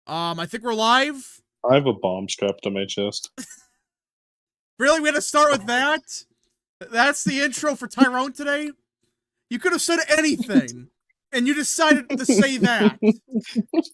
I think we're live. I have a bomb strapped to my chest. Really? We had to start with that? That's the intro for Tyrone today? You could have said anything, and you decided to say that.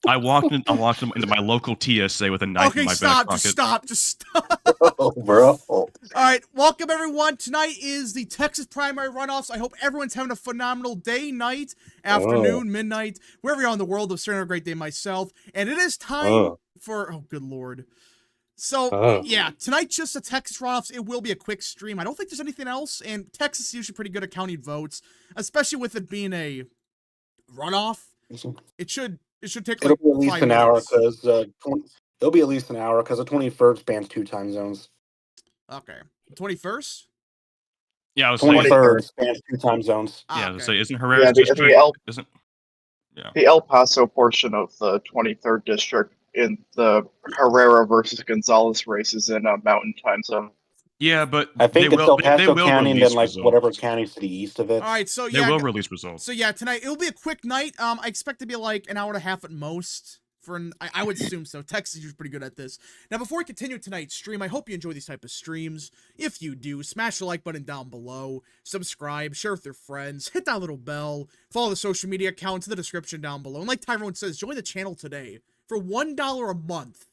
I walked into my local TSA with a knife in my back pocket. Just stop. Oh, bro. All right, welcome everyone. Tonight is the Texas primary runoffs. I hope everyone's having a phenomenal day, night, afternoon, midnight, wherever you are in the world. I'm starting a great day myself, and it is time for good lord. So yeah, tonight's just the Texas runoffs. It will be a quick stream. I don't think there's anything else, and Texas is usually pretty good at counting votes, especially with it being a runoff. It should take like It'll be at least 5 an hour minutes. because it'll be at least an hour because the 21st spans 2 time zones. Okay, 21st. Yeah, I was 23rd spans 2 time zones. Yeah, Okay. so isn't Herrera's district? The El Paso portion of the 23rd district in the Herrera versus Gonzales race is in a mountain time zone. Yeah, but I think it's El Paso County and then like results. whatever counties to the east of it. All right, so They yeah, will release results. So yeah, tonight it'll be a quick night. I expect to be like an hour and a half at most. I would assume so. Texas is usually pretty good at this. Now, before we continue tonight's stream, I hope you enjoy these type of streams. If you do, smash the like button down below, subscribe, share with your friends, hit that little bell, follow the social media accounts in the description down below. And like Tyrone says, join the channel today for $1 a month.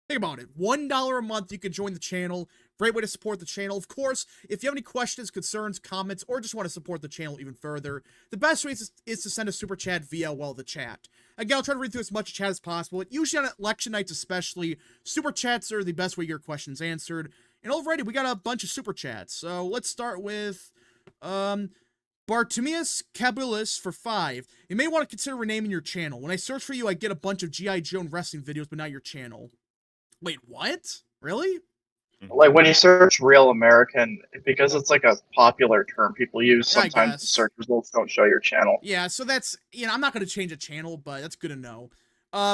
Think about it. $1 a month, you can join the channel. Great way to support the channel. Of course, if you have any questions, concerns, comments, or just want to support the channel even further, the best way is to send a super chat via, the chat. Again, I'll try to read through as much chat as possible. Usually on election nights especially, super chats are the best way to get your questions answered. And already, we got a bunch of super chats. So let's start with Bartumius Cabulis for 5. You may want to consider renaming your channel. When I search for you, I get a bunch of G.I. Joe and wrestling videos, but not your channel. Wait, what? Really? Like when you search real American, because it's like a popular term people use, sometimes the search results don't show your channel. Yeah, so that's, I'm not going to change a channel, but that's good to know.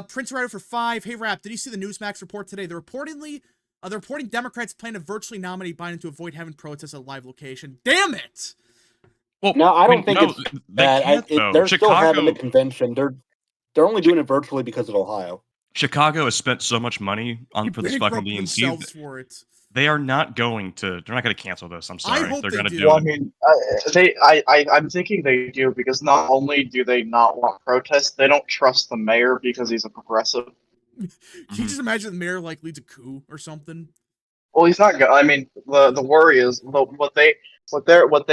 Prince Rider for 5. Hey, Rap, did you see the Newsmax report today? They're reporting Democrats plan to virtually nominate Biden to avoid having protests at a live location. Damn it! Well, no, I don't think it's bad. They're still having the convention. They're only doing it virtually because of Ohio. Chicago has spent so much money for this fucking DNC. They are not going to. They're not going to cancel this. I'm sorry. They're going to do it. Well, I mean, I'm thinking they do because not only do they not want protests, they don't trust the mayor because he's a progressive. Can you just imagine the mayor leads a coup or something? Well, he's not. I mean, the worry is what they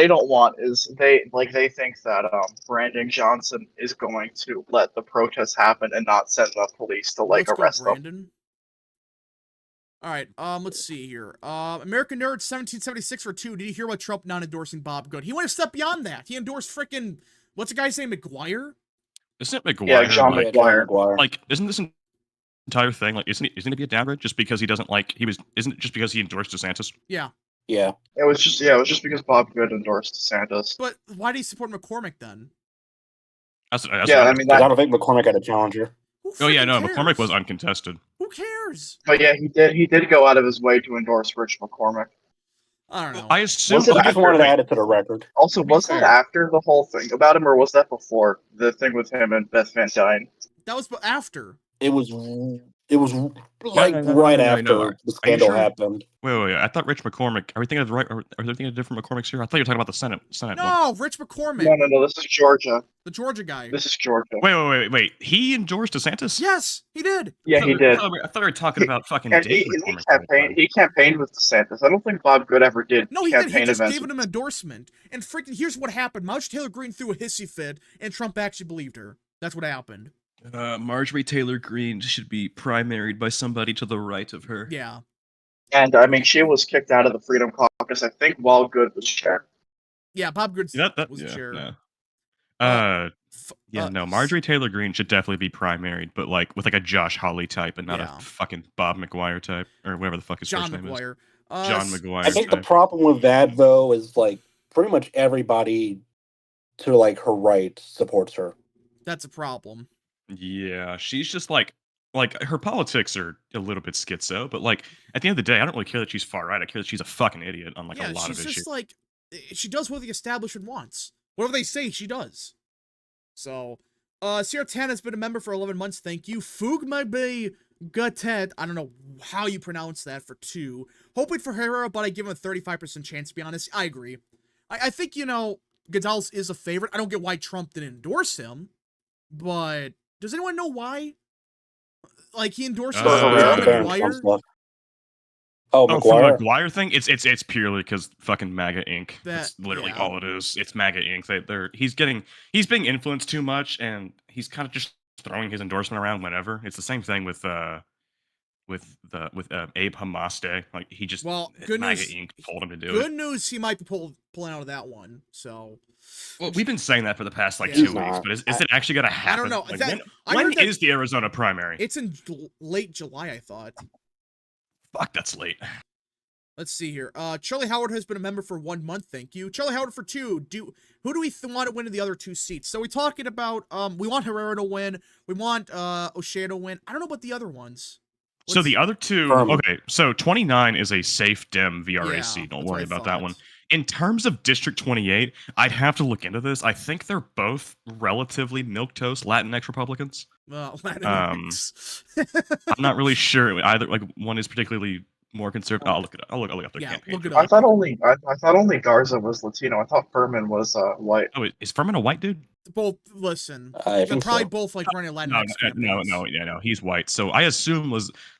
don't want is they think that Brandon Johnson is going to let the protests happen and not send the police to arrest them. All right, let's see here. American Nerd 1776 for 2. Did you hear about Trump not endorsing Bob Good? He went a step beyond that. He endorsed frickin' what's the guy's name? McGuire? Isn't it McGuire? Yeah, John McGuire. Like, isn't this entire thing isn't it be a downgrade just because he doesn't isn't it just because he endorsed DeSantis? Yeah. Yeah. It was just because Bob Good endorsed DeSantis. But why did he support McCormick then? I don't think McCormick had a challenger. Oh yeah, no, McCormick was uncontested. Who cares? But yeah, he did go out of his way to endorse Rich McCormick. I don't know. I assume I just wanted to add it to the record. Also, was that after the whole thing about him, or was that before the thing with him and Beth Van Dyne? That was after. It was right after the scandal happened. Wait. I thought Rich McCormick. Are we thinking of the right? Are we thinking of different McCormicks here? I thought you were talking about the Senate. No, one. Rich McCormick. No. This is Georgia. The Georgia guy. This is Georgia. Wait. He endorsed DeSantis? Yes, he did. Yeah, he did. I thought we were talking about fucking Dave McCormick. He campaigned with DeSantis. I don't think Bob Good ever did. No, he did. He just gave him an endorsement. And freaking, here's what happened. Marjorie Taylor Greene threw a hissy fit, and Trump actually believed her. That's what happened. Marjorie Taylor Greene should be primaried by somebody to the right of her. Yeah. And, I mean, she was kicked out of the Freedom Caucus, I think, while Good was chair. Yeah, Bob Good was chair. No. Marjorie Taylor Greene should definitely be primaried, but with a Josh Hawley type and not a fucking Bob McGuire type, or whatever the fuck his first name is. John McGuire. I think the problem with that, though, is, pretty much everybody to, her right supports her. That's a problem. Yeah, she's just her politics are a little bit schizo, but at the end of the day, I don't really care that she's far right. I care that she's a fucking idiot on a lot of issues. She's just she does what the establishment wants. Whatever they say, she does. So Sierra Tan has been a member for 11 months. Thank you. Fug my bay Gatet. I don't know how you pronounce that for 2. Hoping for Herrera, but I give him a 35% chance, to be honest. I agree. I think, Gonzales is a favorite. I don't get why Trump didn't endorse him, but does anyone know why? Like, he endorsed McGuire? Oh, for McGuire? the McGuire thing, it's purely because fucking MAGA Inc. That's literally all it is. It's MAGA Inc. He's being influenced too much, and he's kind of just throwing his endorsement around whenever. It's the same thing with Abe Hamaste. Like he just good MAGA news, Inc. told him to do it. Good news, he might be pulling out of that one. So, well, we've been saying that for the past 2 weeks, but is it actually going to happen? I don't know. Like, when is the Arizona primary? It's in late July, I thought. Fuck, that's late. Let's see here. Charlie Howard has been a member for 1 month. Thank you. Charlie Howard for 2. Who do we want to win in the other 2 seats? So we're talking about we want Herrera to win. We want O'Shea to win. I don't know about the other ones. So the other 2, okay. So 29 is a safe Dem VRA seat. Don't worry about that one. In terms of District 28, I'd have to look into this. I think they're both relatively milquetoast Latinx Republicans. Latinx. I'm not really sure either. Like one is particularly more conservative. I'll look it up. I'll look up their campaign. Look it up. I thought only Garza was Latino. I thought Furman was white. Oh, is Furman a white dude? Both. Listen, they're probably both like running Latinx. No. He's white. So I assume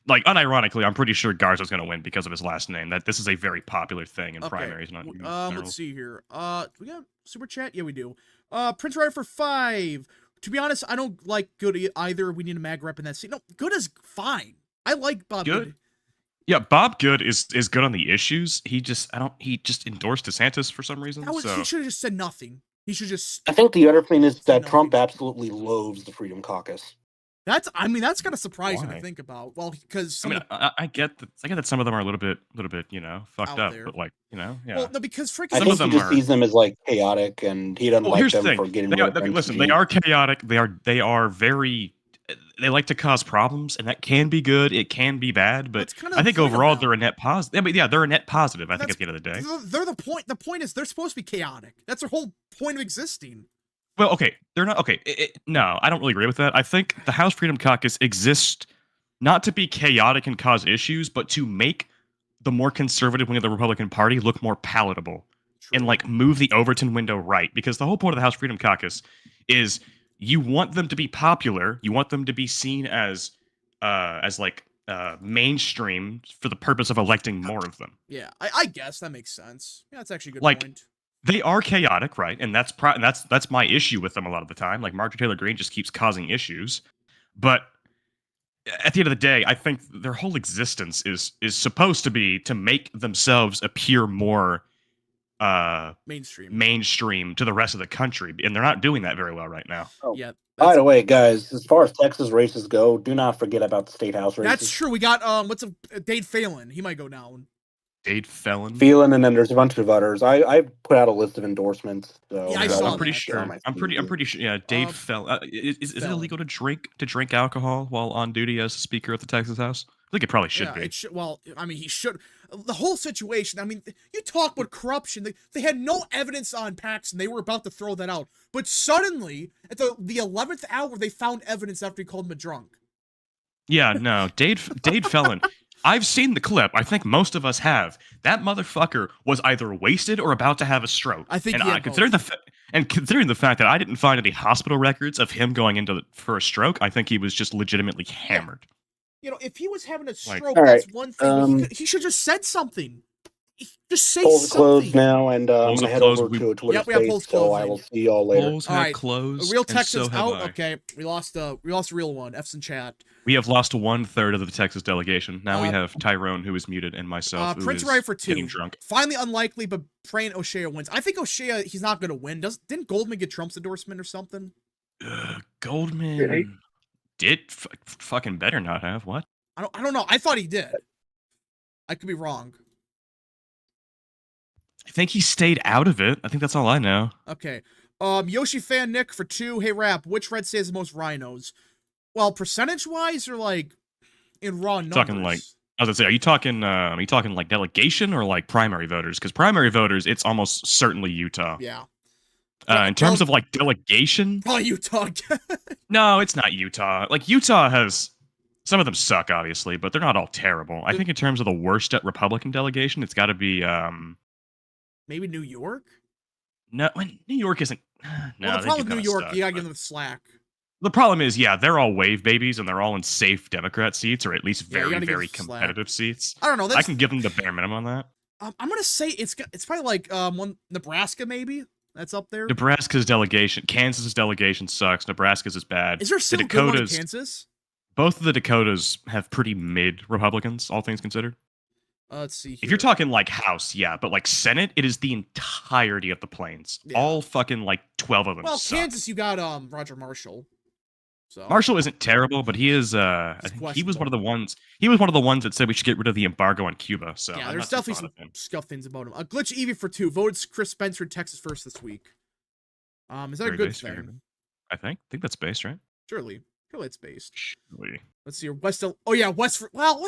unironically, I'm pretty sure Garza's going to win because of his last name. That this is a very popular thing in primaries. Let's see here. We got super chat. Yeah, we do. Prince Ryder for 5. To be honest, I don't like Good either. We need a mag rep in that seat. No, Good is fine. I like Bob Good. Yeah, Bob Good is good on the issues. He just endorsed DeSantis for some reason. He should have just said nothing. He should just. I think the other thing is that Trump absolutely loathes the Freedom Caucus. That's kind of surprising to think about. Well, because I get that some of them are a little bit, fucked up, but yeah. Well, no, because freaking I think he just sees them as chaotic, and he doesn't like them for getting. They are chaotic. They are very. They like to cause problems, and that can be good. It can be bad, but I think overall they're a net positive. They're a net positive. I think at the end of the day, they're the point. The point is they're supposed to be chaotic. That's their whole point of existing. Well, okay, they're not okay. No, I don't really agree with that. I think the House Freedom Caucus exists not to be chaotic and cause issues, but to make the more conservative wing of the Republican Party look more palatable and move the Overton window right. Because the whole point of the House Freedom Caucus is you want them to be popular, you want them to be seen as mainstream for the purpose of electing more of them. Yeah, I guess that makes sense. Yeah, that's actually a good point. They are chaotic, right? And that's my issue with them a lot of the time. Like Marjorie Taylor Greene just keeps causing issues, but at the end of the day, I think their whole existence is supposed to be to make themselves appear more mainstream to the rest of the country, and they're not doing that very well right now. Oh. Yeah. By the way, guys, as far as Texas races go, do not forget about the state house races. That's true. We got Dade Phelan. He might go down. Dade Phelan, and then there's a bunch of others. I put out a list of endorsements. So yeah, I saw. I'm pretty sure. Yeah, Dade Phelan. Is it illegal to drink alcohol while on duty as Speaker of the Texas House? I think it probably should be. He should. The whole situation. I mean, you talk about corruption. They had no evidence on Paxton. They were about to throw that out, but suddenly at the 11th hour, they found evidence after he called him a drunk. Yeah, no, Dade Phelan. I've seen the clip. I think most of us have. That motherfucker was either wasted or about to have a stroke. I think. Considering the fact that I didn't find any hospital records of him going for a stroke, I think he was just legitimately hammered. If he was having a stroke, that's one thing. He should just said something. Just say polls something. Closed now, and I'm gonna head over to a Twitter space, so I will see y'all later. Polls have closed. A real Texas out. Okay, we lost a real one. F's in chat. We have lost 1/3 of the Texas delegation. Now we have Tyrone, who is muted, and myself, Prince who is Wright for 2. getting drunk. Finally unlikely, but praying O'Shea wins. I think O'Shea, he's not going to win. Didn't Goldman get Trump's endorsement or something? Goldman did fucking better not have. What? I don't know. I thought he did. I could be wrong. I think he stayed out of it. I think that's all I know. Okay. Yoshi Fan Nick for 2. Hey Rap, which red state has the most rhinos? Well, percentage-wise, or in raw numbers? Talking I was gonna say, are you talking delegation or primary voters? Because primary voters, it's almost certainly Utah. Yeah. In terms of like delegation, probably Utah. No, it's not Utah. Like Utah has some of them suck, obviously, but they're not all terrible. I think in terms of the worst at Republican delegation, it's got to be maybe New York. No, New York isn't. No, well, the problem with New York, suck, you gotta give them slack. The problem is, yeah, they're all wave babies and they're all in safe Democrat seats, or at least very, very competitive seats. I don't know. I can give them the bare minimum on that. I'm gonna say it's probably like one Nebraska maybe. That's up there. Nebraska's delegation, Kansas's delegation sucks. Nebraska's is bad. Is there still a good one in Kansas? Both of the Dakotas have pretty mid Republicans, all things considered. Let's see here. If you're talking like House, yeah, but like Senate, it is the entirety of the plains. Yeah. All fucking like 12 of them. Well, suck. Kansas, you got Roger Marshall. So Marshall isn't terrible, but he is. I think he was one of the ones. He was one of the ones that said we should get rid of the embargo on Cuba. So yeah, there's definitely some scuff things about him. Glitch Evie for 2 voted Chris Spencer in Texas first this week. Is that very a good thing? I think that's based, right? Surely it's based. Surely. Let's see. West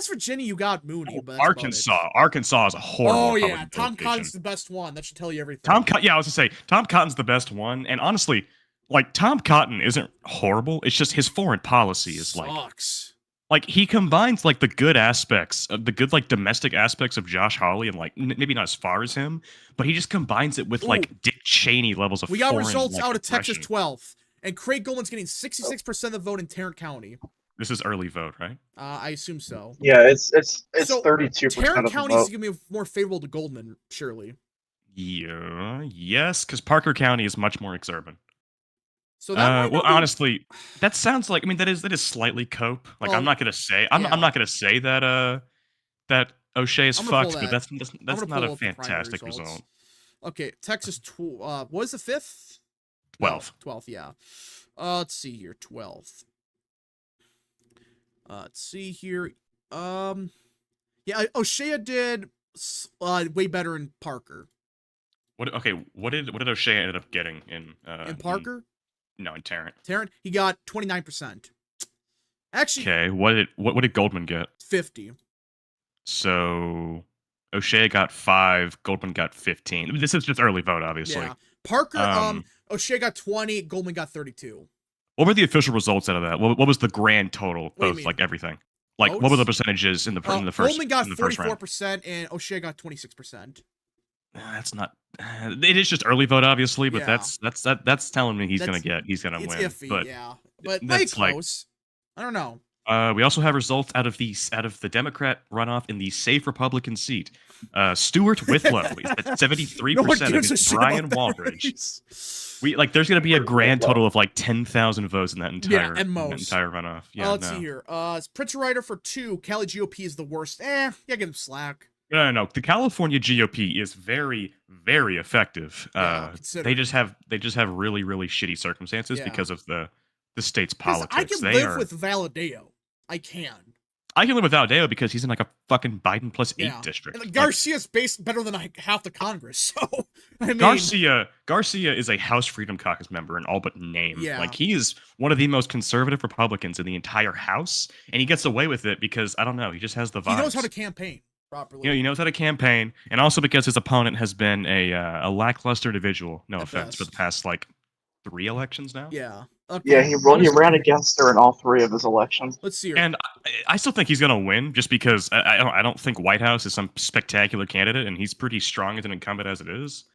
Virginia, you got Mooney, but Arkansas is a horrible. Oh yeah, Tom Cotton's the best one. That should tell you everything. I was gonna say Tom Cotton's the best one, and honestly, like Tom Cotton isn't horrible. It's just his foreign policy is like he combines like the good aspects of the good like domestic aspects of Josh Hawley and like maybe not as far as him, but he just combines it with like Dick Cheney levels of. We got results out of Texas 12th, and Craig Goldman's getting 66% of the vote in Tarrant County. This is early vote, right? I assume so. Yeah, it's 32%. Tarrant County is going to be more favorable to Goldman, surely. Yeah, yes, because Parker County is much more exurban. So that honestly, that sounds like that is slightly cope. Like I'm not gonna say I'm not gonna say that that O'Shea is fucked, but that's not a fantastic result. Okay, Texas. What was the 5th? 12th. 12th, yeah. Let's see here. 12th. Let's see here. Yeah, O'Shea did way better in Parker. What did O'Shea end up getting in Parker? No, in Tarrant. Tarrant, he got 29%. Actually, okay. What did Goldman get? 50. So O'Shea got 5. Goldman got 15. This is just early vote, obviously. Yeah. Parker, O'Shea got 20. Goldman got 32. What were the official results out of that? What was the grand total? Both like everything. Like votes? What were the percentages in the first? Goldman got 44% and O'Shea got 26%. That's not. It is just early vote, obviously, but that's telling me he's gonna win. It's iffy, but that's close. I don't know. We also have results out of the Democrat runoff in the safe Republican seat. Stuart Whitlow is at 73% against Brian Walbridge. There's gonna be a grand total of like 10,000 votes in that entire entire runoff. Yeah, let's see here. Prince Ryder for 2. Cali GOP is the worst. Yeah, give him slack. No. The California GOP is very, very effective. They just have really, really shitty circumstances because of the state's politics. I can live with Valadeo. I can live with Valadeo because he's in like a fucking Biden plus 8 district. And Garcia's based better than half the Congress. So Garcia is a House Freedom Caucus member in all but name. Yeah. Like he is one of the most conservative Republicans in the entire House, and he gets away with it because I don't know, he just has the vibes. He knows how to campaign properly. He knows how to campaign, and also because his opponent has been a lackluster individual. No offense, for the past like 3 elections now. Yeah. Okay. Yeah, he ran against her in all 3 of his elections. Let's see her. And I still think he's gonna win, just because I don't think White House is some spectacular candidate, and he's pretty strong as an incumbent as it is.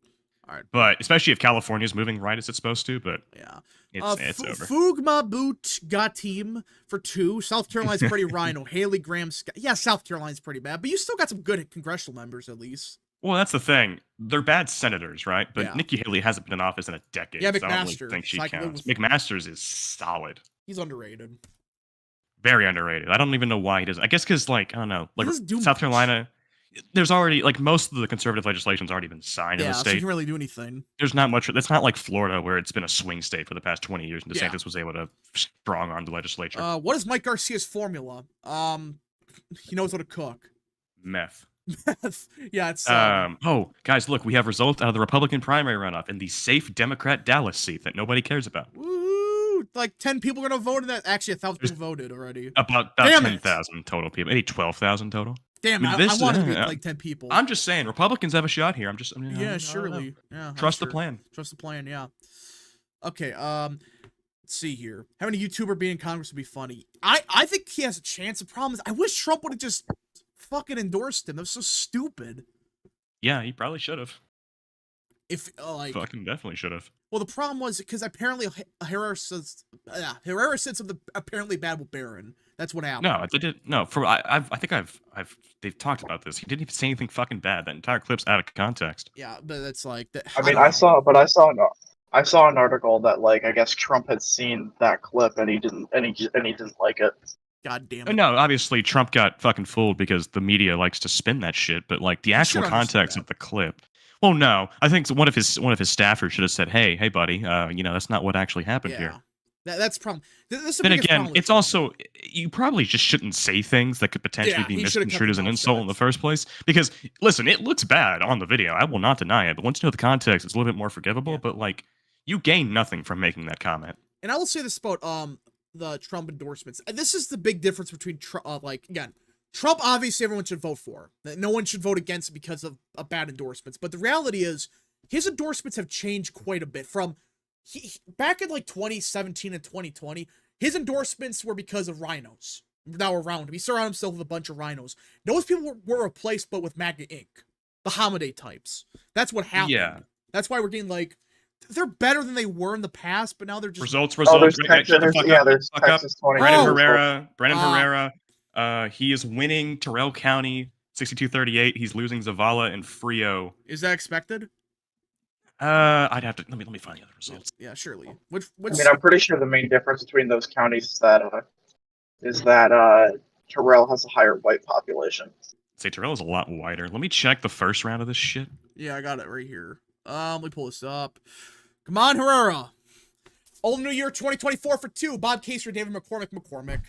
All right. But especially if California's moving right as it's supposed to, but yeah, it's over. Fugma Boot got team for 2. South Carolina's pretty rhino. Haley Graham Scott. Yeah, South Carolina's pretty bad, but you still got some good congressional members at least. Well, that's the thing. They're bad senators, right? But Nikki Haley hasn't been in office in a decade. Yeah, McMaster. So I don't really think she counts. McMaster's is solid. He's underrated. Very underrated. I don't even know why he doesn't. I guess because, like, I don't know. Like, South Carolina, there's already, like, most of the conservative legislation's already been signed in the state. So you can really do anything. There's not much. It's not like Florida, where it's been a swing state for the past 20 years, and DeSantis was able to strong arm the legislature. What is Mike Garcia's formula? He knows how to cook. Meth. Yeah, it's oh, guys, look, we have results out of the Republican primary runoff in the safe Democrat Dallas seat that nobody cares about. Woo! Like 10 people are gonna vote in that. Actually, 1,000 people voted already. About 10,000 total people. Maybe 12,000 total. Damn, I wanted to be like 10 people. I'm just saying, Republicans have a shot here. Yeah, surely. Yeah, trust the plan. Trust the plan. Yeah. Okay. Let's see here. Having a YouTuber be in Congress would be funny. I think he has a chance. The problem is, I wish Trump would have just fucking endorsed him. That was so stupid. Yeah, he probably should have. If fucking definitely should have. Well, the problem was because apparently Herrera said something apparently bad with Barron. That's what happened. No, they did. No, I think they've talked about this. He didn't even say anything fucking bad. That entire clip's out of context. Yeah, but that's like that. I mean, I saw an article that like I guess Trump had seen that clip and he didn't like it. God damn it. No, obviously Trump got fucking fooled because the media likes to spin that shit. But like the actual context of the clip. Well, no, I think one of his staffers should have said, "Hey, buddy, that's not what actually happened here." That's the problem. Then again, it's also you probably just shouldn't say things that could potentially be misconstrued as an insult in the first place. Because listen, it looks bad on the video. I will not deny it. But once you know the context, it's a little bit more forgivable. Yeah. But like, you gain nothing from making that comment. And I will say this about the Trump endorsements. This is the big difference between Trump, obviously, everyone should vote for. No one should vote against because of bad endorsements. But the reality is, his endorsements have changed quite a bit. From back in like 2017 and 2020, his endorsements were because of rhinos that were around him. He surrounded himself with a bunch of rhinos. Those people were replaced, but with MAGA Inc., the Hamadeh types. That's what happened. Yeah. That's why we're getting like, they're better than they were in the past, but now they're just results. There's Texas 20. Brandon Herrera. He is winning Terrell County 62-38. He's losing Zavala and Frio. Is that expected? I'd have to let me find the other results. Yeah, surely. I mean, I'm pretty sure the main difference between those counties is that Terrell has a higher white population. Say Terrell is a lot wider. Let me check the first round of this shit. Yeah, I got it right here. Let me pull this up. Come on, Herrera. Old New Year 2024 for 2. Bob Case or David McCormick.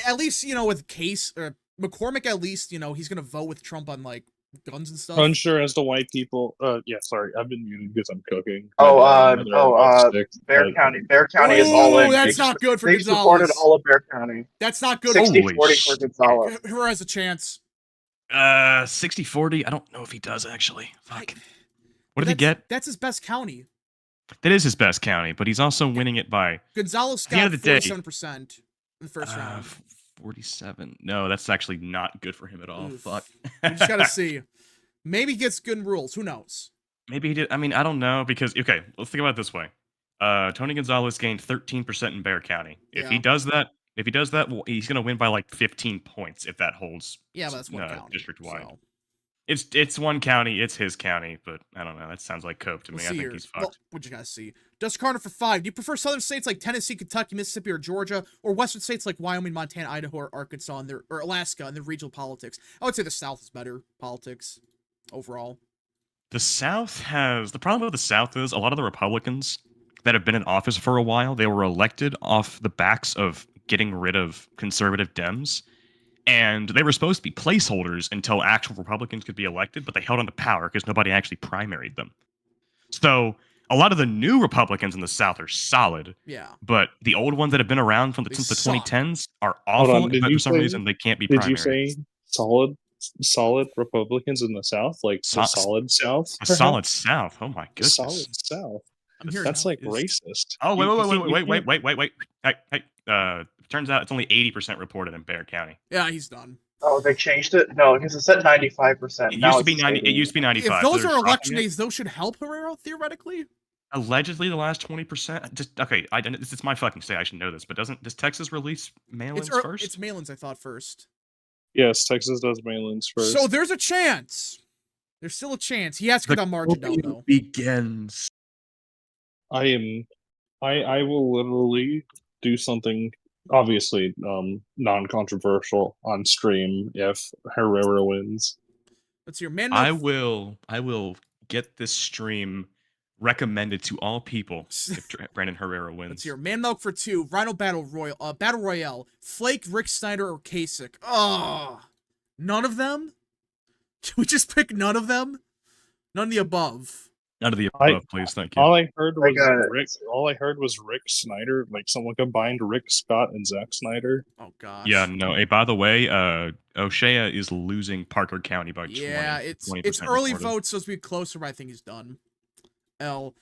At least, with Case or McCormick, at least, he's going to vote with Trump on, like, guns and stuff. Unsure as to white people. Yeah, sorry. I've been muted because I'm cooking. Bear County is all in. That's not good for Gonzales. They supported all of Bear County. That's not good. 60-40 for Gonzales. Who has a chance? 60-40. I don't know if he does, actually. Fuck. What did he get? That's his best county. That is his best county, but he's also winning it by... Gonzales got 47% in the first round. 47. No, that's actually not good for him at all. Oof. Fuck. We just gotta see. Maybe he gets good rules. Who knows? Maybe he did. I mean, I don't know because... Okay, let's think about it this way. Tony Gonzales gained 13% in Bear County. If he does that, well, he's going to win by like 15 points if that holds. Yeah, but that's one county. District-wide. So. It's one county. It's his county, but I don't know. That sounds like cope to me. I think he's fucked. Well, what you gotta see? Dustin Carter for 5. Do you prefer southern states like Tennessee, Kentucky, Mississippi, or Georgia, or western states like Wyoming, Montana, Idaho, or Arkansas, or Alaska, and their regional politics? I would say the South is better politics overall. The South has the problem with the South is a lot of the Republicans that have been in office for a while. They were elected off the backs of getting rid of conservative Dems. And they were supposed to be placeholders until actual Republicans could be elected, but they held on to power because nobody actually primaried them. So a lot of the new Republicans in the South are solid. Yeah. But the old ones that have been around since the 2010s are awful. But for some reason, they can't be primaried. Did you say solid Republicans in the South? Like the solid South? A solid South. Oh my goodness. Solid South. That's like racist. Oh, wait. Hey. Turns out it's only 80% reported in Bear County. Yeah, he's done. Oh, they changed it? No, because it's at 95%. It used to be 90. It used to be 95. If those are election days, those should help Herrera theoretically. Allegedly, the last 20%. Just okay. It's my fucking say. I should know this, but does Texas release mail-ins first? It's mail-ins, I thought, first. Yes, Texas does mail-ins first. So there's a chance. There's still a chance. He has to go down margin down though. Begins. I will literally do something. Obviously, non-controversial on stream if Herrera wins. Let's hear man. I will get this stream recommended to all people if Brandon Herrera wins. Let's hear Man Milk for 2, Rhino Battle Royale, Flake, Rick Snyder, or Kasich. Oh, none of them? Can we just pick none of them? None of the above. None of the above, please. Thank you. All I heard was Rick Snyder. Like someone combined Rick Scott and Zack Snyder. Oh gosh. Yeah, no. Hey, by the way, O'Shea is losing Parker County by 20. Yeah, it's 20% early reported. votes, so it's be closer, but I think he's done. L.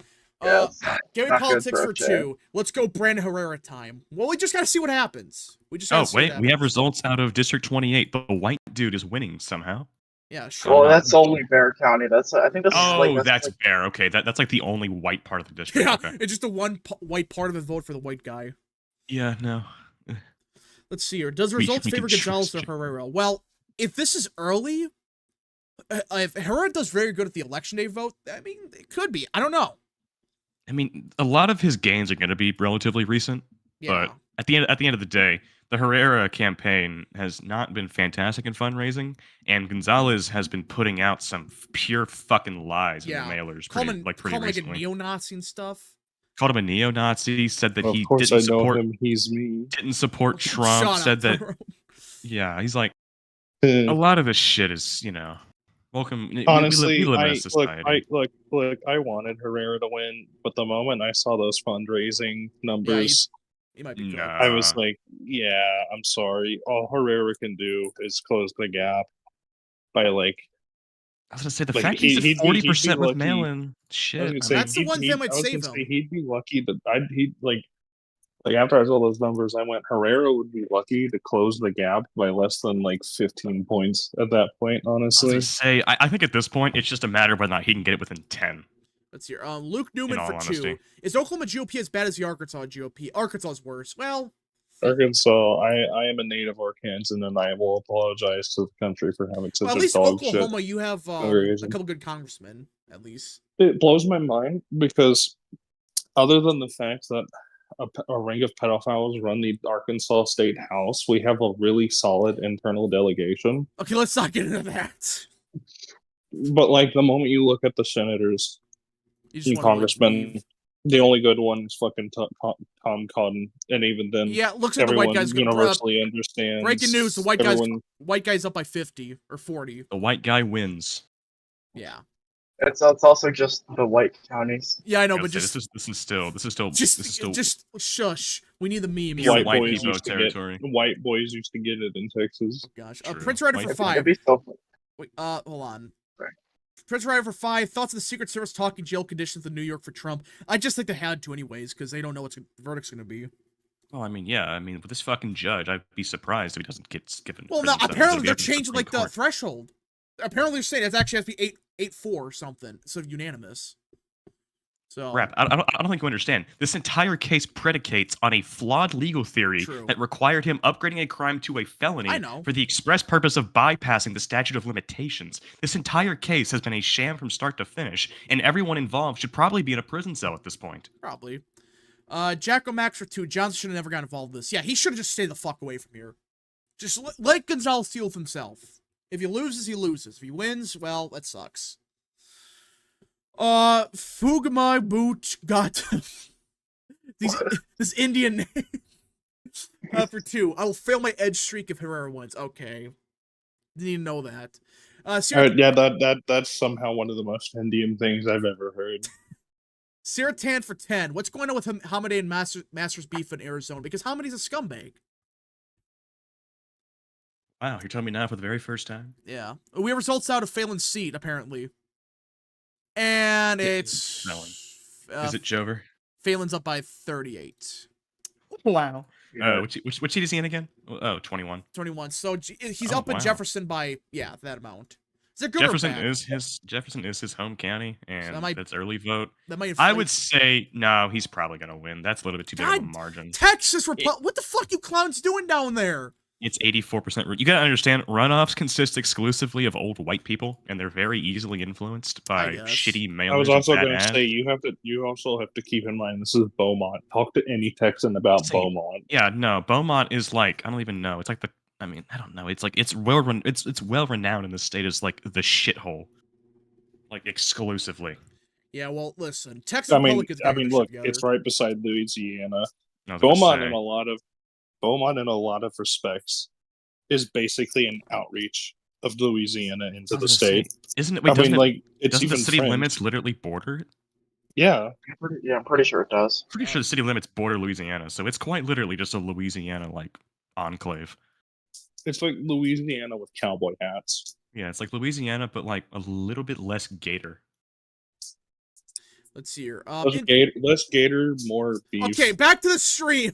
Yeah, Give me not politics good for for 2. Let's go Brandon Herrera time. Well, we just gotta see what happens. We just Oh, gotta see what wait, we have happens. results out of District 28. The white dude is winning somehow. Yeah, sure. Well, that's only Bear County. I think this is like that's Bear. Okay, that's like the only white part of the district. Yeah, Okay. it's just the one white part of the vote for the white guy. Yeah, no. Let's see here. Does We results favor can Gonzales or trust Herrera? Well, if this is early, if Herrera does very good at the election day vote, I mean, it could be. I don't know. I mean, a lot of his gains are going to be relatively recent, Yeah. but at the end of the day, the Herrera campaign has not been fantastic in fundraising, and Gonzales has been putting out some pure fucking lies in the mailers pretty recently. Like a neo-Nazi and stuff. Called him a neo-Nazi. Said that he of course didn't I know support him. He's me. didn't support Trump. Shut Said up, that. bro. Yeah, he's like a lot of this shit is welcome. Honestly, we live in a society. I wanted Herrera to win, but the moment I saw those fundraising numbers, He might be good. I was like, yeah, I'm sorry. All Herrera can do is close the gap by like. I was gonna say the like, fact he's at 40% with lucky. mail-in shit. That's the one thing that might save him. He'd be lucky that he'd like after I saw those numbers, I went Herrera would be lucky to close the gap by less than like 15 points at that point. Honestly, I was gonna say I think at this point it's just a matter of whether or not he can get it within 10. Let's hear. Luke Newman for honesty. 2. Is Oklahoma GOP as bad as the Arkansas GOP? Arkansas is worse. Well, Arkansas, I am a native Arkansan, and I will apologize to the country for having such at a least dog Oklahoma, shit. you have a reason. couple good congressmen, at least. It blows my mind because, other than the fact that a ring of pedophiles run the Arkansas State House, we have a really solid internal delegation. Okay, let's not get into that. But like the moment you look at the senators and congressmen, the only good one is fucking Tom Cotton, and even then, yeah, looks like the white guy's universally understands. Breaking news: the white guy's up by 50 or 40. The white guy wins. Yeah. It's also just the white counties. Yeah, I know, but just this is still just shush. We need the meme. White boys territory. White boys used to get it in Texas. Oh, gosh, True. Prince Ryder for 5. Wait, hold on. Right. Prince Ryder for 5. Thoughts of the Secret Service talking jail conditions in New York for Trump? I just think they had to anyways because they don't know what the verdict's going to be. Oh, I mean, yeah. I mean, with this fucking judge, I'd be surprised if he doesn't get given. Well, no, apparently they're changing like the threshold. Apparently they're saying it actually has to be 8-4 or something. So unanimous. So Rap, I don't think you understand. This entire case predicates on a flawed legal theory that required him upgrading a crime to a felony for the express purpose of bypassing the statute of limitations. This entire case has been a sham from start to finish, and everyone involved should probably be in a prison cell at this point. Probably. Jacko Max for 2. Johnson should have never got involved in this. Yeah, he should have just stayed the fuck away from here. Just let Gonzales deal with himself. If he loses, he loses. If he wins, well, that sucks. Fug my boot got this Indian name. For 2. I will fail my edge streak if Herrera wins. Okay. Didn't even know that. That's somehow one of the most Indian things I've ever heard. Sarah Tan for 10. What's going on with Hamadeh and Masters beef in Arizona? Because Hamadeh's a scumbag. Wow, you're telling me now for the very first time? Yeah. We have results out of Phelan's seat, apparently. And it's... Is it Jover? Phelan's up by 38. Wow. Which seat is he in again? Oh, 21. 21. So he's up in Jefferson by, that amount. Is it good Jefferson is his home county, and so that's early vote. That might I would say, no, he's probably going to win. That's a little bit too big of a margin. Texas, what the fuck you clowns doing down there? It's 84%. You gotta understand, runoffs consist exclusively of old white people, and they're very easily influenced by shitty mailers. I was also going to say you also have to keep in mind this is Beaumont. Talk to any Texan about Beaumont. Yeah, no, Beaumont is like I don't even know. It's like I don't know. It's like it's well renowned in the state as like the shithole, like exclusively. Yeah, well, listen, Texas Republicans. Look, it's right beside Louisiana. Beaumont in a lot of respects is basically an outreach of Louisiana into the Say, state. isn't it? Wait, I mean, like, it's doesn't even the city French. limits literally border it? Yeah. Yeah, I'm pretty sure it does. Pretty sure the city limits border Louisiana, so it's quite literally just a Louisiana like enclave. It's like Louisiana with cowboy hats. Yeah, it's like Louisiana, but like a little bit less gator. Let's see here. Less gator, more beef. Okay, back to the stream.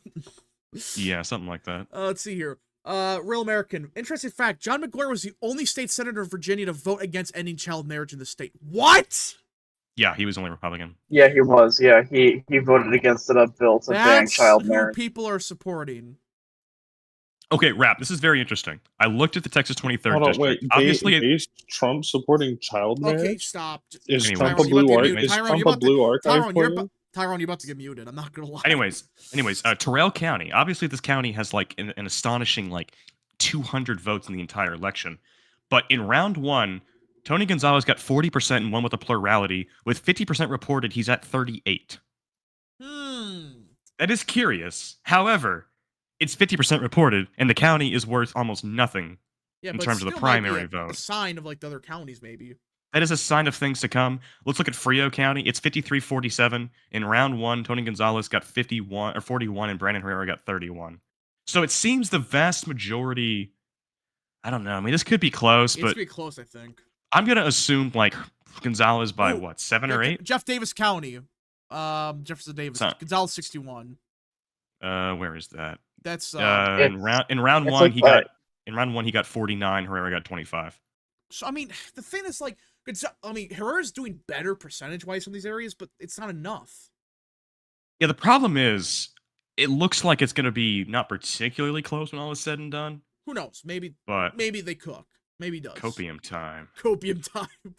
Yeah, something like that. Let's see here. Real American. Interesting fact, John McGuire was the only state senator of Virginia to vote against ending child marriage in the state. What? Yeah, he was only Republican. Yeah, he was. Yeah, he voted against a bill to ban child marriage. That's who people are supporting. Okay, Rap, this is very interesting. I looked at the Texas 23rd Hold on, district. wait, Obviously, is Trump supporting child marriage? Okay, stop. Is Anyway. Trump a blue archive? Is Tyrone, Trump a blue archive? Tyrone, you're about to get muted. I'm not gonna lie. Anyways, Terrell County. Obviously, this county has like an astonishing like 200 votes in the entire election. But in round one, Tony Gonzales got 40% and won with a plurality. With 50% reported, he's at 38. That is curious. However, it's 50% reported, and the county is worth almost nothing in terms of the primary vote. A sign of like the other counties, maybe. That is a sign of things to come. Let's look at Frio County. It's 53-47. In round one, Tony Gonzales got 41, and Brandon Herrera got 31. So it seems the vast majority. I don't know. I mean, this could be close, but it's be close, I think. I'm gonna assume like Gonzales by what, 7 or 8? Jeff Davis County. Jefferson Davis. Gonzales 61. Where is that? That's in round one he got 49. Herrera got 25. So I mean, the thing is like, Herrera's doing better percentage-wise from these areas, but it's not enough. Yeah, the problem is, it looks like it's gonna be not particularly close when all is said and done. Who knows? Maybe they cook. Maybe he does. Copium time. Copium time.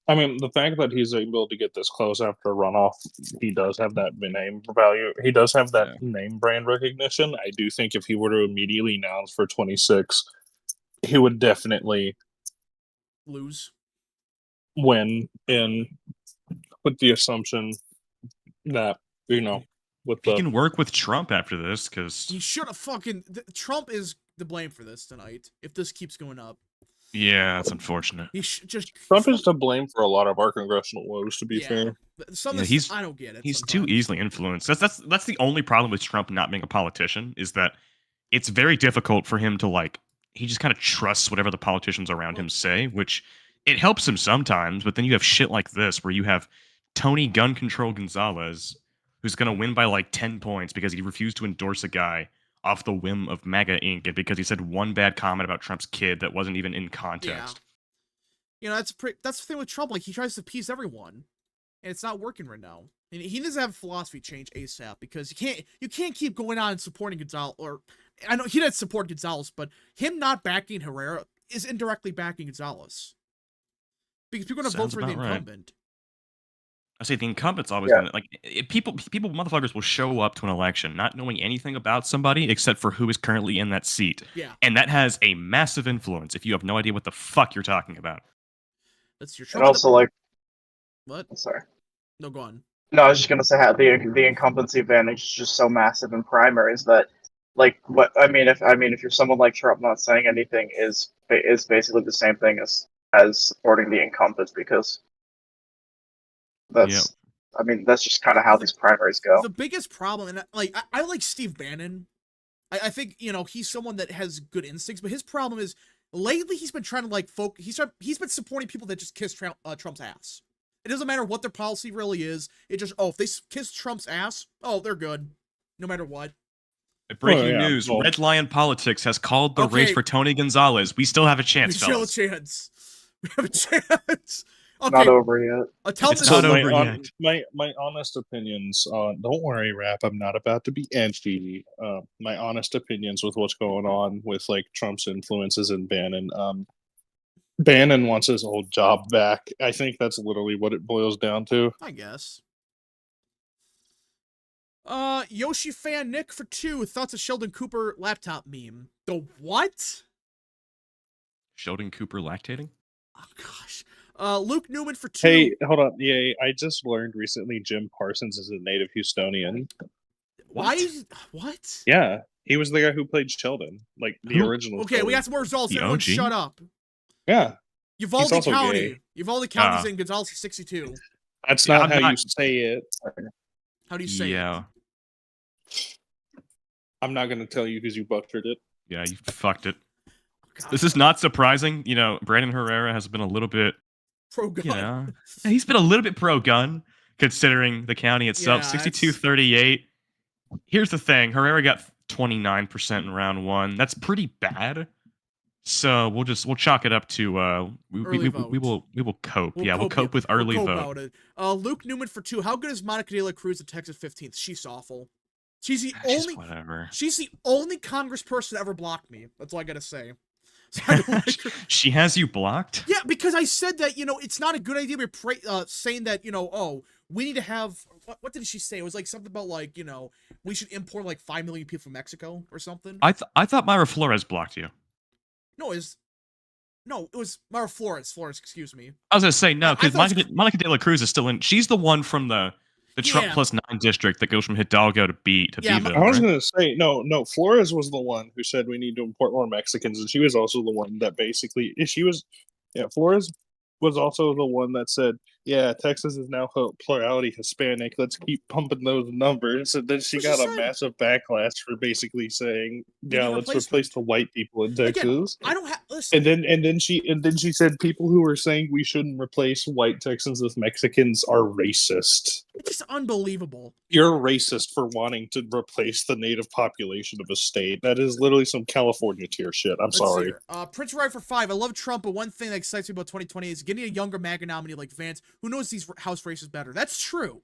I mean, the fact that he's able to get this close after a runoff, he does have that name value. He does have that name brand recognition. I do think if he were to immediately announce for 26, he would definitely lose. Win in with the assumption that, with he can work with Trump after this, because he should have Trump is to blame for this tonight if this keeps going up. Yeah, that's unfortunate. Trump is to blame for a lot of our congressional woes, to be fair. I don't get it. He's too easily influenced. That's the only problem with Trump not being a politician, is that it's very difficult for him to he just kind of trusts whatever the politicians around him say, which it helps him sometimes, but then you have shit like this where you have Tony Gun Control Gonzales, who's going to win by 10 points because he refused to endorse a guy off the whim of MAGA Inc. and because he said one bad comment about Trump's kid that wasn't even in context. Yeah. That's the thing with Trump. He tries to appease everyone, and it's not working right now. And he needs to have a philosophy change ASAP, because you can't keep going on and supporting Gonzales. Or I know he didn't support Gonzales, but him not backing Herrera is indirectly backing Gonzales, because people are going to vote for the incumbent. I say the incumbent's always going to people motherfuckers will show up to an election not knowing anything about somebody except for who is currently in that seat. Yeah. And that has a massive influence if you have no idea what the fuck you're talking about. That's your and also what? I'm sorry. No, go on. No, I was just gonna say how the incumbency advantage is just so massive in primaries that if you're someone like Trump, not saying anything is basically the same thing as supporting the incumbents, because that's just kind of how these primaries go. The biggest problem, and I like Steve Bannon. I think he's someone that has good instincts, but his problem is lately he's been trying to he's been supporting people that just kiss Trump's ass. It doesn't matter what their policy really is. It just if they kiss Trump's ass, they're good, no matter what. Breaking news: Red Lion Politics has called the race for Tony Gonzales. We still have a chance, fellas. We have a chance. Okay. Not over yet. It's not over yet. My honest opinions. Don't worry, Rap. I'm not about to be edgy. My honest opinions with what's going on with Trump's influences in Bannon. Bannon wants his old job back. I think that's literally what it boils down to. I guess. Yoshi fan Nick for 2 thoughts of Sheldon Cooper laptop meme. The what? Sheldon Cooper lactating? Oh gosh. Luke Newman for 2. Hey, hold on. Yeah, I just learned recently Jim Parsons is a native Houstonian. What? Yeah, he was the guy who played Sheldon, the original. Okay, Sheldon. we got some more results. The Everyone OG? shut up. Yeah, Uvalde also County. gay. Uvalde County's in Gonzales is 62. That's Yeah, not I'm how you not- say it. How do you say it? Yeah. I'm not going to tell you because you butchered it. Yeah, you fucked it. God, This is not surprising. You know, Brandon Herrera has been a little bit, pro-gun. you know, he's been a little bit pro-gun considering the county itself. Yeah, 62-38. Here's the thing: Herrera got 29% in round one. That's pretty bad. So we'll chalk it up to Early vote. we will cope. We'll cope with we'll early cope vote. About it. Luke Newman for 2. How good is Monica De La Cruz in Texas 15th? She's awful. She's the only. Whatever. She's the only congressperson to ever block me. That's all I gotta say. So I don't like her. She has you blocked? Yeah, because I said that, it's not a good idea. We're saying that, we need to have, what did she say? It was like something about like, we should import like 5 million people from Mexico or something. I thought Myra Flores blocked you. No, it was Mara Flores. Excuse me. I was gonna say no, because I Monica De La Cruz is still in. She's the one from the Trump plus 9 district that goes from Hidalgo to Beeville. I was going to say no. Flores was the one who said we need to import more Mexicans, and she was also the one that basically Flores was also the one that said, yeah, Texas is now plurality Hispanic. Let's keep pumping those numbers. And then she got a massive backlash for basically saying, yeah, let's replace the white people in Texas. Again, I don't have listen. And then she said people who are saying we shouldn't replace white Texans with Mexicans are racist. It's just unbelievable. You're racist for wanting to replace the native population of a state. That is literally some California tier shit. I'm sorry. Prince Ryan for 5. I love Trump, but one thing that excites me about 2020 is getting a younger MAGA nominee like Vance who knows these House races better. That's true.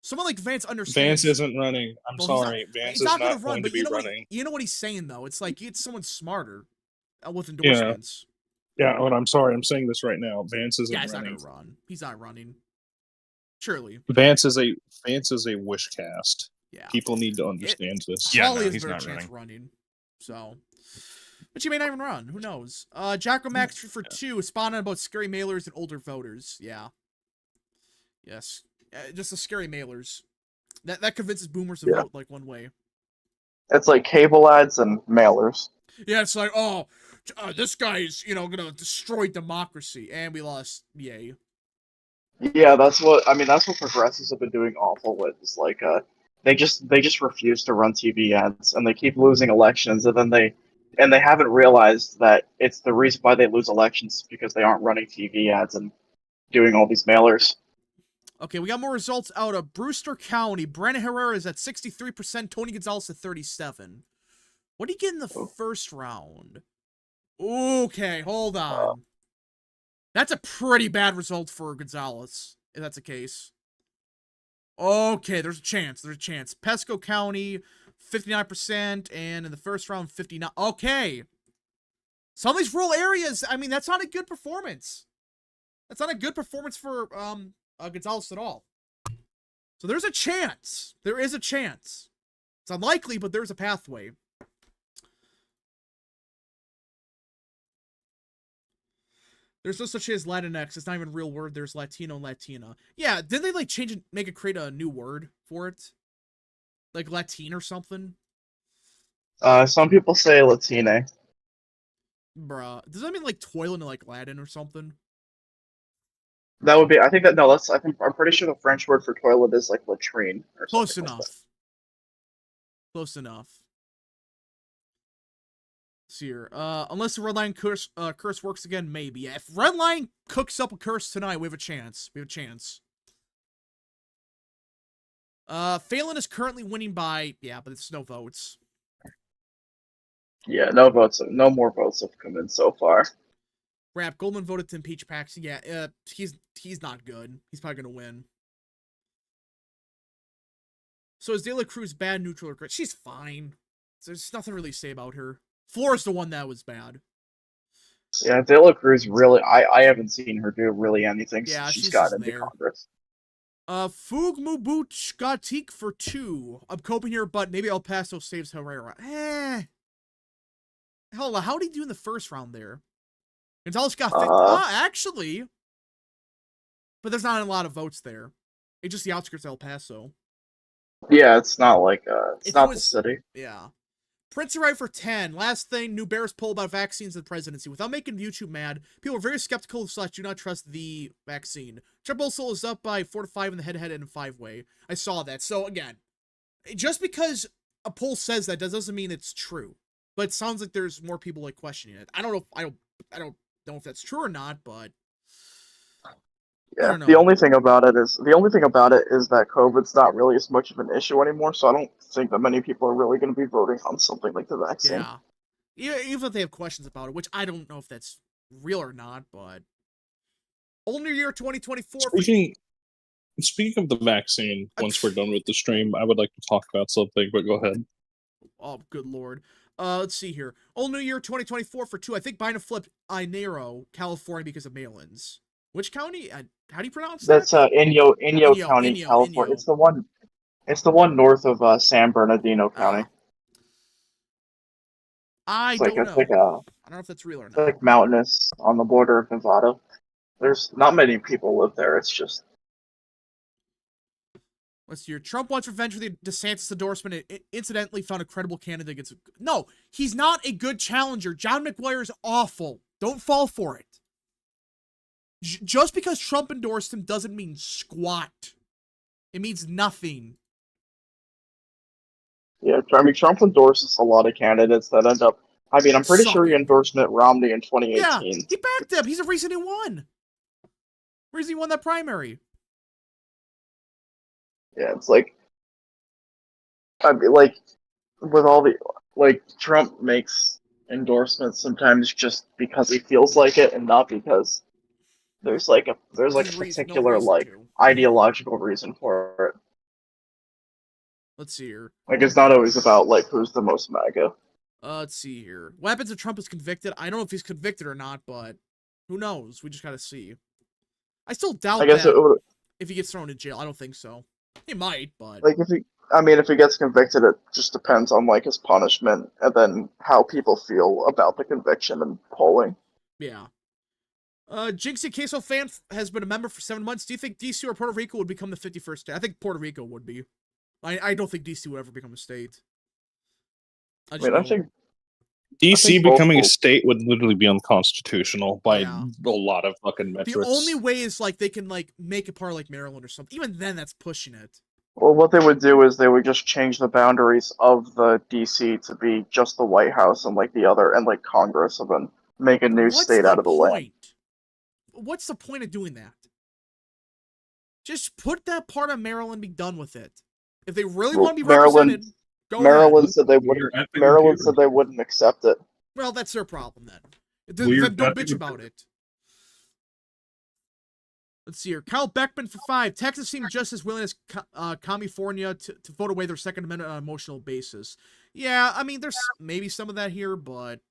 Someone like Vance understands. Vance isn't running. I'm sorry. Vance is not going to be running. You know what he's saying, though? It's like it's someone smarter with endorsements. Yeah, and I'm sorry. I'm saying this right now. Vance isn't running. Not going to run. He's not running. Surely. Vance is a wish cast. Yeah. People need to understand this. Yeah, no, he's not running. So, but she may not even run. Who knows? Jacko Max for 2. Spawning about scary mailers and older voters. Yeah. Yes. Just the scary mailers. That convinces boomers to vote like one way. It's like cable ads and mailers. Yeah, it's like, this guy's, gonna destroy democracy, and we lost. Yay. Yeah, that's what progressives have been doing awful with. Is like, they just refuse to run TV ads, and they keep losing elections, and then they haven't realized that it's the reason why they lose elections because they aren't running TV ads and doing all these mailers. Okay, we got more results out of Brewster County. Brandon Herrera is at 63%. Tony Gonzales at 37%. What did he get in the first round? Okay, hold on. That's a pretty bad result for Gonzales, if that's the case. Okay, there's a chance. Pesco County, 59%, and in the first round, 59%. Okay. Some of these rural areas, that's not a good performance. That's not a good performance for Gonzales at all. So there's a chance. There is a chance. It's unlikely, but there's a pathway. There's no such thing as Latinx. It's not even a real word. There's Latino and Latina. Yeah, didn't they change it, create a new word for it? Like Latine or something? Some people say Latine. Bruh. Does that mean like toilet in like Latin or something? That would be. I'm pretty sure the French word for toilet is like latrine or something. Close enough. Close enough. Let's see here. Unless the red line curse works again, maybe. Yeah, if red line cooks up a curse tonight, we have a chance. Phelan is currently winning by, but it's no votes. Yeah, no votes. No more votes have come in so far. Rap Goldman voted to impeach Paxton. Yeah, he's not good. He's probably gonna win. So is De La Cruz bad, neutral, or great? She's fine. There's nothing really to say about her. Flora's the one that was bad. Yeah, De La Cruz really. I haven't seen her do really anything since she's got into Congress. Fug Mubuch Gatik for 2. I'm coping here, but maybe El Paso saves Herrera. Hold on, how did he do in the first round there? Gonzales got 50. Actually. But there's not a lot of votes there. It's just the outskirts of El Paso. Yeah, it's not like, it's not the city. Yeah. Prince right for 10. Last thing, new Bears poll about vaccines and the presidency. Without making YouTube mad, people are very skeptical / do not trust the vaccine. Trump also is up by 4 to 5 in the head-to-head and 5-way. I saw that. So again, just because a poll says that doesn't mean it's true. But it sounds like there's more people like questioning it. I don't know if that's true or not, but yeah. The only thing about it is that COVID's not really as much of an issue anymore. So I don't think that many people are really going to be voting on something like the vaccine. Yeah, even if they have questions about it, which I don't know if that's real or not. But Old New Year 2024. Speaking of the vaccine, once we're done with the stream, I would like to talk about something. But go ahead. Oh, good lord. Let's see here. Old New Year 2024 for 2. I think Biden flipped Inero, California, because of mail-ins. Which county? How do you pronounce that? That's Inyo County, California. Inyo. It's the one north of San Bernardino County. I don't know. I don't know if that's real or not. It's like mountainous on the border of Nevada. There's not many people live there. It's just. Let's see here. Trump wants revenge for the DeSantis endorsement. It incidentally found a credible candidate against. No, he's not a good challenger. John McGuire is awful. Don't fall for it. Just because Trump endorsed him doesn't mean squat. It means nothing. Yeah, I mean, Trump endorses a lot of candidates that end up. I mean, I'm pretty sure he endorsed Mitt Romney in 2018. Yeah, he backed him. He's the reason he won. Reason he won that primary. Yeah, it's like, I mean, like, with all the, like, Trump makes endorsements sometimes just because he feels like it and not because there's a particular, ideological reason for it. Let's see here. Like, it's not always about, like, who's the most MAGA. Let's see here. What happens if Trump is convicted? I don't know if he's convicted or not, but who knows? We just gotta see. I still doubt that if he gets thrown in jail. I don't think so. He might, but... Like, if he gets convicted, it just depends on, like, his punishment and then how people feel about the conviction and polling. Yeah. Jinxie Queso fan has been a member for 7 months. Do you think DC or Puerto Rico would become the 51st state? I think Puerto Rico would be. I don't think DC would ever become a state. I think DC becoming a state would literally be unconstitutional by a lot of fucking metrics. The only way is, like, they can, like, make it part of, like, Maryland or something. Even then, that's pushing it. Well, what they would do is they would just change the boundaries of the DC to be just the White House and, like, the other, and, like, Congress, and then make a new state out of the land. What's the point of doing that? Just put that part of Maryland and be done with it. If they really want to be represented, go Maryland said they wouldn't. Maryland said they wouldn't accept it. Well, that's their problem then. Then don't bitch about it. Let's see here. Kyle Beckman for 5. Texas seemed just as willing as California to vote away their Second Amendment on an emotional basis. Yeah, I mean, there's maybe some of that here, but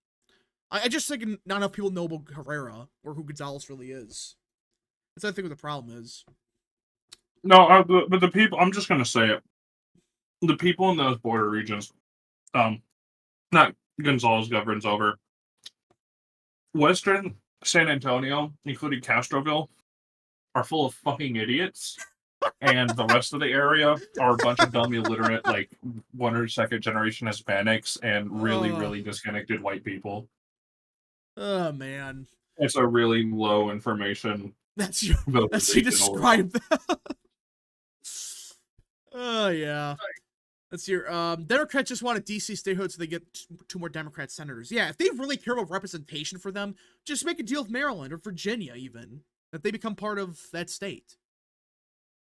I just think not enough people know about Herrera or who Gonzales really is. That's I think what the problem is. No, but the people, I'm just going to say it. The people in those border regions, not Gonzales governs over, Western San Antonio, including Castroville, are full of fucking idiots. And the rest of the area are a bunch of dumb, illiterate, like, 1 or 2nd generation Hispanics and really disconnected white people. Oh, man. It's a really low information. That's you describe that. Oh, yeah. Let's see here. Democrats just want a DC statehood so they get 2 more Democrat senators. Yeah, if they really care about representation for them, just make a deal with Maryland or Virginia, even. That they become part of that state.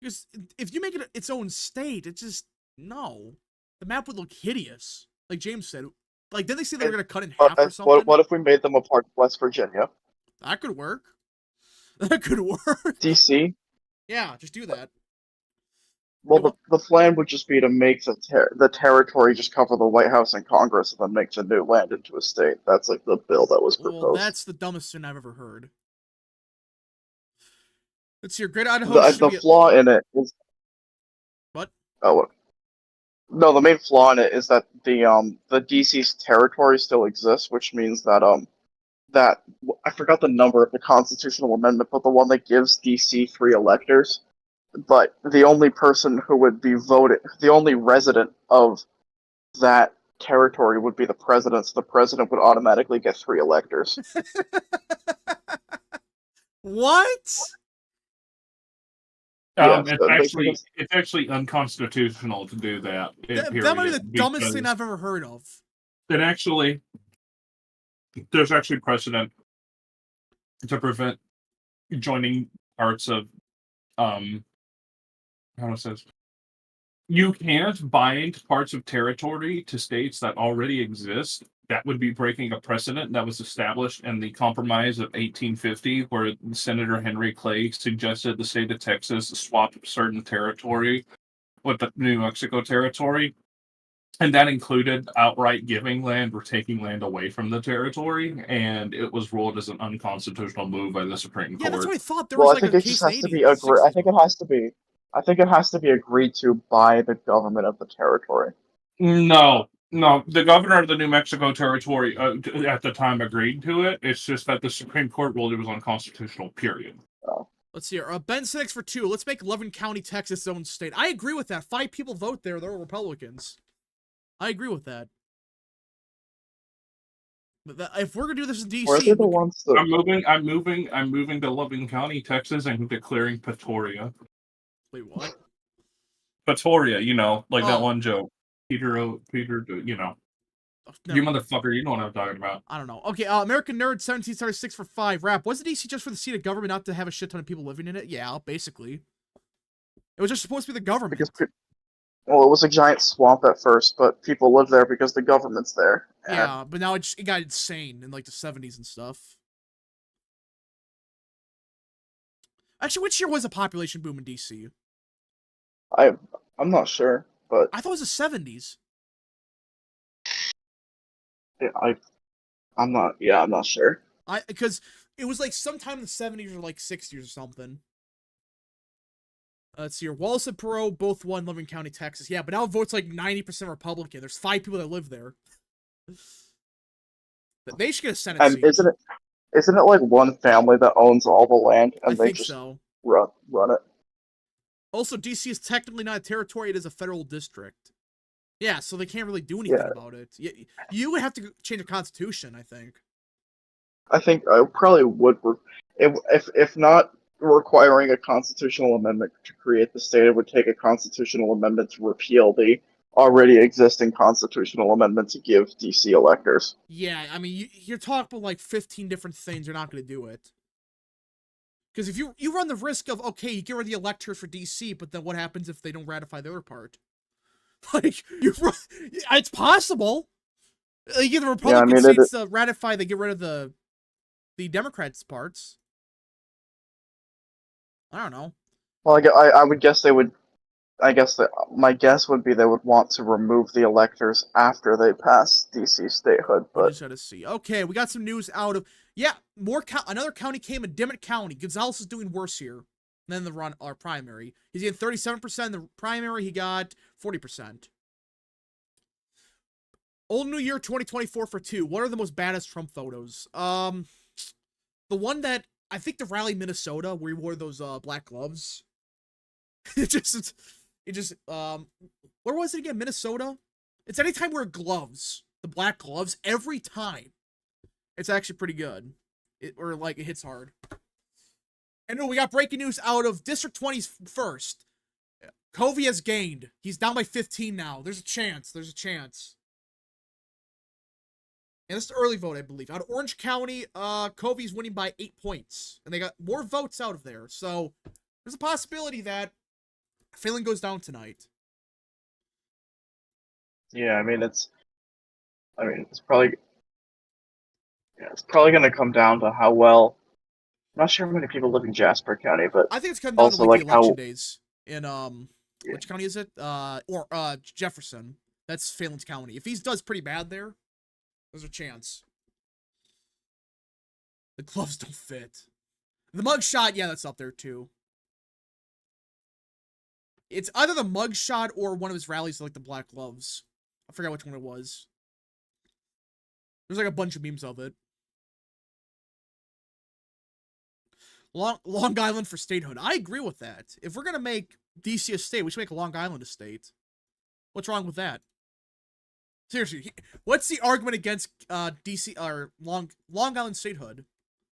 Because if you make it its own state, it's just, no. The map would look hideous. Like James said. Like, didn't they say they were going to cut in half or something? What if we made them a part of West Virginia? That could work. That could work. DC? Yeah, just do that. Well, the plan would just be to make the territory just cover the White House and Congress and then make the new land into a state. That's, like, the bill that was proposed. Well, that's the dumbest thing I've ever heard. Let's see, Great Idaho the flaw in it is... What? Oh, no, the main flaw in it is that the DC's territory still exists, which means that, that... I forgot the number of the constitutional amendment, but the one that gives DC 3 electors. But the only person who would be voted, the only resident of that territory would be the president, so the president would automatically get 3 electors. What? Yes, It's actually unconstitutional to do that. That might be the dumbest thing I've ever heard of. Then actually, there's actually precedent to prevent joining parts of how it says you can't bind parts of territory to states that already exist. That would be breaking a precedent that was established in the Compromise of 1850, where Senator Henry Clay suggested the state of Texas swap certain territory with the New Mexico territory. And that included outright giving land or taking land away from the territory, and it was ruled as an unconstitutional move by the Supreme Court. Yeah, that's what I thought. There was I think it just has to be agreed. I think it has to be agreed to by the government of the territory. No, the governor of the New Mexico territory at the time agreed to it. It's just that the Supreme Court ruled it was unconstitutional. Period. Oh. Let's see here. Ben 6 for 2. Let's make Loving County, Texas, its own state. I agree with that. 5 people vote there. They're Republicans. I agree with that. But if we're gonna do this in DC, where are the ones that... I'm moving to Loving County, Texas, and declaring Pretoria. Wait, what? Pretoria, that one joke. Peter, you motherfucker, you know what I'm talking about. I don't know. Okay, American Nerd 1776 for 5. Rap. Was the DC just for the seat of government, not to have a shit ton of people living in it? Yeah, basically. It was just supposed to be the government. Well, it was a giant swamp at first, but people live there because the government's there. Yeah, but now it got insane in like the 70s and stuff. Actually, which year was the population boom in DC? I'm not sure, but I thought it was the 70s. I'm not sure. Because it was like sometime in the 70s or like 60s or something. Let's see here. Wallace and Perot both won Loving County, Texas. Yeah, but now it votes like 90% Republican. There's 5 people that live there. They should get a Senate seat. Isn't it like one family that owns all the land and they just run it? Also, DC is technically not a territory. It is a federal district. Yeah, so they can't really do anything about it. You would have to change the Constitution, I think. I think I probably would. If not requiring a constitutional amendment to create the state, it would take a constitutional amendment to repeal the already existing constitutional amendment to give DC electors. Yeah, I mean, you're talking about like 15 different things. You're not going to do it. Because if you run the risk of, okay, you get rid of the electors for DC, but then what happens if they don't ratify the other part? Like, it's possible. You get the Republican states to ratify, they get rid of the Democrats' parts. I don't know. Well, I would guess they would. I guess that my guess would be they would want to remove the electors after they pass DC statehood. But we just gotta see. Okay, we got some news out of another county came in Dimmitt County. Gonzales is doing worse here than the primary. He's getting 37%. In the primary, he got 40%. Old New Year 2024 for 2. What are the most baddest Trump photos? The one that I think the rally Minnesota where he wore those black gloves. It just where was it again? Minnesota? It's anytime we wear gloves, the black gloves, every time. It's actually pretty good. It hits hard. And we got breaking news out of District 20's first. Covey has gained. He's down by 15 now. There's a chance. And it's the early vote, I believe. Out of Orange County, Covey's winning by 8 points. And they got more votes out of there. So there's a possibility that Phelan goes down tonight. Yeah, I mean it's probably going to come down to how well. I'm not sure how many people live in Jasper County, but I think it's coming down to like the election days in which county is it? Or Jefferson. That's Phelan's county. If he does pretty bad there, there's a chance. The gloves don't fit. The mugshot, yeah, that's up there too. It's either the mugshot or one of his rallies like the black gloves. I forgot which one it was. There's like a bunch of memes of it. Long Island for statehood. I agree with that. If we're going to make DC a state, we should make Long Island a state. What's wrong with that? Seriously, what's the argument against DC or Long Island statehood?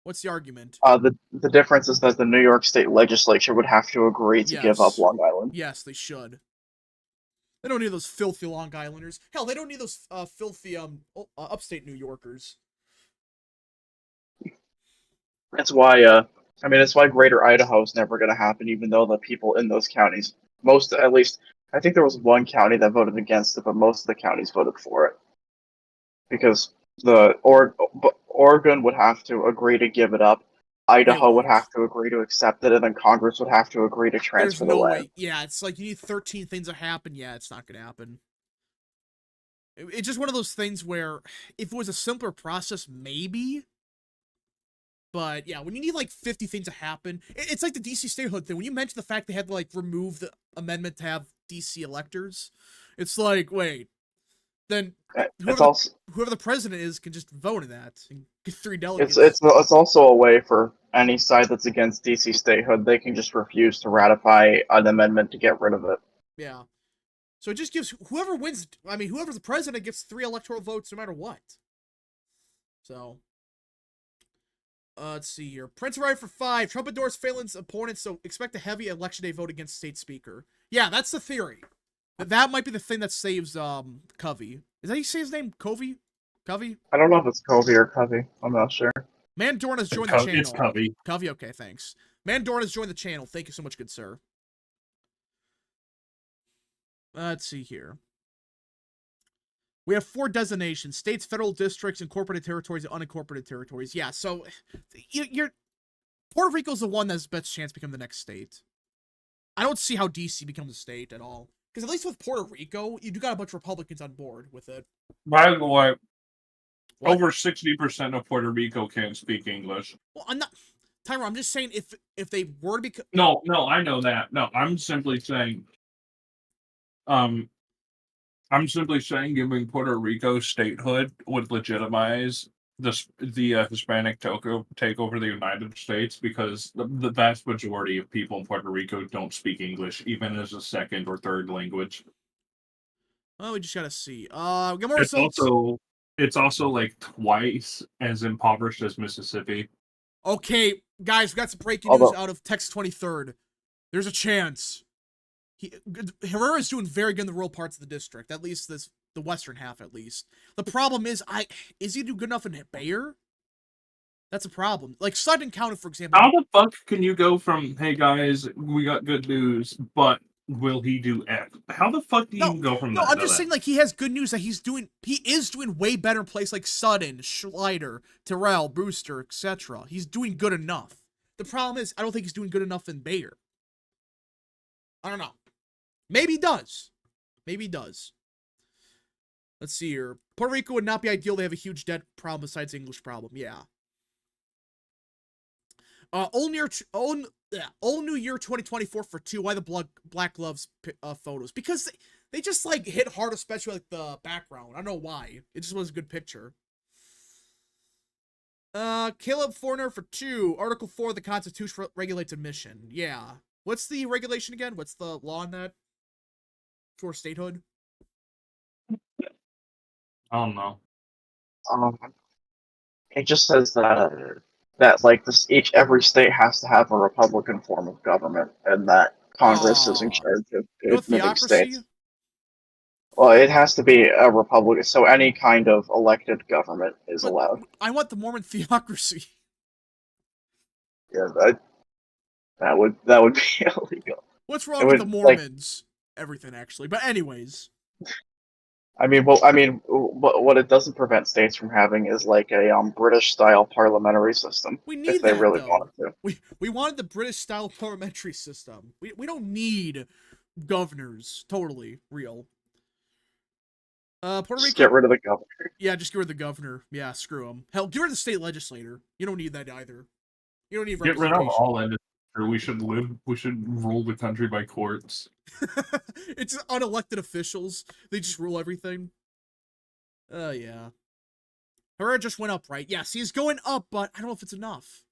What's the argument? The difference is that the New York State Legislature would have to agree to give up Long Island. Yes, they should. They don't need those filthy Long Islanders. Hell, they don't need those filthy upstate New Yorkers. That's why that's why Greater Idaho is never going to happen, even though the people in those counties, at least, I think there was one county that voted against it, but most of the counties voted for it. Because Oregon would have to agree to give it up, Idaho would have to agree to accept it, and then Congress would have to agree to transfer the land. Way. Yeah, it's like you need 13 things to happen. Yeah, it's not going to happen. It's just one of those things where if it was a simpler process, maybe. But yeah, when you need like 50 things to happen, it's like the DC statehood thing. When you mentioned the fact they had to like remove the amendment to have DC electors, it's like, wait, then whoever the president is can just vote in that and get 3 delegates. It's also a way for any side that's against DC statehood, they can just refuse to ratify an amendment to get rid of it. Yeah. So it just gives whoever wins, whoever's the president gets 3 electoral votes no matter what. So let's see here. Prince right for 5. Trump endorsed Phelan's opponents, so expect a heavy election day vote against state speaker. Yeah, that's the theory. That might be the thing that saves Covey. Is that how you say his name? Covey? Covey? I don't know if it's Covey or Covey. I'm not sure. Mandorn has joined the channel. It's Covey. Covey, okay, thanks. Mandorn has joined the channel. Thank you so much, good sir. Let's see here. We have 4 designations: states, federal districts, incorporated territories, and unincorporated territories. Yeah, so Puerto Rico's the one that's best chance to become the next state. I don't see how DC becomes a state at all. Because at least with Puerto Rico, you do got a bunch of Republicans on board with it. By the way, over 60% of Puerto Rico can't speak English. Well, I'm not... Tyra, I'm just saying if they were to become... No, I know that. No, I'm simply saying... giving Puerto Rico statehood would legitimize the Hispanic take over the United States, because the vast majority of people in Puerto Rico don't speak English, even as a second or third language. Well, we just gotta see. Get more results. It's also like twice as impoverished as Mississippi. Okay, guys, we got some breaking news out of Texas 23rd. There's a chance. Herrera's doing very good in the rural parts of the district, at least the western half, at least. The problem is, is he doing good enough in Bayer? That's a problem. Like Sutton County, for example. How the fuck can you go from, hey guys, we got good news, but will he do X? How the fuck do you go from that? No, I'm just saying, like, he has good news that he is doing way better in places like Sutton, Schleider, Terrell, Brewster, etc. He's doing good enough. The problem is, I don't think he's doing good enough in Bayer. I don't know. Maybe he does. Maybe he does. Let's see here. Puerto Rico would not be ideal. They have a huge debt problem besides the English problem. Yeah. All New Year 2024 for 2. Why the Black Gloves photos? Because they just, like, hit hard, especially, like, the background. I don't know why. It just was a good picture. Caleb Forner for 2. Article 4 of the Constitution regulates admission. Yeah. What's the regulation again? What's the law on that? For statehood? I don't know. It just says that like every state has to have a Republican form of government, and that Congress is in charge of admitting states. Well, it has to be a Republican, so any kind of elected government is allowed. I want the Mormon theocracy. Yeah, that would be illegal. What's wrong with the Mormons? Everything, actually. But anyways. What it doesn't prevent states from having is like a British-style parliamentary system. We need if they that, really though. wanted to. We wanted the British-style parliamentary system. We don't need governors. Totally real. Puerto Rico. Just get rid of the governor. Yeah, just get rid of the governor. Yeah, screw him. Hell, get rid of the state legislator. You don't need that either. You don't need get rid of all legislators. We should rule the country by courts. It's unelected officials. They just rule everything. Yeah. Herrera just went up, right? Yes, he's going up, but I don't know if it's enough.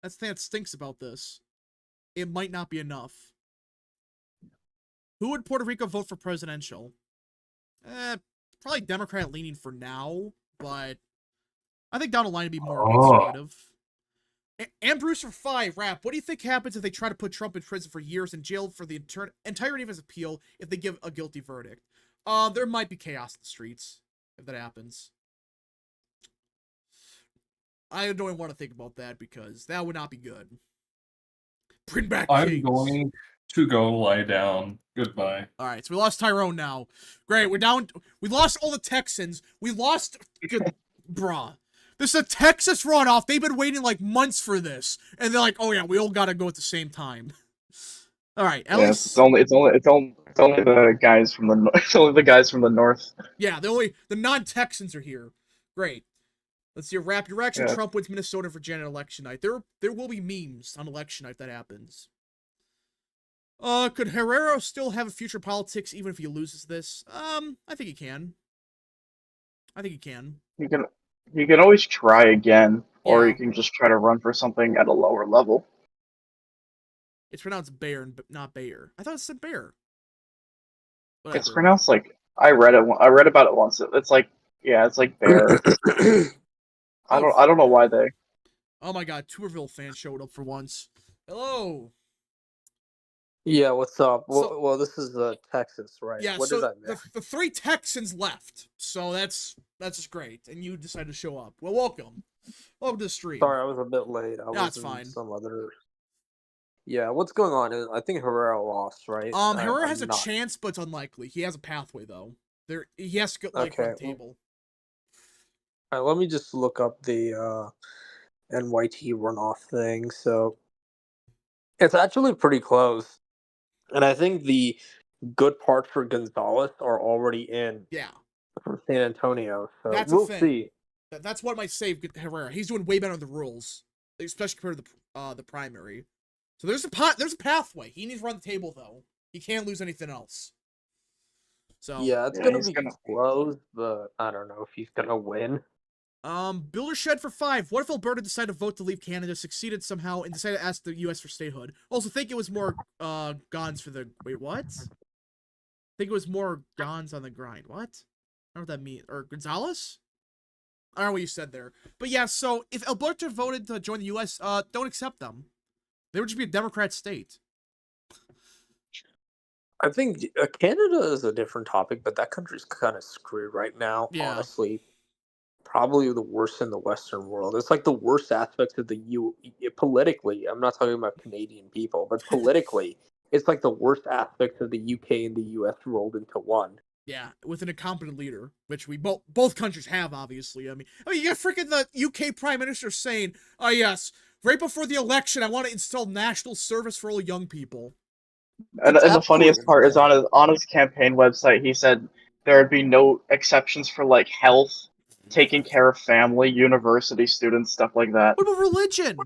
That's the thing that stinks about this. It might not be enough. Who would Puerto Rico vote for presidential? probably Democrat leaning for now, but I think down the line it'd be more conservative. And Bruce for 5, Rap, what do you think happens if they try to put Trump in prison for years and jail for the entirety of his appeal if they give a guilty verdict? There might be chaos in the streets if that happens. I don't even want to think about that because that would not be good. Bring back I'm Kings. going to go lie down. Goodbye. All right, so we lost Tyrone now. Great, we're down. We lost all the Texans. We lost. Bruh. This is a Texas runoff. They've been waiting like months for this, and they're like, "Oh yeah, we all gotta go at the same time." All right, at least it's only the guys from the it's only the guys from the north. Yeah, the non-Texans are here. Great. Let's see your Rap. Your reaction: Trump wins Minnesota and Virginia on election night. There will be memes on election night if that happens. Could Herrera still have a future politics even if he loses this? I think he can. You can always try again, or you can just try to run for something at a lower level. It's pronounced Bear, but not Bayer. I thought it said Bear. Whatever. It's pronounced like I read about it once. It's like it's like Bear. I don't know why they. Oh my God, Tuberville fans showed up for once. Hello. Yeah, what's up? Well, this is Texas, right? Yeah, what so did I miss? the 3 Texans left, so that's just great, and you decided to show up. Well, welcome to the stream. Sorry, I was a bit late. I was it's fine. Some other. Yeah, what's going on? I think Herrera lost, right? Herrera has a chance, but it's unlikely. He has a pathway though. He has to go run the table. All right, let me just look up the NYT runoff thing. So it's actually pretty close. And I think the good parts for Gonzales are already in. Yeah. From San Antonio. So that's we'll see. That's what might save Herrera. He's doing way better on the rules, especially compared to the primary. So there's a pathway. He needs to run the table though. He can't lose anything else. So yeah, it's gonna be close, but I don't know if he's gonna win. Builder Shed for 5. What if Alberta decided to vote to leave Canada, succeeded somehow, and decided to ask the U.S. for statehood? Also, think it was more Gons for the... Wait, what? Think it was more Gons on the grind. What? I don't know what that means. Or Gonzales? I don't know what you said there. But yeah, so if Alberta voted to join the U.S., don't accept them. They would just be a Democrat state. I think Canada is a different topic, but that country's kind of screwed right now, honestly. Probably the worst in the Western world. It's like the worst aspects of the politically. I'm not talking about Canadian people, but politically, it's like the worst aspects of the UK and the US rolled into one. Yeah, with an incompetent leader, which we both countries have, obviously. I mean, you got freaking the UK Prime Minister saying, "Oh yes, right before the election, I want to install national service for all young people." And the funniest part is on his campaign website, he said there would be no exceptions for like health, taking care of family, university students, stuff like that. What about religion?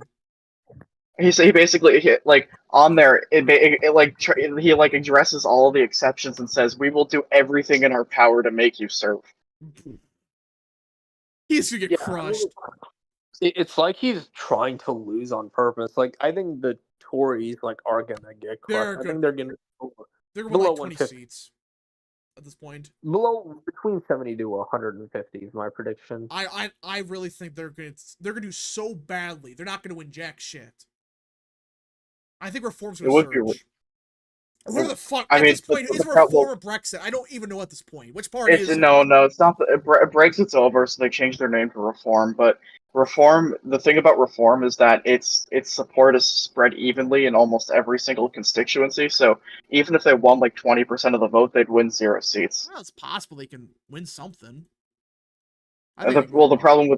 He basically like on there he addresses all of the exceptions and says we will do everything in our power to make you serve. He's gonna get crushed. It's like he's trying to lose on purpose. Like I think the Tories are gonna get crushed. I think they're gonna below like 20 seats at this point. Below between 70 to 150 is my prediction. I really think they're gonna do so badly. They're not gonna win jack shit. I think reform's gonna surge. Whatever the fuck. At this point, is reform or Brexit? I don't even know at this point. Which party is it? No, it's not. Brexit's over, so they changed their name to Reform. But Reform, the thing about Reform is that its support is spread evenly in almost every single constituency. So even if they won like 20% of the vote, they'd win 0 seats. Well, it's possible they can win something. The problem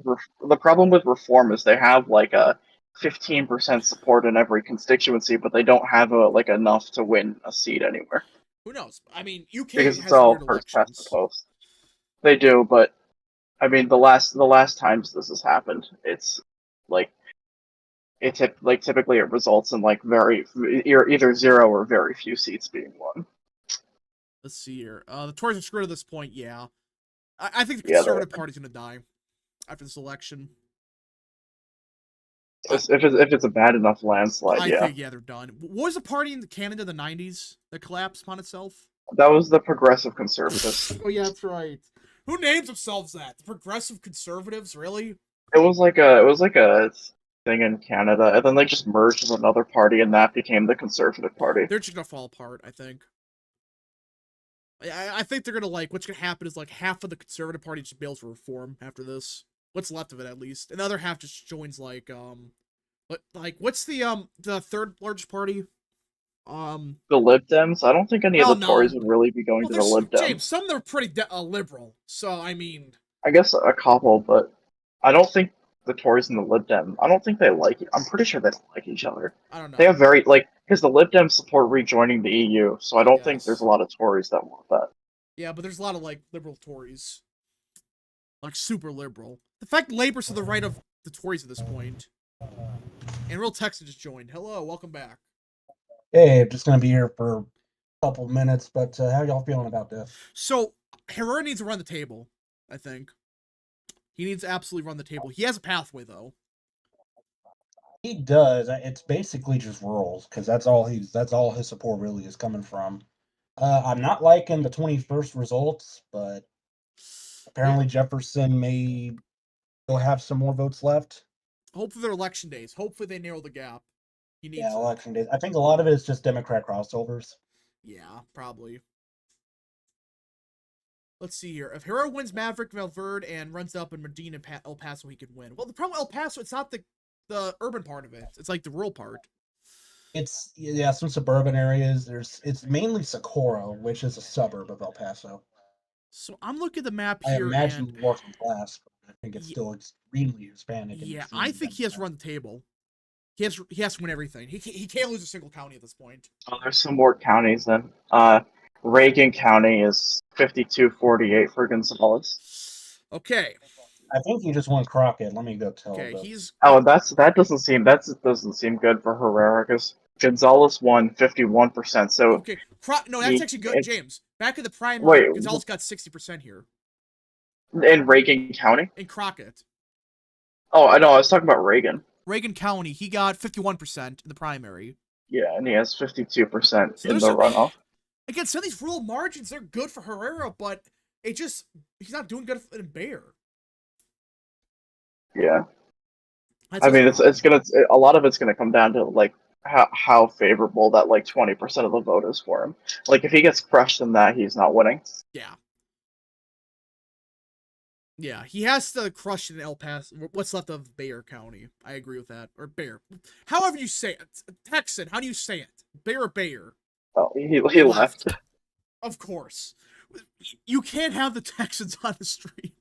with Reform is they have like a 15% support in every constituency, but they don't have enough to win a seat anywhere. Who knows? I mean, UK because has it's all weird first elections. past the post. They do, but I mean the last times this has happened, it's typically it results in either 0 or very few seats being won. Let's see here. The Tories are screwed at this point. Yeah, I think the Conservative Party's gonna die after this election. If it's a bad enough landslide, I think they're done. What was the party in Canada in the 90s that collapsed upon itself? That was the Progressive Conservatives. Oh yeah, that's right. Who names themselves that? The Progressive Conservatives, really? It was like a thing in Canada, and then they just merged with another party, and that became the Conservative Party. They're just gonna fall apart, I think. I think they're gonna what's gonna happen is half of the Conservative Party just bails for reform after this. What's left of it, at least, and the other half just joins what's the third largest party? The Lib Dems. I don't think any of the Tories would really be going to the Lib Dems. James, some of them are pretty liberal, so I mean, I guess a couple, but I don't think the Tories and the Lib Dems. I don't think they like it. I'm pretty sure they don't like each other. I don't know. They have because the Lib Dems support rejoining the EU, so I don't think there's a lot of Tories that want that. Yeah, but there's a lot of liberal Tories, super liberal. The fact Labor's to the right of the Tories at this point. And Real Texan just joined. Hello, welcome back. Hey, I'm just gonna be here for a couple minutes, but how y'all feeling about this? So Herrera needs to run the table, I think. He needs to absolutely run the table. He has a pathway, though. He does. It's basically just rurals, because that's all his support really is coming from. I'm not liking the 21st results, but apparently Jefferson may still have some more votes left. Hopefully they're election days. Hopefully they narrow the gap. He needs election days. I think a lot of it is just Democrat crossovers. Yeah, probably. Let's see here. If Herrera wins Maverick, Valverde, and runs up in Medina, El Paso, he could win. Well, the problem with El Paso, it's not the urban part of it. It's the rural part. It's some suburban areas. It's mainly Socorro, which is a suburb of El Paso. So I'm looking at the map here. I imagine working class, but I think it's still extremely Hispanic. Yeah, I think he has to run the table. He has to win everything. He can't lose a single county at this point. Oh, there's some more counties then. Reagan County is 52-48 for Gonzales. Okay. I think he just won Crockett. Let me go tell. Okay, that doesn't seem good for Herrera because Gonzales won 51%. So okay, no, that's actually good, James. Back in the primary, Gonzales got 60% here. In Reagan County? In Crockett. Oh, I know. I was talking about Reagan. Reagan County, he got 51% in the primary. Yeah, and he has 52% in the runoff. Again, some of these rural margins, they're good for Herrera, but he's not doing good in Bayer. Yeah. I mean, a lot of it's gonna come down to how favorable that 20% of the vote is for him. If he gets crushed in that, he's not winning. Yeah. Yeah, he has to crush it in El Paso. What's left of Bayer County? I agree with that. Or Bayer. However you say it. Texan, how do you say it? Bayer or Bayer? Oh, he left. Of course. You can't have the Texans on the stream.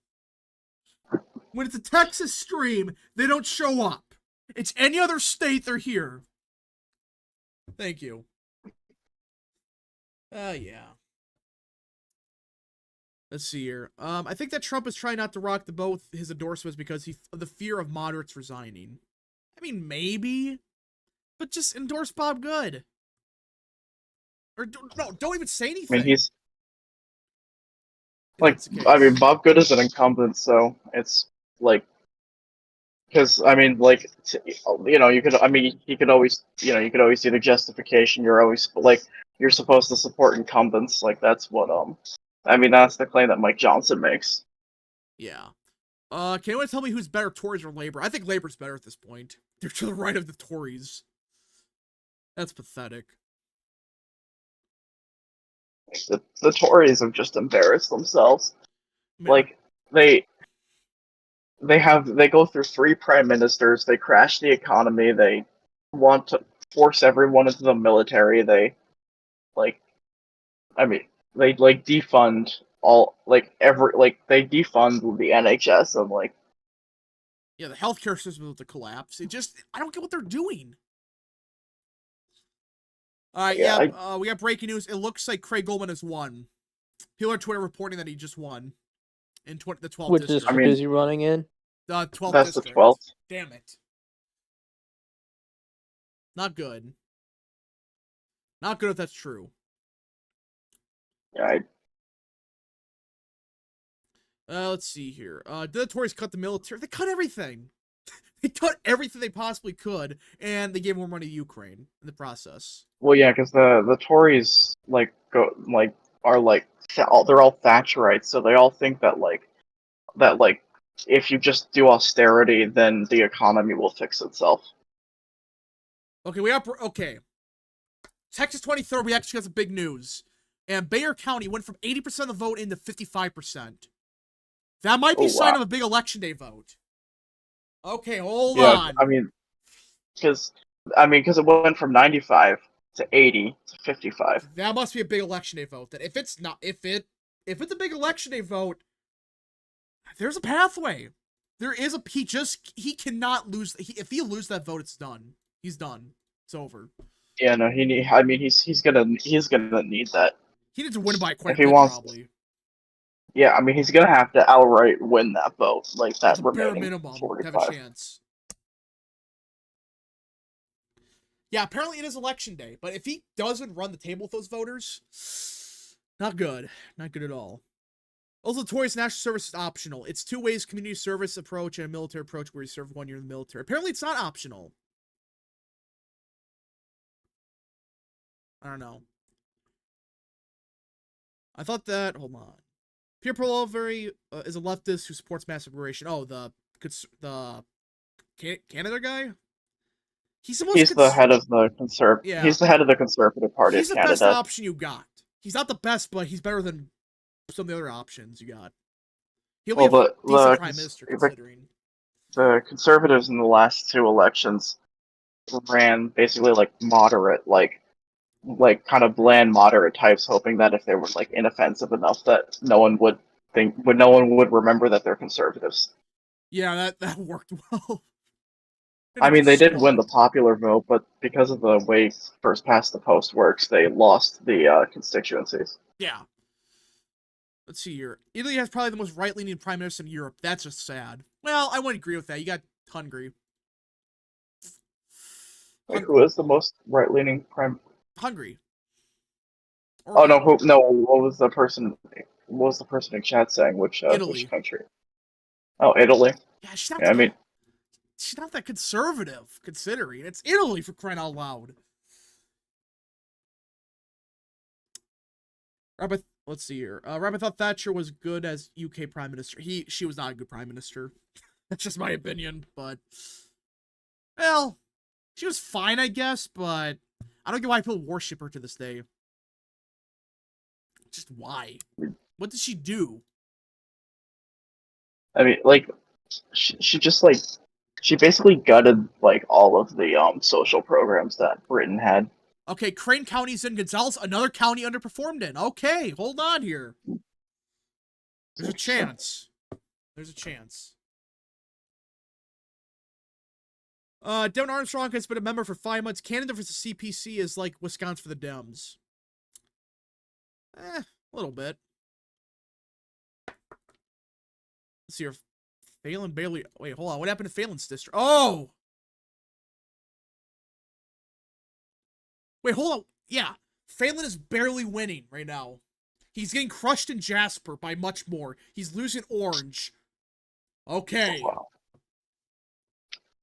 When it's a Texas stream, they don't show up. It's any other state, they're here. Thank you. Yeah. Let's see here. I think that Trump is trying not to rock the boat with his endorsements because of the fear of moderates resigning. I mean, maybe. But just endorse Bob Good. Or don't even say anything. I mean, Bob Good is an incumbent, so it's because he could always see the justification. You're always you're supposed to support incumbents. That's what that's the claim that Mike Johnson makes. Yeah. Can anyone tell me who's better, Tories or Labor? I think Labor's better at this point. They're to the right of the Tories. That's pathetic. The Tories have just embarrassed themselves. They go through 3 prime ministers. They crash the economy. They want to force everyone into the military. They defund they defund the NHS and yeah, the healthcare system is about to collapse. I don't get what they're doing. All right, we got breaking news. It looks like Craig Goldman has won. People on Twitter reporting that he just won in the 12th Which district. district is he running in? The 12th That's district. the 12th. Damn it. Not good. Not good if that's true. Yeah. Let's see here. Did the Tories cut the military? They cut everything. They cut everything they possibly could, and they gave more money to Ukraine in the process. Well, yeah, because the Tories are like they're all Thatcherites, so they all think that if you just do austerity, then the economy will fix itself. Okay, Texas 23rd, we actually got some big news. And Bayer County went from 80% of the vote into 55%. That might be a sign of a big election day vote. Okay, hold on. I mean, because it went from 95 to 80 to 55. That must be a big election day vote. That if it's a big election day vote, there's a pathway. There is he cannot lose. If he loses that vote, it's done. He's done. It's over. Yeah, no, he's gonna need that. He needs to win by quite a bit, probably. Yeah, I mean, he's gonna have to outright win that vote, like that remaining bare minimum 45. to have a chance. Yeah, apparently it is election day, but if he doesn't run the table with those voters, not good. Not good at all. Also, Tory's national service is optional. It's 2 ways: community service approach and a military approach where you serve 1 year in the military. Apparently it's not optional. I don't know. I thought that... Hold on. Pierre Pulveri is a leftist who supports mass immigration. Oh, the Canada guy? He's the head of the He's the head of the Conservative Party of Canada. He's the best option you got. He's not the best, but he's better than some of the other options you got. He'll be a decent prime minister, considering. The Conservatives in the last 2 elections ran basically like moderate, like kind of bland moderate types, hoping that if they were like inoffensive enough that no one would remember that they're conservatives. Yeah, that worked well. I mean, they did win the popular vote, but because of the way first past the post works, they lost the constituencies. Yeah. Let's see here. Italy has probably the most right-leaning prime minister in Europe. That's just sad. Well, I wouldn't agree with that. You got Hungary. Wait, who is the most right-leaning prime? Hungary. What was the person? What was the person in chat saying? Which country? Oh, Italy. Yeah, she's not that conservative, considering it's Italy, for crying out loud. Let's see here. Rabbi thought Thatcher was good as UK Prime Minister. She was not a good Prime Minister. That's just my opinion, but... Well, she was fine, I guess, but... I don't get why people worship her to this day. Just why? What did she do? I mean, like, she just, like... She basically gutted, like, all of the social programs that Britain had. Okay, Crane County's in. Gonzales, another county underperformed in. Okay, hold on here. There's a chance. There's a chance. Devin Armstrong has been a member for 5 months. Canada versus CPC is like Wisconsin for the Dems. A little bit. Let's see here. Phelan Bailey. Wait, hold on. What happened to Phelan's district? Oh! Wait, hold on. Yeah. Phelan is barely winning right now. He's getting crushed in Jasper by much more. He's losing Orange. Okay. Oh, wow.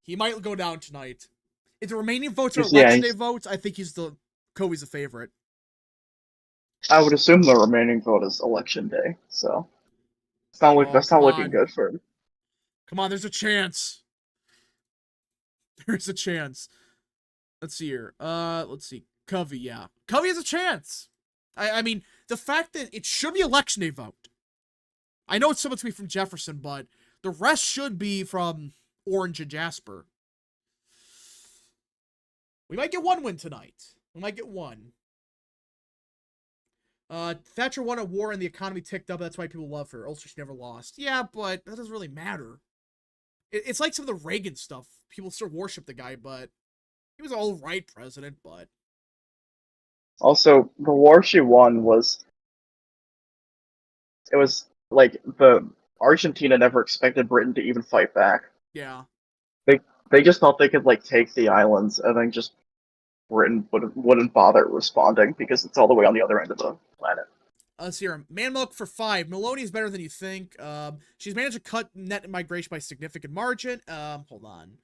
He might go down tonight. If the remaining votes are election day votes, I think Covey's the favorite. I would assume the remaining vote is election day, so that's not looking good for him. Come on, there's a chance. There's a chance. Let's see here. Let's see. Covey, yeah. Covey has a chance. I mean, the fact that it should be election day vote. I know it's supposed to be from Jefferson, but the rest should be from Orange and Jasper. We might get one win tonight. We might get one. Thatcher won a war and the economy ticked up. That's why people love her. Also, she never lost. Yeah, but that doesn't really matter. It's like some of the Reagan stuff. People still worship the guy, but he was an all-right president, but... Also, the war she won was... It was, like, Argentina never expected Britain to even fight back. Yeah. They just thought they could, like, take the islands, and then just Britain wouldn't bother responding, because it's all the way on the other end of the planet. Let's see here. Man Milk for 5. Maloney is better than you think. She's managed to cut net migration by a significant margin. Hold on.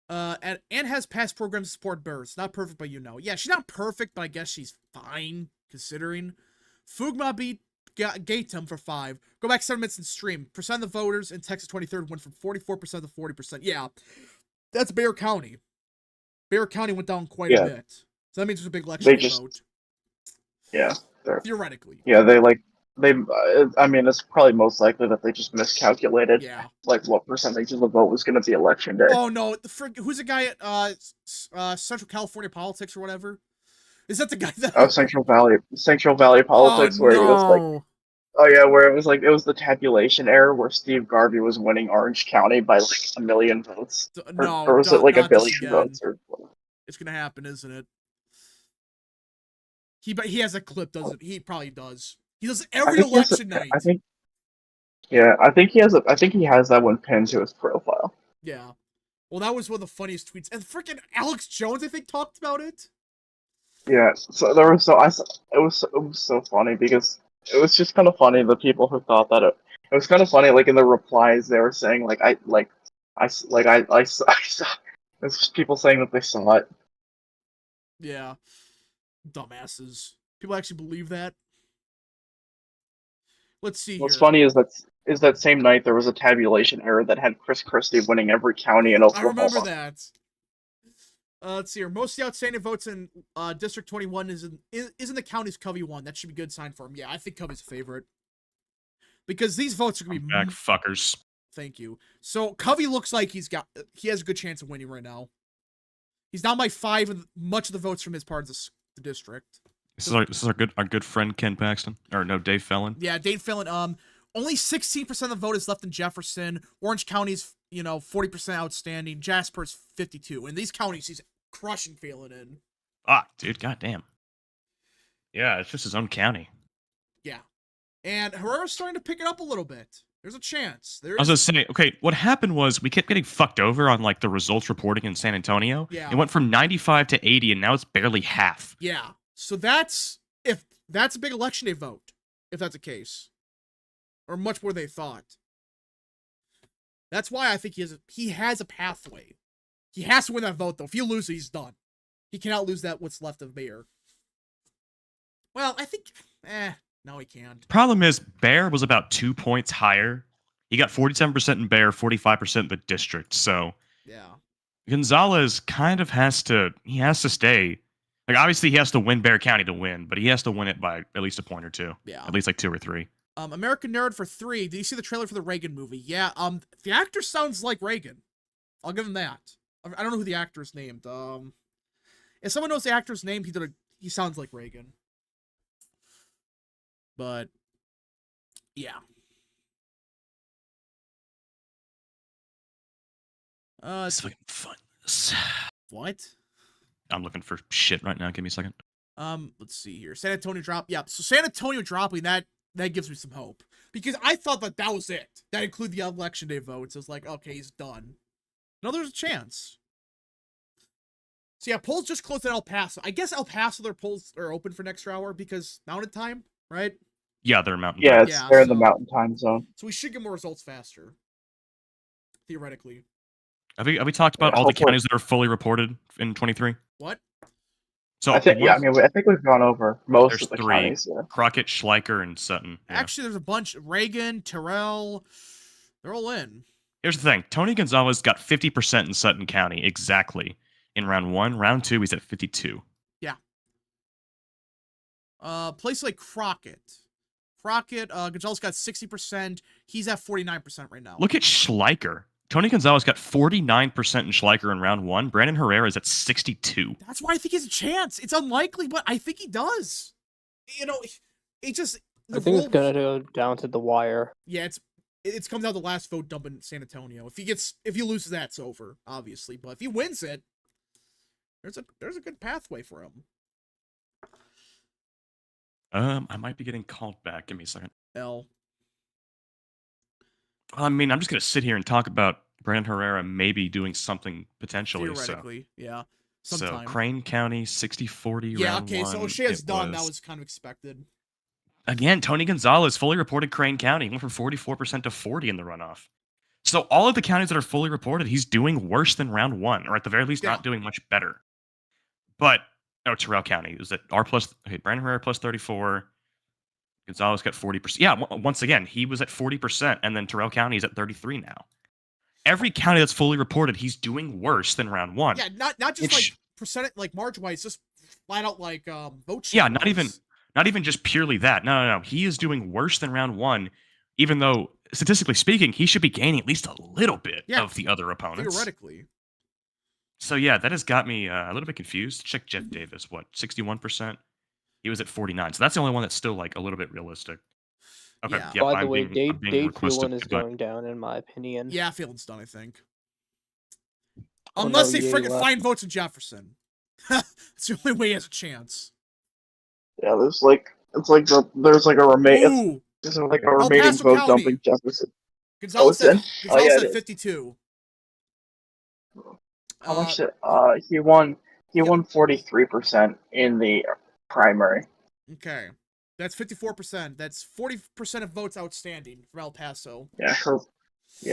And has past programs to support births. Not perfect, but you know. Yeah, she's not perfect, but I guess she's fine, considering. Fugma beat Gatum for 5. Go back 7 minutes and stream. Percent of the voters in Texas 23rd went from 44% to 40%. Yeah, that's Bexar County. Bexar County went down quite a bit. So that means there's a big election vote. Yeah. Theoretically. Yeah, I mean, it's probably most likely that they just miscalculated. Yeah. Like what percentage of the vote was going to be election day. Oh no, who's the guy at Central California Politics or whatever? Is that the guy that? Oh, Central Valley Politics, where it was like, oh yeah, where it was the tabulation error where Steve Garvey was winning Orange County by like 1 million votes, or was it like 1 billion votes? Or it's gonna happen, isn't it? He has a clip, doesn't he? Probably does. He does it every election night. I think he has that one pinned to his profile. Yeah. Well, that was one of the funniest tweets, and freaking Alex Jones, I think, talked about it. Yeah, so it was so funny because it was just kind of funny the people who thought that it was kind of funny, like in the replies they were saying I saw it's just people saying that they saw it. Yeah, dumbasses. People actually believe that. Let's see. What's funny is that same night there was a tabulation error that had Chris Christie winning every county in Oklahoma. I remember that. Let's see here. Most of the outstanding votes in District 21 is in the counties Covey won. That should be a good sign for him. Yeah, I think Covey's a favorite. Because these votes are going to be... Back fuckers. Thank you. So, Covey looks like he has a good chance of winning right now. He's down by 5 of much of the votes from his part of the district. This is our good friend Ken Paxton. Or no, Dave Fellon. Yeah, Dave Fellon. Only 16% of the vote is left in Jefferson. Orange County's, 40% outstanding. Jasper's 52. And these counties he's crushing Phelan in. Ah, dude, goddamn. Yeah, it's just his own county. Yeah. And Herrera's starting to pick it up a little bit. There's a chance. I was just saying, okay, what happened was we kept getting fucked over on like the results reporting in San Antonio. Yeah. It went from 95 to 80, and now it's barely half. Yeah. So that's a big election day vote, if that's the case. Or much more than they thought. That's why I think he has a pathway. He has to win that vote, though. If he loses, he's done. He cannot lose what's left of Bexar. Well, I think... no, he can't. Problem is, Bexar was about 2 points higher. He got 47% in Bexar, 45% in the district. So, yeah, Gonzales kind of has to stay. Like, obviously, he has to win Bexar County to win, but he has to win it by at least a point or two. Yeah. At least like 2 or 3. American Nerd for 3. Did you see the trailer for the Reagan movie? Yeah. The actor sounds like Reagan. I'll give him that. I don't know who the actor is named. If someone knows the actor's name, he sounds like Reagan. But yeah. It's fucking fun. What? I'm looking for shit right now. Give me a second. Let's see here. San Antonio drop. Yeah, so San Antonio dropping that gives me some hope. Because I thought that was it. That included the election day votes. It was like, okay, he's done. No, there's a chance. So yeah, polls just closed at El Paso. I guess El Paso, their polls are open for next hour because mountain time, right? Yeah, they're mountain time. Yeah, they're in the mountain time zone. So we should get more results faster. Theoretically. Have we talked about all the counties that are fully reported in 23? What? So I think we've gone over most of the 3. counties. Yeah. Crockett, Schleicher, and Sutton. Yeah. Actually, there's a bunch. Reagan, Terrell, they're all in. Here's the thing. Tony Gonzales got 50% in Sutton County, exactly. In round 1. Round 2, he's at 52. Yeah. Place like Crockett. Gonzales got 60%. He's at 49% right now. Look at Schleicher. Tony Gonzales got 49% in Schleicher in round 1. Brandon Herrera is at 62. That's why I think he has a chance. It's unlikely, but I think he does. It just... I think it's going to go down to the wire. Yeah, it's come down to the last vote dump in San Antonio. If he loses that, it's over, obviously. But if he wins it, there's a good pathway for him. I might be getting called back. Give me a second. I mean, I'm just going to sit here and talk about Brandon Herrera maybe doing something potentially. Theoretically, yeah. Sometime. So, Crane County, 60-40. Yeah, okay, so O'Shea's done. That was kind of expected. Again, Tony Gonzales fully reported Crane County. He went from 44% to 40% in the runoff. So all of the counties that are fully reported, he's doing worse than round 1, or at the very least not doing much better. But, Terrell County, is it R plus, okay, Brandon Herrera plus 34, Gonzales got 40%. Yeah, once again, he was at 40%, and then Terrell County is at 33 now. Every county that's fully reported, he's doing worse than round one. Yeah, not just like percentage, like margin-wise, just flat out like vote share. Yeah, not even just purely that. No. He is doing worse than round one, even though statistically speaking, he should be gaining at least a little bit of the other opponents. Theoretically. So yeah, that has got me a little bit confused. Check Jeff Davis, what, 61%? He was at 49, so that's the only one that's still like a little bit realistic. Okay. Yeah. By the way, Dave Phelan is going down, in my opinion. Yeah, Phelan's done, I think. Unless they friggin' find votes in Jefferson. It's the only way he has a chance. Yeah, there's like a remaining vote County. dumping Jefferson. Gonzales at 52. How much did he won 43% in the primary. Okay. That's 54%. That's 40% of votes outstanding from El Paso. Yeah,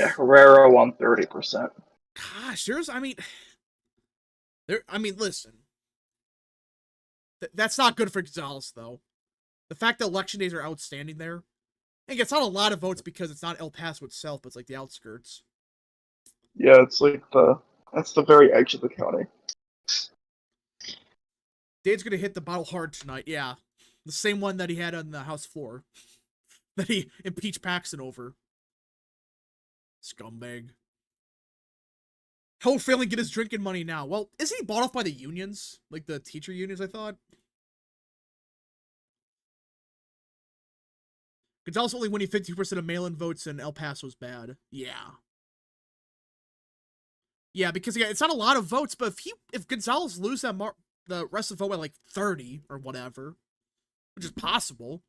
Herrera won 30%. Gosh, listen. That's not good for Gonzales, though. The fact that election days are outstanding there. And it's not a lot of votes because it's not El Paso itself, but it's like the outskirts. Yeah, it's like that's the very edge of the county. Dave's gonna hit the bottle hard tonight, yeah. The same one that he had on the House floor. That he impeached Paxton over. Scumbag. How will Phelan get his drinking money now? Well, isn't he bought off by the unions? Like the teacher unions, I thought? Gonzales only winning 50% of mail-in votes in El Paso's bad. Yeah. Yeah, because it's not a lot of votes, but if Gonzales loses the rest of the vote by like 30 or whatever, which is possible,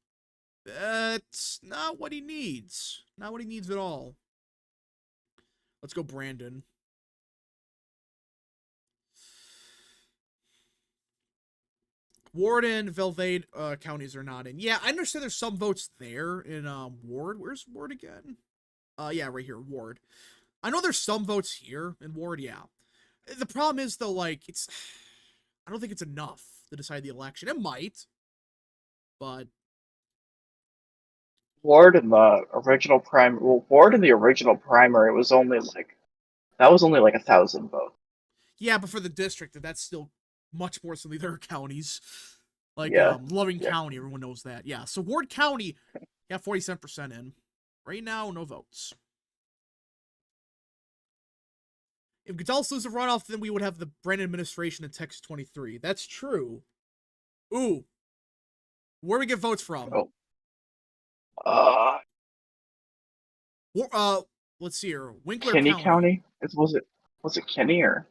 that's not what he needs. Not what he needs at all. Let's go Brandon. Ward and Velvade counties are not in. Yeah, I understand there's some votes there in Ward. Where's Ward again? Yeah, right here, Ward. I know there's some votes here in Ward, yeah. The problem is, though, like, I don't think it's enough to decide the election. It might, but... Ward in the original primary was only like 1,000 votes. Yeah, but for the district, that's still much more than the other counties. Like, Loving County, everyone knows that. Yeah, so Ward County got 47% in. Right now, no votes. If Gonzales loses a runoff, then we would have the Brandon administration in Texas 23. That's true. Ooh. Where do we get votes from? Let's see here. Winkler Kinney County? Was it Kinney or?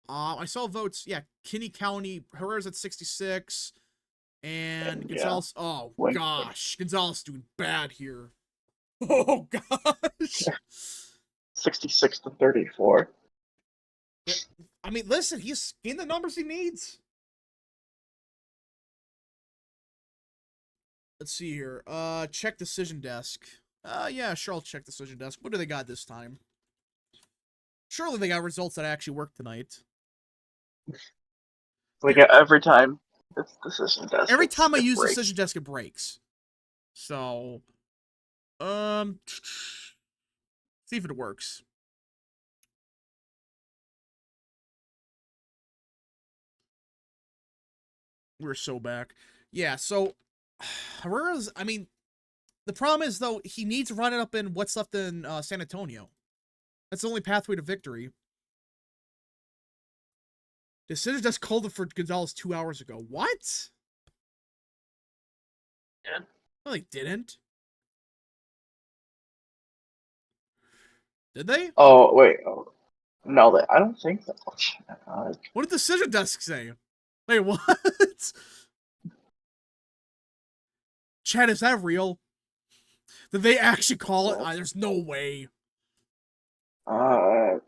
I saw votes. Yeah, Kinney County. Herrera's at 66, and Gonzales. Yeah. Oh gosh, Gonzales doing bad here. Oh gosh. 66 to 34. I mean, listen, he's getting the numbers he needs. Let's see here. Check decision desk. Yeah, sure, I'll check decision desk. What do they got this time? Surely they got results that actually work tonight. Like every time it's decision desk. Every time I use decision desk, it breaks. So, see if it works. We're so back. Yeah, so Herrera's, I mean, the problem is, though, he needs to run it up in what's left in San Antonio. That's the only pathway to victory. Decision desk called it for Gonzales 2 hours ago. What? Yeah. No, they didn't. Did they? Oh, wait. Oh. No, I don't think so. What did decision desk say? Wait, what? Chad, is that real? Did they actually call it? There's no way. Comrade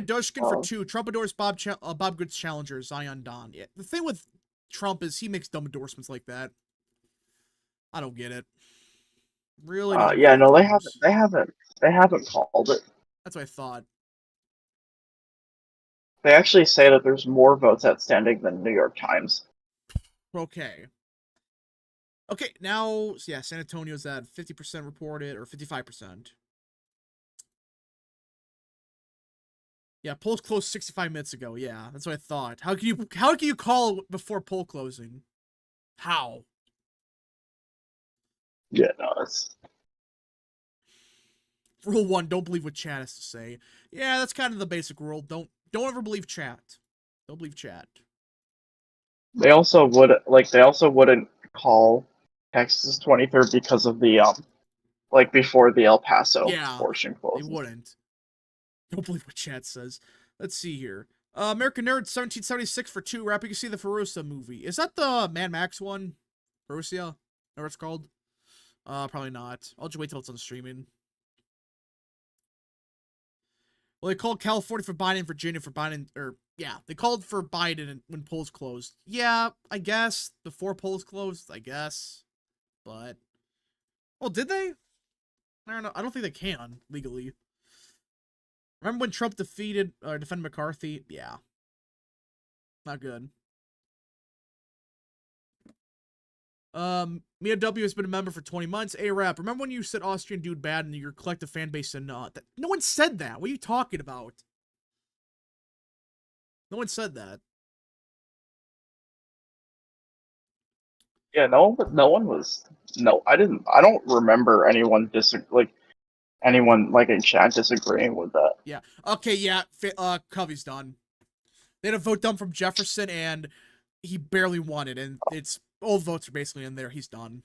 Dushkin for 2. Trump endorses Bob Good's challenger, Zion Don. Yeah, the thing with Trump is he makes dumb endorsements like that. I don't get it. Really? Yeah, no, they haven't called it. That's what I thought. They actually say that there's more votes outstanding than New York Times. Okay. Okay, now, yeah, San Antonio's at 50% reported, or 55%. Yeah, polls closed 65 minutes ago. Yeah, that's what I thought. How can you call before poll closing? How? Yeah, no, it's Rule 1, don't believe what chat has to say. Yeah, that's kind of the basic rule. Don't ever believe chat. Don't believe chat. they also wouldn't call Texas 23rd because of the like before the El Paso portion They closes. wouldn't. Don't believe what chat says. Let's see here. American Nerd 1776 for 2. Rap, you can see the Furiosa movie. Is that the Mad Max one? Furiosa? Know what it's called? Probably not. I'll just wait till it's on streaming. Well, they called California for Biden, Virginia for Biden, or, yeah, they called for Biden when polls closed. Yeah, I guess. Before polls closed, I guess. But, well, did they? I don't know. I don't think they can, legally. Remember when Trump defended McCarthy? Yeah. Not good. Mia W has been a member for 20 months. A-Rap, remember when you said Austrian dude bad and your collective fan base said not? No one said that. What are you talking about? No one said that. Yeah, no one was. No, I don't remember anyone anyone like in chat disagreeing with that. Yeah. Okay, yeah. Covey's done. They had a vote done from Jefferson, and he barely won it, and it's all votes are basically in there. He's done.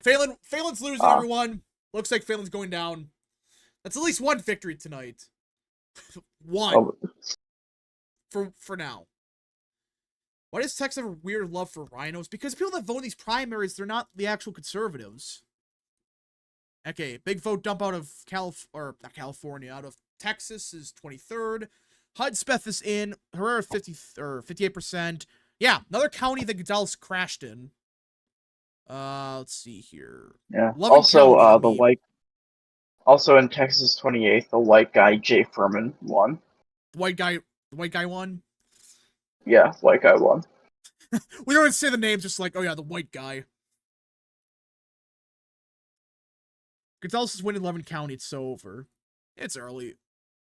Phelan's losing, everyone. Looks like Phelan's going down. That's at least one victory tonight. One. For now. Why does Texas have a weird love for rhinos? Because people that vote in these primaries, they're not the actual conservatives. Okay, big vote dump out of not California, out of Texas is 23rd. Hudspeth is in. Herrera 58%. Yeah, another county that Gonzales crashed in. Let's see here. Yeah. Loving also, County, also in Texas 28th, the white guy Jay Furman won. The white guy won. Yeah, white guy won. We don't even say the names, just like, oh yeah, the white guy. Gonzales is winning 11 County. It's so over. It's early.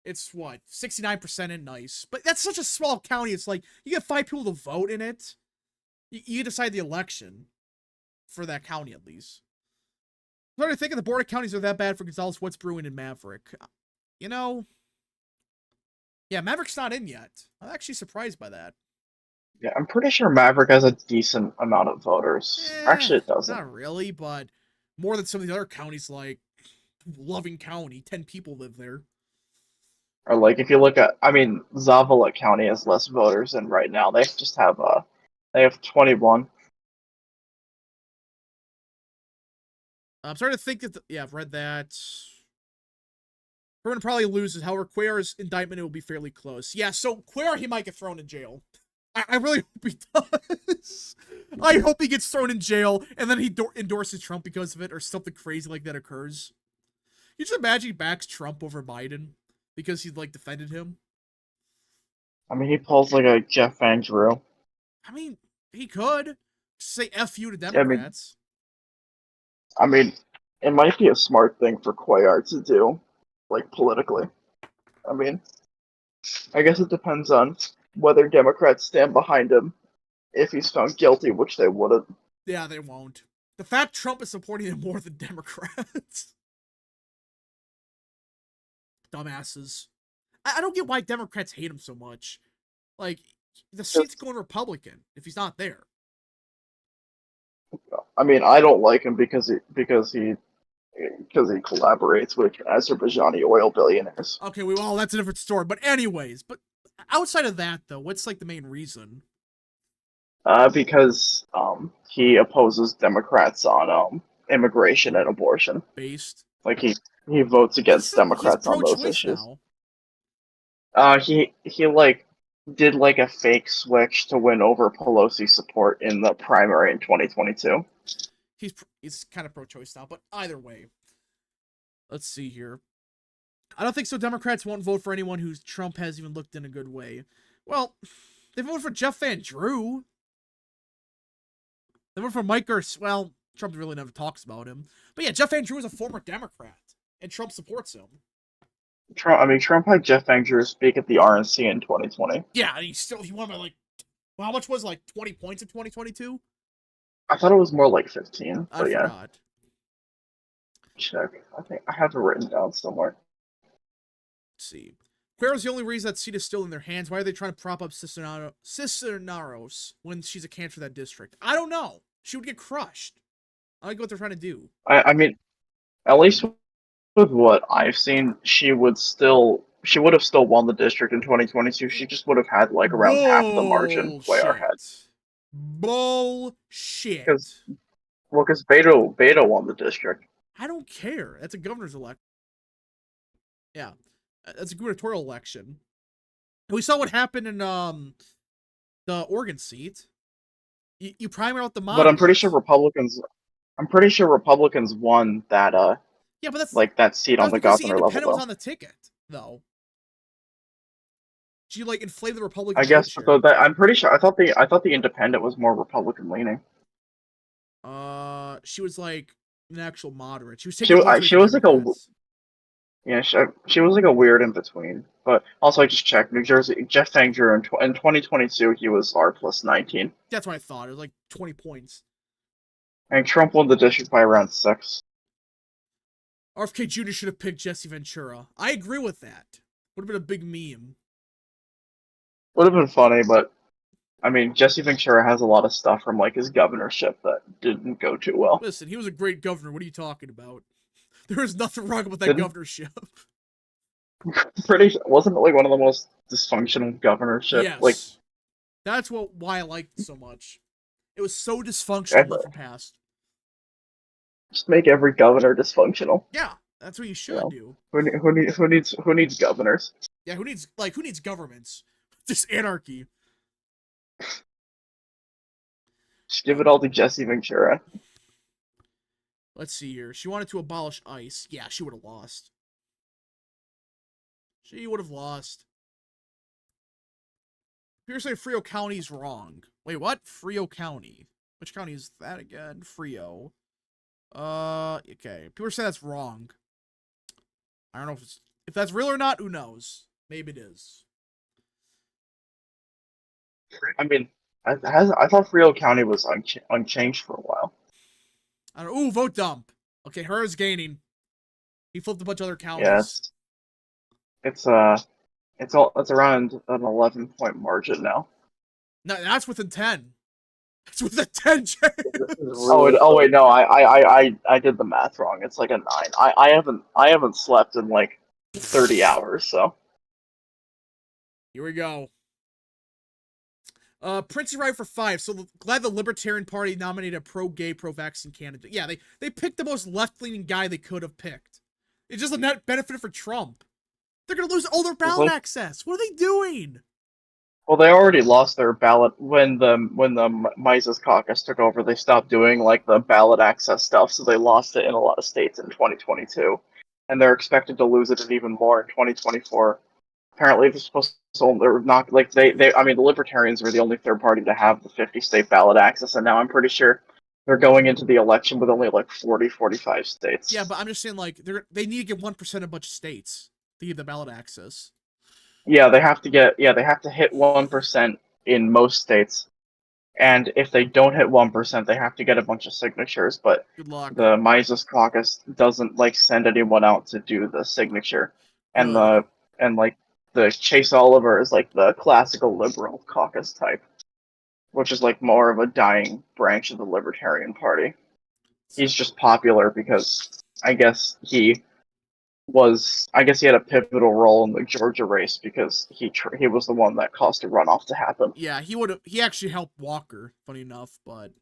It's what, 69% in nice. But that's such a small county. It's like you get 5 people to vote in it. You decide the election for that county at least. I'm starting to think the border counties are that bad for Gonzales, what's brewing in Maverick. You know, yeah, Maverick's not in yet. I'm actually surprised by that. Yeah, I'm pretty sure Maverick has a decent amount of voters. Actually, it doesn't. Not really, but more than some of the other counties like Loving County. 10 people live there. Or like if you look at, Zavala County has less voters than right now. They just have they have 21. I'm starting to think that yeah, I've read that. Herman probably loses. However, Cuellar's indictment will be fairly close. Yeah, so Cuellar, he might get thrown in jail. I really hope he does. I hope he gets thrown in jail and then he endorses Trump because of it or something crazy like that occurs. You just imagine he backs Trump over Biden because he like defended him. He pulls like a Jeff Van Drew. He could just say F you to Democrats. It might be a smart thing for Cuellar to do, like politically. I guess it depends on whether Democrats stand behind him if he's found guilty, which they wouldn't. Yeah, they won't. The fact Trump is supporting him more than Democrats. Dumbasses. I don't get why Democrats hate him so much. Like, the seat's going Republican if he's not there. I don't like him because he collaborates with Azerbaijani oil billionaires. Okay, well, that's a different story. But anyways, outside of that, though, what's like the main reason? Because he opposes Democrats on immigration and abortion. Based. Like he votes against Democrats on those issues. Now. He did like a fake switch to win over Pelosi support in the primary in 2022. He's kind of pro-choice now, but either way. Let's see here. I don't think so. Democrats won't vote for anyone who Trump has even looked in a good way. Well, they voted for Jeff Van Drew. They voted for Mike Gertz. Well, Trump really never talks about him. But yeah, Jeff Van Drew is a former Democrat, and Trump supports him. Trump had Jeff Van Drew speak at the RNC in 2020. Yeah, and he won by like, well, how much was it, like 20 points in 2022? I thought it was more like 15. I but yeah. forgot. Check. I think I have it written down somewhere. Let's see. Cuervo's the only reason that seat is still in their hands. Why are they trying to prop up Cisneros when she's a candidate for that district? I don't know. She would get crushed. I like what they're trying to do. I mean, at least with what I've seen, she would have still won the district in 2022. She just would have had like around half the margin way ahead. Bullshit. Because Beto won the district. I don't care. That's a governor's election. Yeah. That's a gubernatorial election. We saw what happened in the Oregon seat. You primary out the moderates. But I'm pretty sure Republicans won that yeah, but that's like that seat on the governor level. Independent was on the ticket, though. She like inflated the Republican. I guess so. That I'm pretty sure. I thought the independent was more Republican leaning. She was like an actual moderate. She was she was like she was like a weird in between. But also, I just checked New Jersey. Jeff Van Drew in 2022, he was R+19. That's what I thought. It was like 20 points. And Trump won the district by around 6. RFK Jr. should have picked Jesse Ventura. I agree with that. Would have been a big meme. Would have been funny, but I mean, Jesse Ventura has a lot of stuff from like his governorship that didn't go too well. Listen, he was a great governor. What are you talking about? There is nothing wrong with that governorship. Wasn't it like one of the most dysfunctional governorships? Yes. Like, that's why I liked it so much. It was so dysfunctional left and past. Just make every governor dysfunctional. Yeah, that's what you should do. Who needs governors? Yeah, who needs governments? Just anarchy. Just give it all to Jesse Ventura. Let's see here. She wanted to abolish ICE. Yeah, she would have lost. She would have lost. People say Frio County's wrong. Wait, what? Frio County. Which county is that again? Frio. Okay. People say that's wrong. I don't know if that's real or not. Who knows? Maybe it is. I mean, I thought Frio County was unchanged for a while. I don't. Ooh, vote dump. Okay, her is gaining. He flipped a bunch of other counties. Yeah, it's around an 11-point margin now. No, that's within 10. It's within 10. Oh wait, no, I did the math wrong. It's like a 9. I haven't slept in like 30 hours, so. Here we go. Prince is right for 5. So glad the Libertarian Party nominated a pro-gay, pro-vaccine candidate. Yeah, they picked the most left-leaning guy they could have picked. It's just a net benefit for Trump. They're gonna lose all their ballot access. What are they doing? Well, they already lost their ballot when the Mises caucus took over. They stopped doing like the ballot access stuff, so they lost it in a lot of states in 2022, and they're expected to lose it even more in 2024. Apparently, they're supposed to. They're not like they. I mean, the Libertarians were the only third party to have the 50-state ballot access, and now I'm pretty sure they're going into the election with only like 45 states. Yeah, but I'm just saying, like, they need to get 1% of a bunch of states to give the ballot access. Yeah, they have to hit 1% in most states, and if they don't hit 1%, they have to get a bunch of signatures. But good luck. The Mises caucus doesn't like send anyone out to do the signature, and the Chase Oliver is like the classical liberal caucus type, which is like more of a dying branch of the Libertarian Party. He's just popular because I guess he had a pivotal role in the Georgia race because he was the one that caused a runoff to happen. Yeah, he actually helped Walker, funny enough, but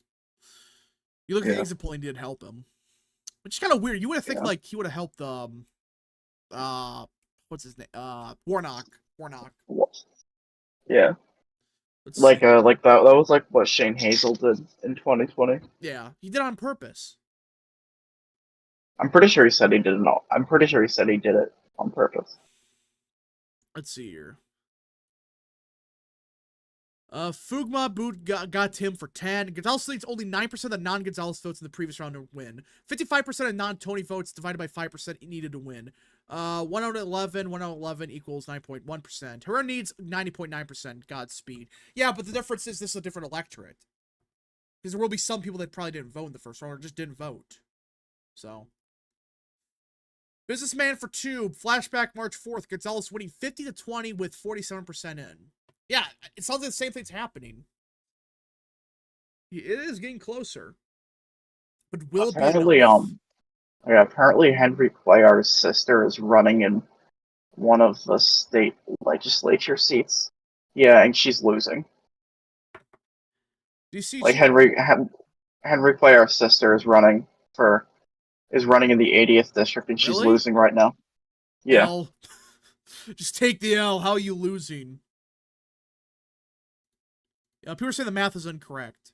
you look at the exit polling, did help him. Which is kind of weird. You would have think like he would have helped what's his name? Warnock. Yeah. That was like what Shane Hazel did in 2020. Yeah, he did it on purpose. I'm pretty sure he said he did it. I'm pretty sure he said he did it on purpose. Let's see here. Fugma boot got Tim for 10. Gonzales leads only 9% of the non-Gonzales votes in the previous round to win. 55% of non-Tony votes divided by 5% needed to win. 1 out of 11, 1 out of 11 equals 9.1%. Herrera needs 90.9%. Godspeed. Yeah, but the difference is this is a different electorate. Because there will be some people that probably didn't vote in the first round or just didn't vote. So. Businessman for 2. Flashback March 4th. Gonzales winning 50-20 with 47% in. Yeah, it sounds like the same thing's happening. It is getting closer. But will apparently, it be enough? Yeah, apparently Henry Cuellar's sister is running in one of the state legislature seats. Yeah, and she's losing. Do you see? Like Henry Cuellar's sister is running in the 80th district, and she's Really? losing right now. Yeah. L. Just take the L. How are you losing? Yeah, people say the math is incorrect.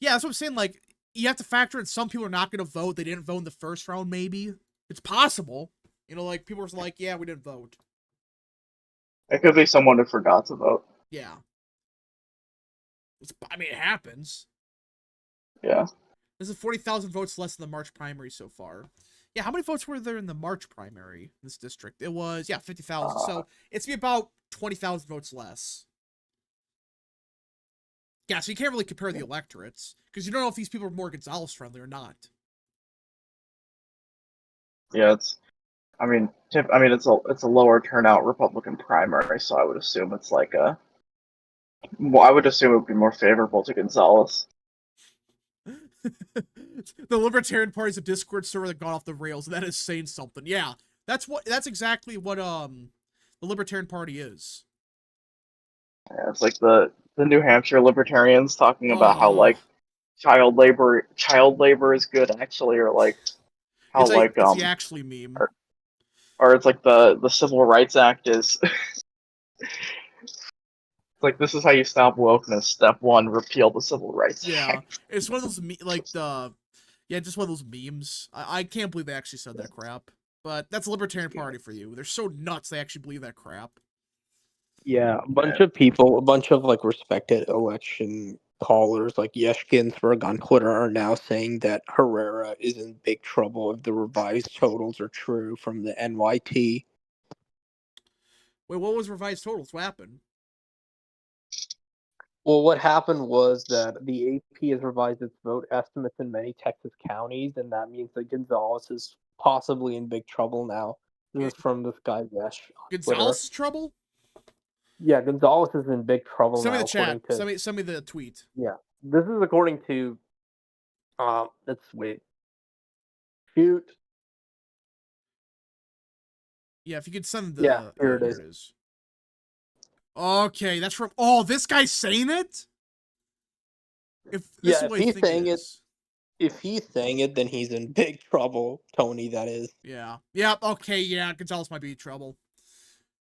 Yeah, that's what I'm saying. Like, you have to factor in some people are not going to vote. They didn't vote in the first round, maybe. It's possible. You know, like, people are like, yeah, we didn't vote. It could be someone who forgot to vote. Yeah. I mean, it happens. Yeah. This is 40,000 votes less than the March primary so far. Yeah, how many votes were there in the March primary in this district? It was, 50,000. So it's be about 20,000 votes less. Yeah, so you can't really compare the electorates because you don't know if these people are more Gonzales friendly or not. Yeah, it's a lower turnout Republican primary, so I would assume it's like it would be more favorable to Gonzales. The Libertarian Party's a Discord server that got off the rails, and that is saying something. Yeah, that's exactly what the Libertarian Party is. Yeah, it's like the New Hampshire Libertarians talking about how like child labor is good actually, or like how it's the actually meme. Or it's like the Civil Rights Act is it's like this is how you stop wokeness. Step 1, repeal the Civil Rights Act. It's one of those just one of those memes. I can't believe they actually said that crap. But that's the Libertarian Party for you. They're so nuts they actually believe that crap. Yeah, a bunch of people, a bunch of like respected election callers like Yesh Ginsburg on Twitter are now saying that Herrera is in big trouble if the revised totals are true from the NYT. Wait, what was revised totals? What happened? Well, what happened was that the AP has revised its vote estimates in many Texas counties, and that means that Gonzales is possibly in big trouble now. This is from this guy Yesh. Gonzales is trouble? Yeah, Gonzales is in big trouble now. Send me the chat. Send me the tweet. Yeah, this is according to. Let's wait. Shoot. Yeah, if you could send the. Yeah, here it is. Okay, that's from. Oh, this guy's saying it. If he's saying it. If he's saying it, then he's in big trouble, Tony, that is. Yeah. Yep, okay, yeah, Gonzales might be in trouble.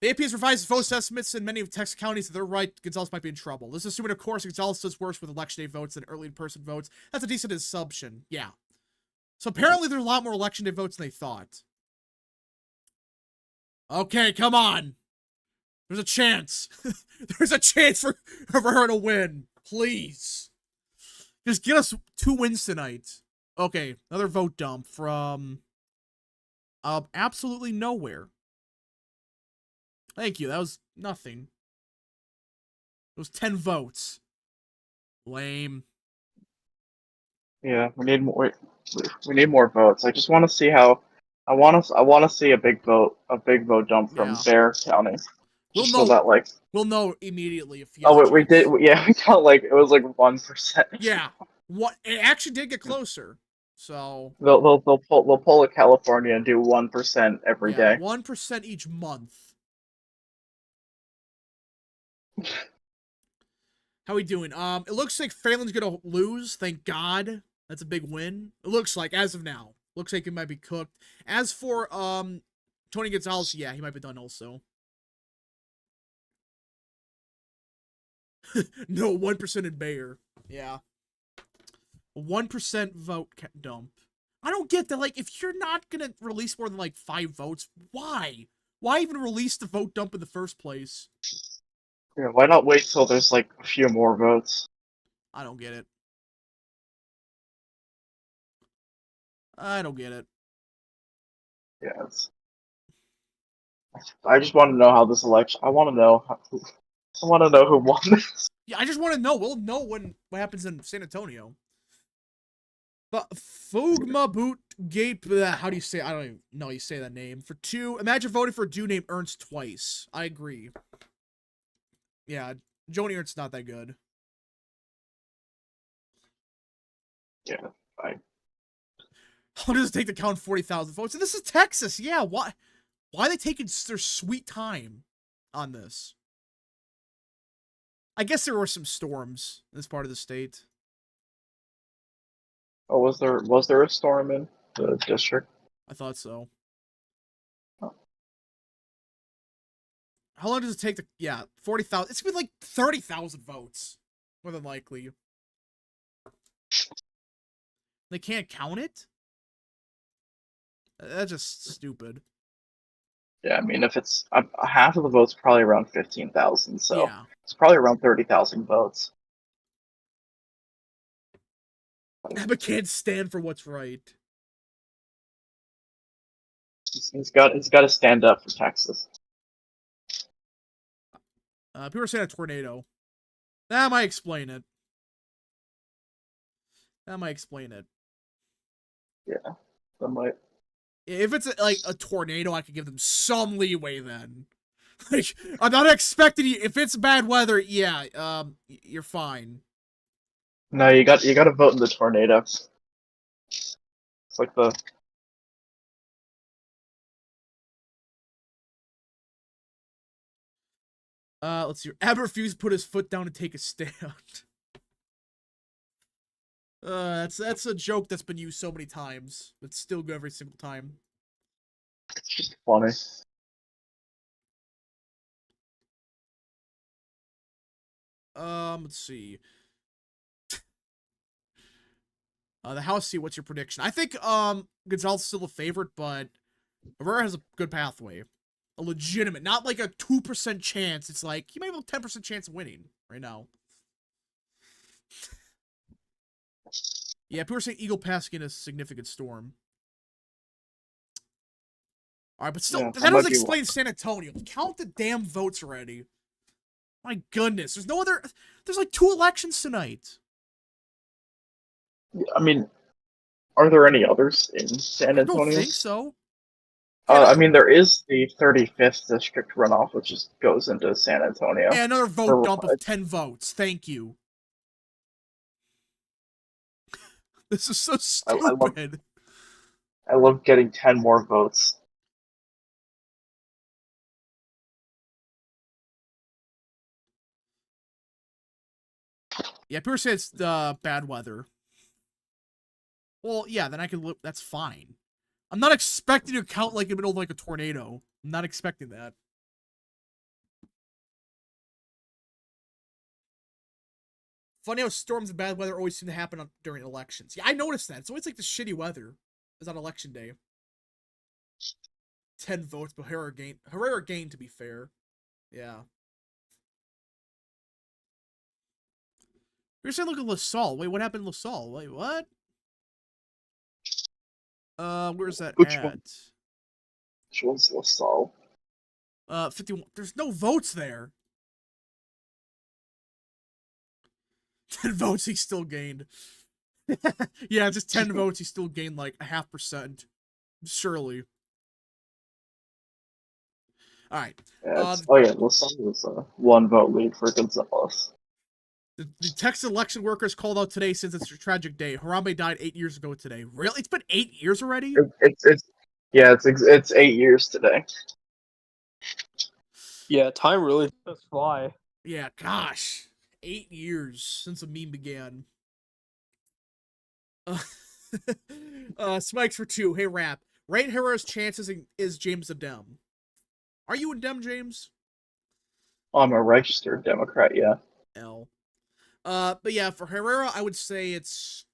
The AP has revised vote estimates in many of Texas counties. They're right, Gonzales might be in trouble. This is assuming, of course, Gonzales does worse with election day votes than early in-person votes. That's a decent assumption, yeah. So apparently there's a lot more election day votes than they thought. Okay, come on. There's a chance. There's a chance for her to win. Please. Just get us 2 wins tonight. Okay, another vote dump from absolutely nowhere. Thank you. That was nothing. It was 10 votes. Lame. Yeah, we need more votes. I just want to see how. I want to see a big vote dump from Bear County. We'll know. So that, like, we'll know immediately if. We did. Yeah, we got like it was like 1%. Yeah, what it actually did get closer. So they'll pull a California and do 1% every day. 1% each month. How we doing? It looks like Phelan's gonna lose. Thank God. That's a big win. It looks like as of now. Looks like it might be cooked. As for Tony Gonzales, yeah, he might be done also. No, 1% in Bayer. Yeah. 1% vote dump. I don't get that. Like, if you're not gonna release more than like 5 votes, why? Why even release the vote dump in the first place? Yeah, why not wait till there's like a few more votes? I don't get it. I don't get it. Yeah, I just want to know how this election. I want to know. I want to know who won this. Yeah, I just want to know. We'll know what happens in San Antonio. But Fugma Boot Gate. How do you say? I don't even know how you say that name. For 2, imagine voting for a dude named Ernst twice. I agree. Yeah, Joni Ernst's not that good. Yeah, How does it take to count 40,000 votes? And this is Texas. Yeah, why? Why are they taking their sweet time on this? I guess there were some storms in this part of the state. Oh, was there a storm in the district? I thought so. Oh. How long does it take to? Yeah, 40,000. It's been like 30,000 votes, more than likely. They can't count it. That's just stupid. Yeah, I mean, if it's half of the votes, probably around 15,000. So yeah, it's probably around 30,000 votes. But can't stand for what's right. He's got to stand up for Texas. People are saying a tornado. That might explain it. That might explain it. Yeah, that might. If it's like a tornado, I could give them some leeway then. Like, I'm not expecting you. If it's bad weather, yeah, you're fine. No, you got to vote in the tornado. It's like the. Let's see. Ab refused to put his foot down and take a stand. That's a joke that's been used so many times. It's still good every single time. It's just funny. Let's see. The House seat, what's your prediction? I think, Gonzales is still a favorite, but Herrera has a good pathway. A legitimate, not like a 2% chance. It's like, he might have a 10% chance of winning right now. Yeah, people are saying Eagle passing in a significant storm. Alright, but still, Yeah, that doesn't explain San Antonio. Count the damn votes already. My goodness, there's no other. There's like 2 elections tonight. I mean, are there any others in San Antonio? I don't think so. I mean, there is the 35th district runoff, which goes into San Antonio. And another vote dump of 10 votes. Thank you. This is so stupid. I love getting 10 more votes. Yeah, people say it's the bad weather. Well, yeah, then I can look. That's fine. I'm not expecting to count like in the middle of like a tornado. I'm not expecting that. Funny how storms and bad weather always seem to happen during elections. Yeah, I noticed that. It's always like the shitty weather is on election day. 10 votes, but Herrera gained, to be fair. Yeah. You're saying look at LaSalle. Wait, what happened in LaSalle? Wait, what? Where's that Which at? one? Which one's LaSalle? 51. There's no votes there. 10 votes he still gained. Yeah, just 10 votes he still gained like 0.5%. Surely. Alright. Yeah, LaSalle was a 1 vote lead for Gonzales. The Texas election workers called out today since it's a tragic day. Harambe died 8 years ago today. Really? It's been 8 years already? It's 8 years today. Yeah, time really does fly. Yeah, gosh. 8 years since the meme began. Smikes for 2. Hey, Rap. Rate Herrera's chances is James a Dem. Are you a Dem, James? I'm a registered Democrat, yeah. L. But yeah, for Herrera, I would say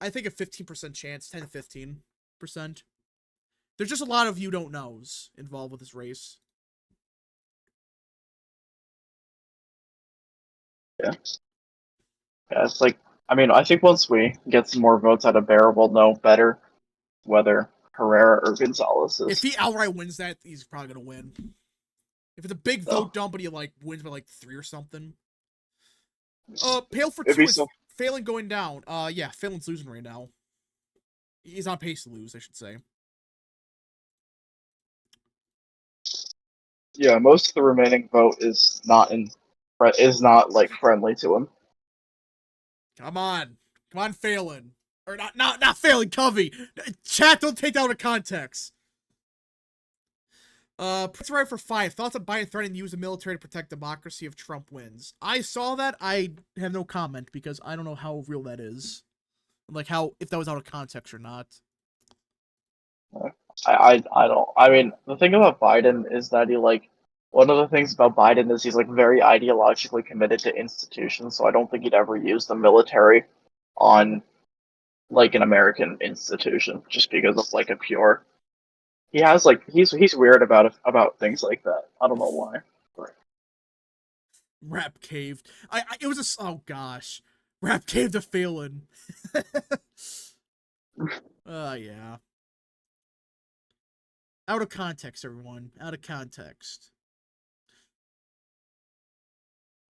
I think a 15% chance, 10 to 15%. There's just a lot of you don't knows involved with this race. Yeah. Yeah, it's like, I mean, I think once we get some more votes out of Bear, we'll know better whether Herrera or Gonzales is. If he outright wins that, he's probably gonna win. If it's a big vote dump, but he like wins by like 3 or something. Pale for 2 is Phelan going down. Yeah, Phelan's losing right now. He's on pace to lose, I should say. Yeah, most of the remaining vote is not like friendly to him. Come on, Phelan, or not Phelan, Covey. Chat, don't take that out of context. Prince right for 5. Thoughts on Biden threatening to use the military to protect democracy if Trump wins. I saw that. I have no comment because I don't know how real that is. Like if that was out of context or not. I don't. I mean, the thing about Biden is that one of the things about Biden is he's like very ideologically committed to institutions. So I don't think he'd ever use the military on like an American institution just because of like a pure. He has like he's weird about things like that. I don't know why. Rap caved. It was oh gosh, rap caved to Phelan. Yeah. Out of context, everyone. Out of context.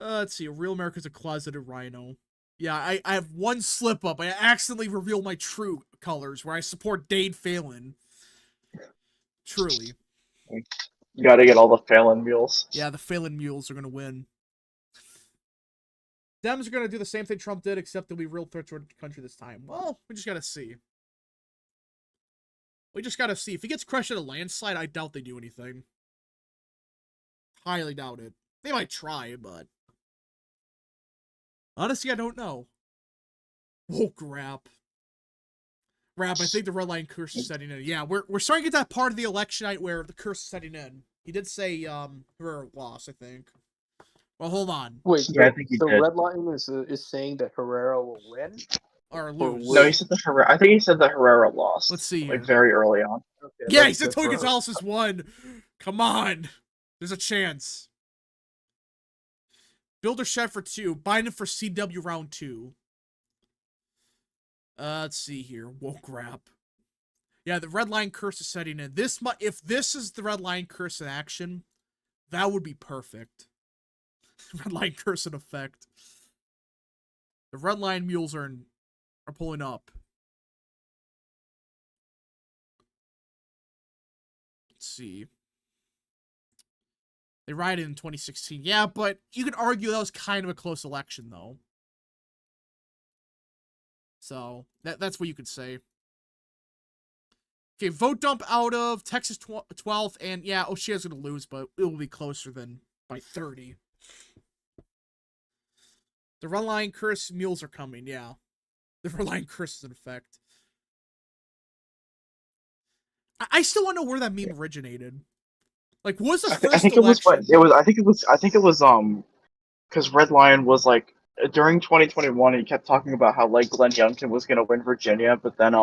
Let's see. Real America's a closeted rhino. Yeah, I have one slip up. I accidentally revealed my true colors where I support Dade Phelan. Truly. You gotta get all the Phelan mules. Yeah, the Phelan mules are gonna win. Dems are gonna do the same thing Trump did, except they'll be real threats to our country this time. Well, we just gotta see. We just gotta see. If he gets crushed at a landslide, I doubt they do anything. Highly doubt it. They might try, but honestly, I don't know. Woke rap. Rap, I think the red line curse is setting in. Yeah, we're starting to get that part of the election night where the curse is setting in. He did say Herrera lost, I think. Well, hold on. Wait, yeah, I think he did. red line is saying that Herrera will win or lose. No, he said that Herrera. I think he said that Herrera lost. Let's see. Like very early on. Okay, yeah, he said Tony Gonzales has won. Come on, there's a chance. Builder Shed for 2. Biden for CW round 2. Let's see here. Woke rap. Yeah, the red line curse is setting in. If this is the red line curse in action, that would be perfect. Red line curse in effect. The red line mules are pulling up. Let's see. They rioted in 2016. Yeah, but you could argue that was kind of a close election, though. So, that's what you could say. Okay, vote dump out of Texas 12th, and yeah, O'Shea's going to lose, but it will be closer than by 30. The red line curse mules are coming, yeah. The red line curse is in effect. I still want to know where that meme originated. Like, what was the first I think election? I think it was because Red Lion was like during 2021 he kept talking about how like Glenn Youngkin was gonna win Virginia, but then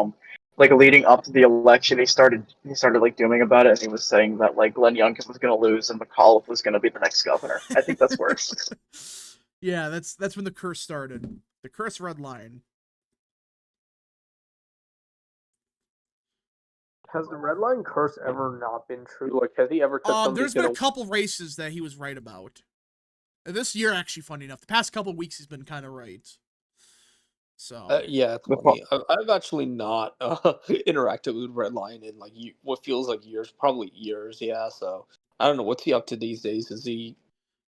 like leading up to the election he started like dooming about it, and he was saying that like Glenn Youngkin was gonna lose and McAuliffe was gonna be the next governor. I think that's where it's Yeah, that's when the curse started. The curse Red Line. Has the red line curse ever not been true? Like, has he ever said There's been a couple races that he was right about. This year, actually, funny enough, the past couple weeks he's been kind of right. So yeah, it's funny. I've actually not interacted with Red Line in like what feels like years, probably years. Yeah, so I don't know what's he up to these days. Is he?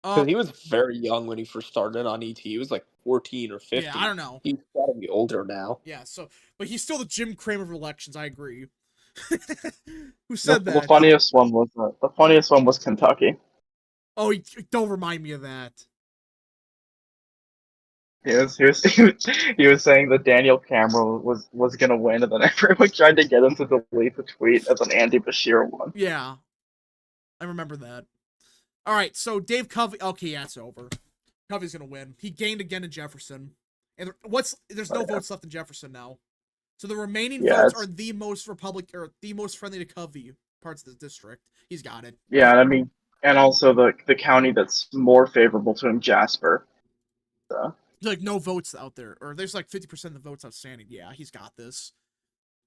Because he was very young when he first started on ET. He was like 14 or 15. Yeah, I don't know. He's got to be older now. Yeah, but he's still the Jim Cramer of elections. I agree. Who said that? The funniest one was Kentucky. Oh, don't remind me of that. He was saying that Daniel Cameron was gonna win, and then everyone tried to get him to delete the tweet, and then Andy Bashir won. Yeah, I remember that. All right, so Dave Covey. Okay, yeah, it's over. Covey's gonna win. He gained again in Jefferson, and there's no votes left in Jefferson now. So the remaining votes are the most or the most friendly to Covey parts of the district. He's got it. Yeah, I mean, and also the county that's more favorable to him, Jasper. Like no votes out there, or there's like 50% of the votes outstanding. Yeah, he's got this.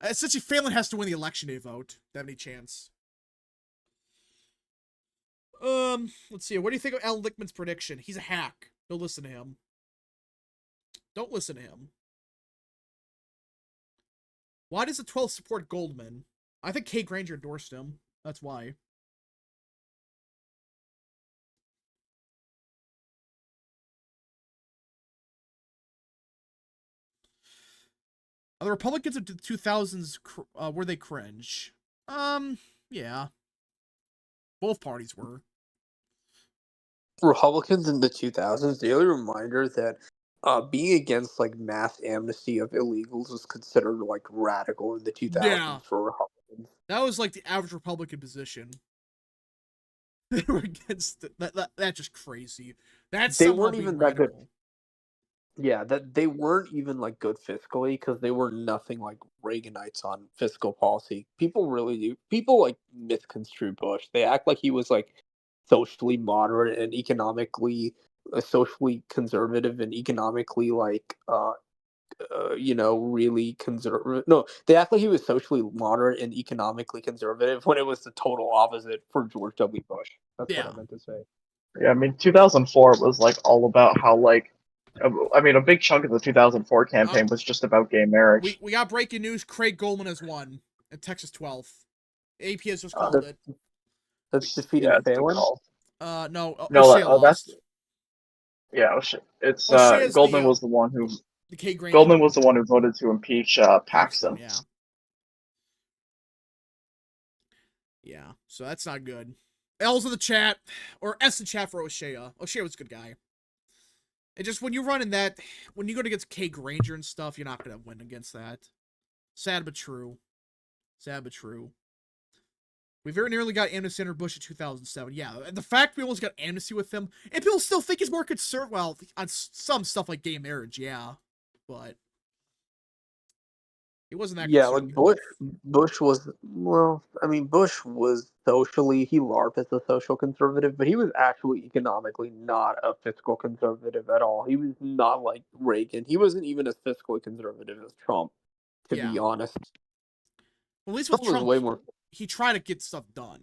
Essentially, Phelan has to win the election day vote to have any chance. Let's see. What do you think of Al Lichtman's prediction? He's a hack. Don't listen to him. Don't listen to him. Why does the 12th support Goldman? I think Kay Granger endorsed him. That's why. The Republicans of the 2000s, were they cringe? Yeah. Both parties were. Republicans in the 2000s, daily reminder that being against like mass amnesty of illegals was considered like radical in the 2000s for Republicans. That was like the average Republican position. They were against it. That's just crazy. They weren't even that good. Yeah, that they weren't even like good fiscally because they were nothing like Reaganites on fiscal policy. People like misconstrue Bush. They act like he was like socially moderate and economically socially conservative and economically like really conservative. No, they act like he was socially moderate and economically conservative when it was the total opposite for George W. Bush. That's what I meant to say. Yeah, I mean, 2004 was like all about how like, I mean, a big chunk of the 2004 campaign was just about gay marriage. We got breaking news. Craig Goldman has won at Texas 12th. AP has just called it. That's defeating Phelan? No. That's... Yeah, it's Goldman was the one who... Goldman was the one who voted to impeach Paxton. Yeah. Yeah, so that's not good. L's in the chat, or S in chat for O'Shea. O'Shea was a good guy. It just, when you run in that, when you go against Kay Granger and stuff, you're not going to win against that. Sad but true. Sad but true. We very nearly got amnesty under Bush in 2007. Yeah, the fact we almost got amnesty with him, and people still think he's more conservative, well, on some stuff like gay marriage, yeah. But he wasn't that like Bush was, well, I mean, Bush was socially, he LARPed as a social conservative, but he was actually economically not a fiscal conservative at all. He was not like Reagan. He wasn't even as fiscally conservative as Trump, to be honest. Well, at least with Trump, was way more... he tried to get stuff done.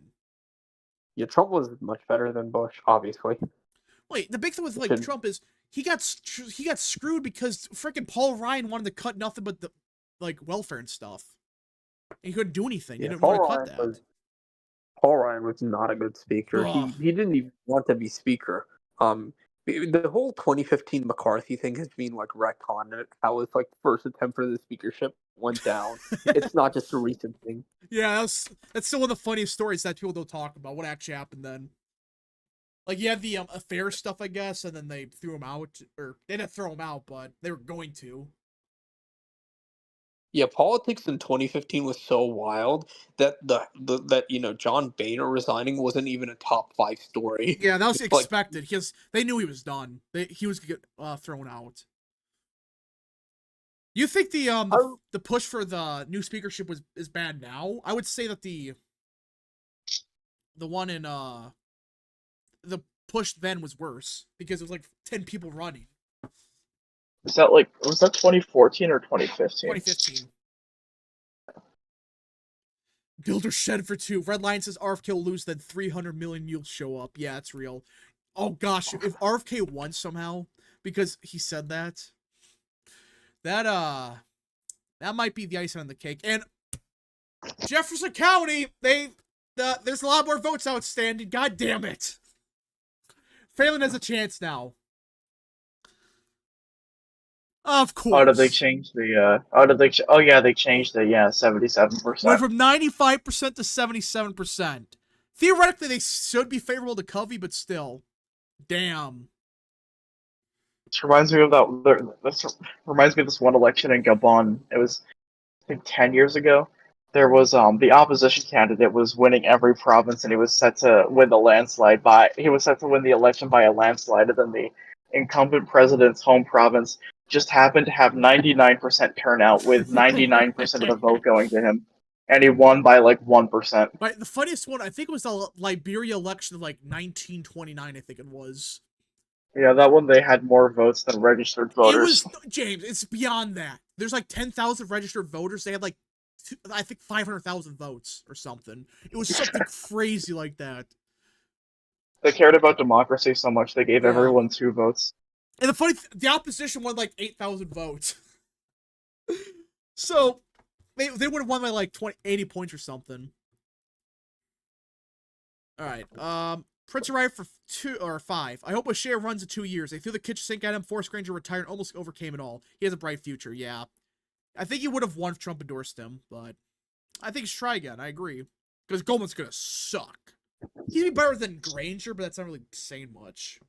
Yeah, Trump was much better than Bush, obviously. Wait, the big thing with like Trump is he got screwed because freaking Paul Ryan wanted to cut nothing but the like welfare and stuff. And he couldn't do anything. He didn't want to cut that. Paul Ryan was not a good speaker. He didn't even want to be speaker. The whole 2015 McCarthy thing has been like retconned. How his like first attempt for the speakership went down. It's not just a recent thing. Yeah, that's still one of the funniest stories that people don't talk about. What actually happened then? Like, you had the affair stuff, I guess, and then they threw him out. Or, they didn't throw him out, but they were going to. Yeah, politics in 2015 was so wild that that John Boehner resigning wasn't even a top 5 story. Yeah, that was expected because they knew he was done. He was gonna get thrown out. You think the push for the new speakership is bad now? I would say that the one in the push then was worse because it was like 10 people running. Was that 2014 or 2015? 2015. Builder shed for 2. Red Lion says RFK will lose, then 300 million mules show up. Yeah, it's real. Oh gosh, if RFK won somehow because he said that might be the icing on the cake. And Jefferson County, there's a lot more votes outstanding. God damn it. Phelan has a chance now. Of course. Oh, did they change the? They changed the 77%. Went from 95% to 77%. Theoretically, they should be favorable to Covey, but still, damn. This reminds me of this one election in Gabon. It was, I think, 10 years ago. There was the opposition candidate was winning every province, and he was set to win the election by a landslide, and then the incumbent president's home province just happened to have 99% turnout with 99% of the vote going to him. And he won by like 1%. Right, the funniest one, I think it was the Liberia election of like 1929, I think it was. Yeah, that one they had more votes than registered voters. It was, James, it's beyond that. There's like 10,000 registered voters. They had like, I think 500,000 votes or something. It was something crazy like that. They cared about democracy so much they gave everyone 2 votes. And the opposition won like 8,000 votes. So they would have won by like 80 points or something. All right. Prince arrived for 2 or 5. I hope O'Shea runs in 2 years. They threw the kitchen sink at him, forced Granger to retire, and almost overcame it all. He has a bright future. Yeah. I think he would have won if Trump endorsed him, but I think he should try again. I agree. Because Goldman's going to suck. He'd be better than Granger, but that's not really saying much.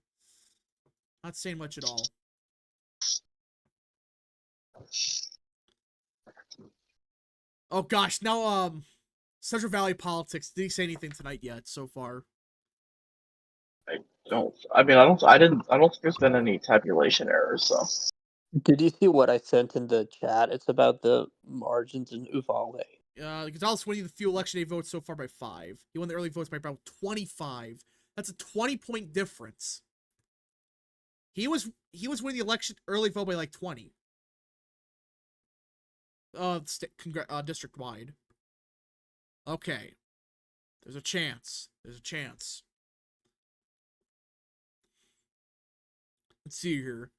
Not saying much at all. Oh gosh, now Central Valley politics. Did he say anything tonight yet so far? I don't think there's been any tabulation errors, so. Did you see what I sent in the chat? It's about the margins in Uvalde. Gonzales winning the few election day votes so far by 5. He won the early votes by about 25. That's a 20-point difference. He was winning the election early vote by like 20. District wide. Okay. There's a chance. There's a chance. Let's see here.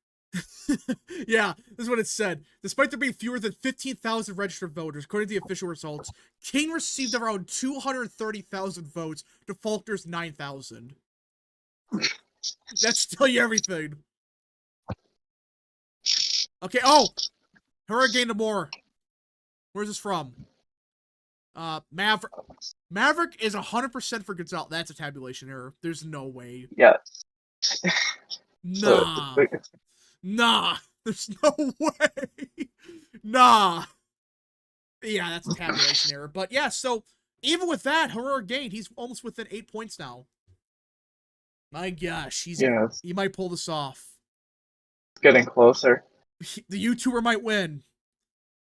Yeah, this is what it said. Despite there being fewer than 15,000 registered voters, according to the official results, King received around 230,000 votes to Faulkner's 9,000. That's tell you everything. Okay, oh! Hurricane Demore. Where's this from? Maverick. Maverick is 100% for Gonzales. That's a tabulation error. There's no way. Yeah. Nah. Nah. There's no way. Nah. Yeah, that's a tabulation error. But yeah, so even with that, Herrera gained. He's almost within 8 points now. My gosh, he might pull this off. It's getting closer. The YouTuber might win.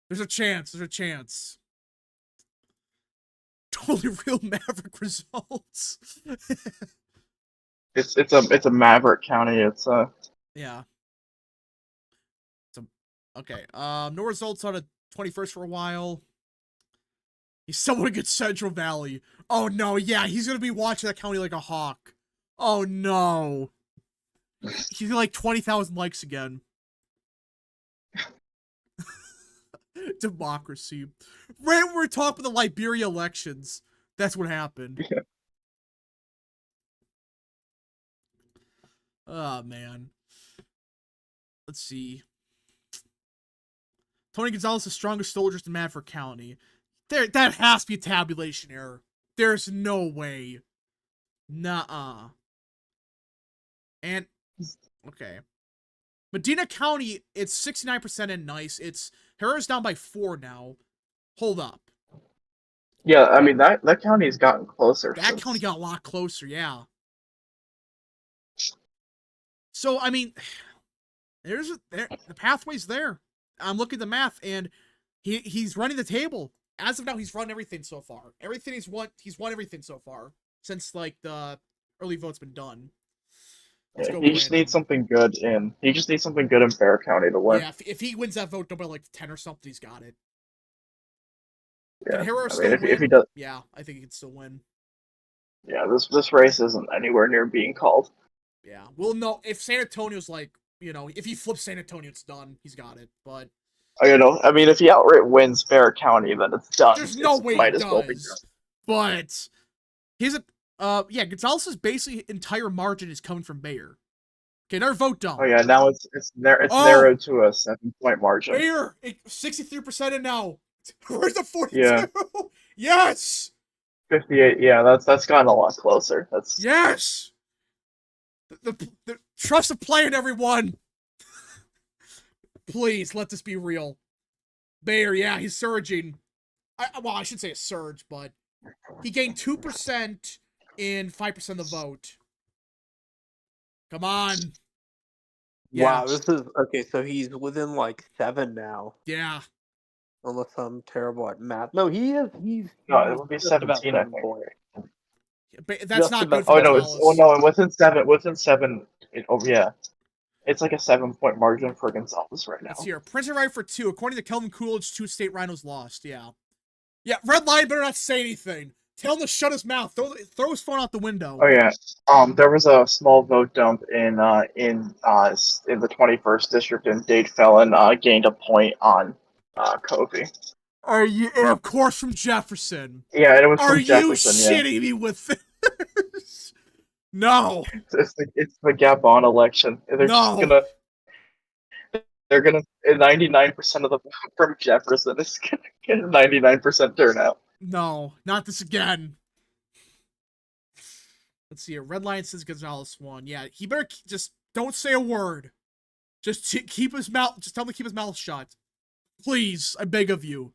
There's a chance. There's a chance. Totally real Maverick results. It's a Maverick County. Yeah. Okay. No results on the 21st for a while. He's someone against Central Valley. Oh no, yeah, he's gonna be watching that county like a hawk. Oh no. He's got like 20,000 likes again. Democracy. Right when we're talking about the Liberia elections, that's what happened. Yeah. Oh man. Let's see. Tony Gonzales, the strongest soldiers in Maverick County. That has to be a tabulation error. There's no way. Nuh-uh. And, okay. Medina County, it's 69% and nice. Herrera's down by 4 now. Hold up. Yeah, I mean, that county's gotten closer. That county got a lot closer, yeah. So, I mean, the pathway's there. I'm looking at the math, and he's running the table. As of now, he's run everything so far. He's won everything so far since like the early vote's been done. He just needs something good in. He just needs something good in Bear County to win. Yeah, if he wins that vote by like 10 or something, he's got it. Yeah, Can Herrera I still mean, win? if he does, yeah, I think he can still win. Yeah, this race isn't anywhere near being called. Yeah, well, no, if San Antonio's like, if he flips San Antonio, it's done. He's got it, but. I mean, if he outright wins Bear County, then it's done. There's no way might he as well be does. But Gonzales' basically entire margin is coming from Bayer. Okay, another vote done. Oh yeah, now it's narrowed to a 7-point margin. Bayer, 63% in now. Where's the 42? Yeah. Yes. 58. Yeah, that's gotten a lot closer. Yes. The trust the plan, everyone. Please, let this be real. Bayer, yeah, he's surging. I should say a surge, but he gained 2% in 5% of the vote. Come on. Yeah. Wow, this is... Okay, so he's within, like, 7 now. Yeah. Unless I'm terrible at math. No, he's no, it would be 17, I think. But that's not good for Gonzales. And within 7 Yeah. It's like a 7-point margin for Gonzales right now. Let's see here. Printer right for 2. According to Kelvin Coolidge, 2 state rhinos lost. Yeah. Yeah, Red Line better not say anything. Tell him to shut his mouth. Throw his phone out the window. Oh yeah. There was a small vote dump in the 21st district, and Dade Felon gained a point on Kobe. Are you? And of course from Jefferson. Yeah, and it was from Jefferson. Are you shitting me with this? No. It's the Gabon election. They're just gonna. They're gonna 99% of the vote from Jefferson is gonna get a 99% turnout. No, not this again. Let's see here. Red Line says Gonzales won. Yeah, he better just don't say a word. Just keep his mouth. Just tell him to keep his mouth shut. Please, I beg of you.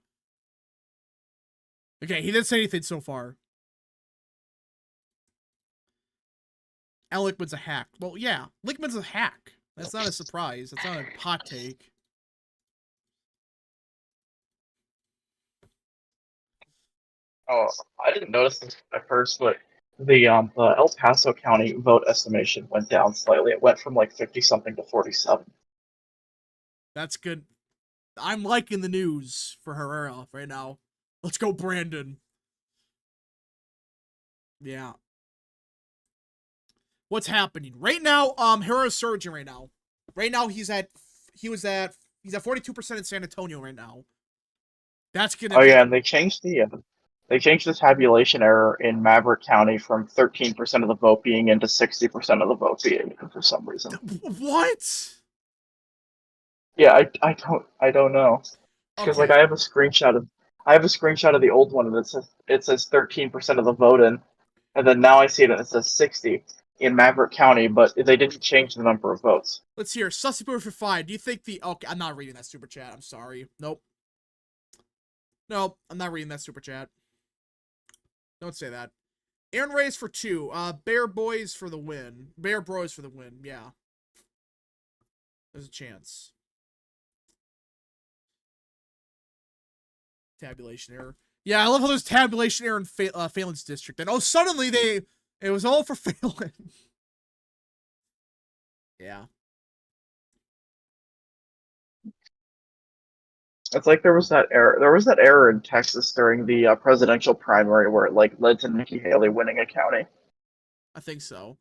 Okay, he didn't say anything so far. Al Lickman's a hack. Well, yeah, Lickman's a hack. That's not a surprise. That's not a hot take. Oh, I didn't notice this at first, but the El Paso County vote estimation went down slightly. It went from like 50 something to 47. That's good. I'm liking the news for Herrera right now. Let's go, Brandon. Yeah. What's happening right now? Herrera's surging right now. Right now he's at 42% in San Antonio right now. That's gonna. Oh yeah, and they changed the tabulation error in Maverick County from 13% of the vote being in to 60% of the vote being in for some reason. What? Yeah, I don't know. Because Okay. like I have a screenshot of the old one, and it says 13% of the vote in, and then now I see it and it says 60 in Maverick County, but they didn't change the number of votes. Let's hear. Sussy for 5. Do you think the... Okay, I'm not reading that super chat. I'm sorry. Nope. Nope, I'm not reading that super chat. Don't say that. Aaron Reyes for 2. Bear Boys for the win. Bear Bros for the win. Yeah. There's a chance. Tabulation error. Yeah, I love how there's tabulation error in Phelan's district. And oh, suddenly it was all for Phelan. Yeah. It's like there was that error in Texas during the presidential primary where it like led to Nikki Haley winning a county. I think so.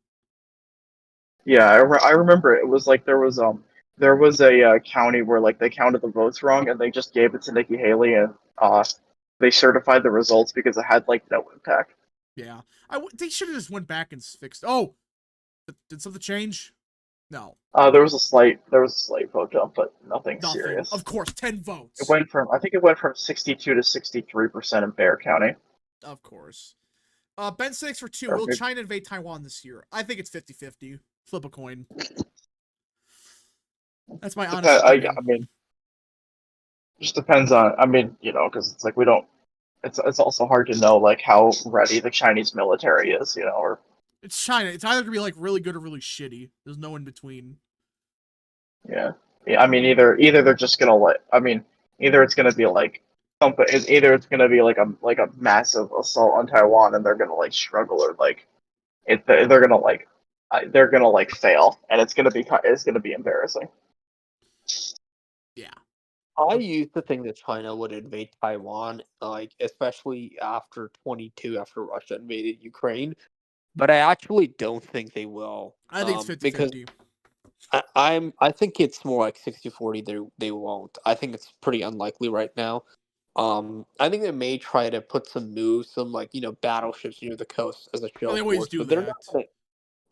Yeah, I remember it was like there was a county where like they counted the votes wrong and they just gave it to Nikki Haley, and they certified the results because it had like no impact. Yeah, they should have just went back and fixed. Oh, did something change? No. There was a slight vote jump, but nothing serious. Of course, 10 votes. I think it went from 62 to 63% in Bear County. Of course. Ben 6 for 2. Will China invade Taiwan this year? I think it's 50-50. Flip a coin. That's my honest opinion. I mean, just depends on. I mean, because it's like we don't. It's also hard to know like how ready the Chinese military is, or. It's China. It's either gonna be like really good or really shitty. There's no in between. Yeah. I mean, either they're just gonna either it's gonna be like either it's gonna be like a massive assault on Taiwan and they're gonna like struggle, or like they're gonna like fail and it's gonna be embarrassing. Yeah. I used to think that China would invade Taiwan, like especially after 22, after Russia invaded Ukraine. But I actually don't think they will. I think it's 50-50. I think it's more like 60-40. They won't. I think it's pretty unlikely right now. I think they may try to put some like battleships near the coast as a show. They always do that.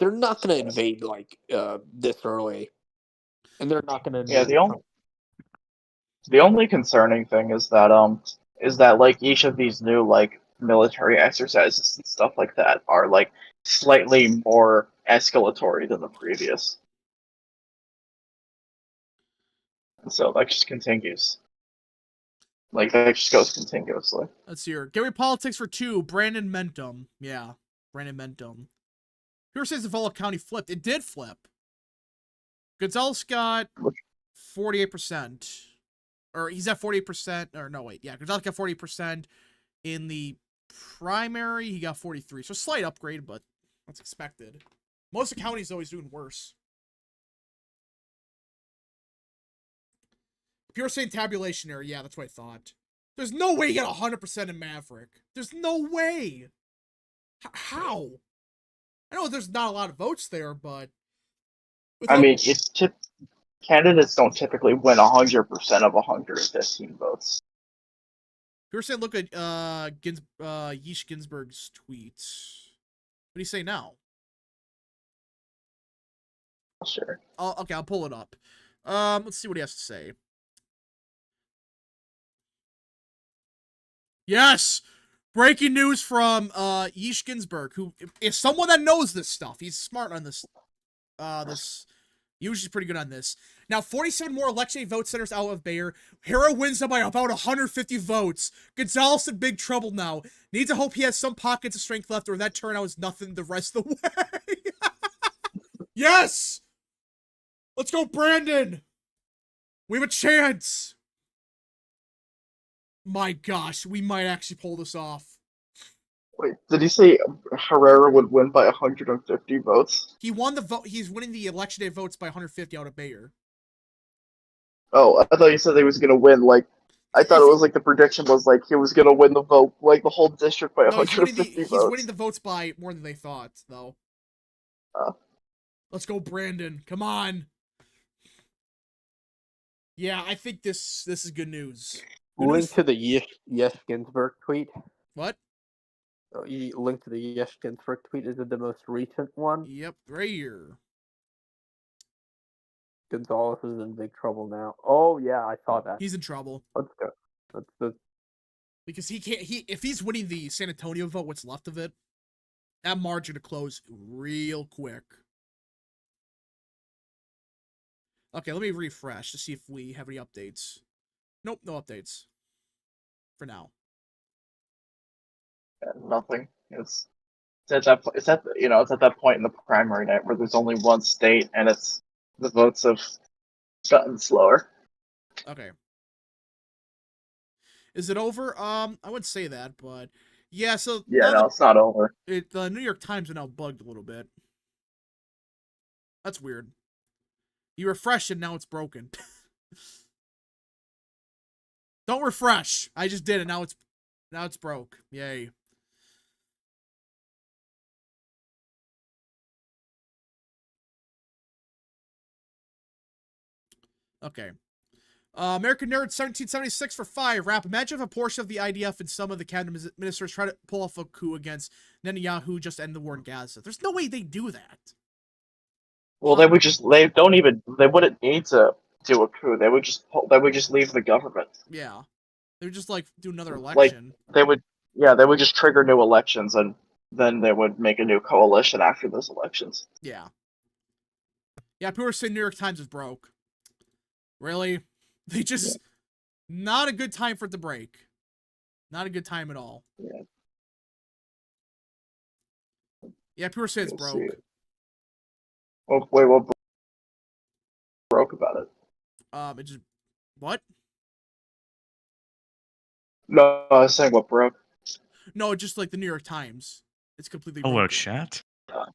They're not gonna invade like this early, and they're not gonna. Yeah, the only concerning thing is that like each of these new like military exercises and stuff like that are like slightly more escalatory than the previous. And so that just continues. Like that just goes continuously. Let's see here. Gary Politics for 2. Brandon Mentum. Yeah. Brandon Mentum. Here says Zavala County flipped. It did flip. Gonzales got 48%. Or he's at 48%. Or no, wait. Yeah, Gonzales got 40%. In the primary, he got 43. So slight upgrade, but that's expected. Most of the counties always doing worse. Pure saying tabulation error. Yeah, that's what I thought. There's no way you get 100% in Maverick. There's no way. How? I know there's not a lot of votes there, but I mean, candidates don't typically win 100% of 115 votes. Pure saying look at Yeesh Ginsburg's tweet. What do you say now? Sure. Okay, I'll pull it up. Let's see what he has to say. Yes! Breaking news from Yeesh Ginsburg, who is someone that knows this stuff. He's smart on this. Usually pretty good on this. Now, 47 more election day vote centers out of Bayer. Hero wins them by about 150 votes. Gonzales in big trouble now. Needs to hope he has some pockets of strength left, or that turnout is nothing the rest of the way. Yes! Let's go, Brandon! We have a chance! My gosh, we might actually pull this off. Wait, did he say Herrera would win by 150 votes? He won the vote. He's winning the election day votes by 150 out of Bayer. Oh, I thought you said he was gonna win. Like, I thought it was like the prediction was like he was gonna win the vote, like the whole district by 150 votes. He's winning the votes by more than they thought, though. Let's go, Brandon. Come on. Yeah, I think this is good news. Link to the Yes Ginsburg tweet. What? Oh, link to the Yes Ginsburg tweet. Is it the most recent one? Yep, right here. Gonzales is in big trouble now. Oh yeah, I saw that. He's in trouble. Let's go. Because he can't. If he's winning the San Antonio vote, what's left of it, that margin to close real quick. Okay, let me refresh to see if we have any updates. Nope, no updates. For now. Nothing. It's at that point in the primary night where there's only one state and it's the votes have gotten slower. Okay. Is it over? I wouldn't say that, but yeah. So no, it's not over. The New York Times are now bugged a little bit. That's weird. You refresh it, now it's broken. Don't refresh. I just did it. Now it's broke. Yay. Okay. American Nerd 1776 for 5. Rap. Imagine if a portion of the IDF and some of the cabinet ministers try to pull off a coup against Netanyahu just to end the war in Gaza. There's no way they do that. Well, they wouldn't need to do a coup. They would just leave the government. Yeah. They would just do another election. They would just trigger new elections and then they would make a new coalition after those elections. Yeah. Yeah, people are saying New York Times is broke. Really? They just not a good time for it to break. Not a good time at all. Yeah. Yeah, people say it's broke. Oh, wait, what broke about it? It just what? No, I was saying what broke. No, just like the New York Times. It's completely Hello, broken. chat.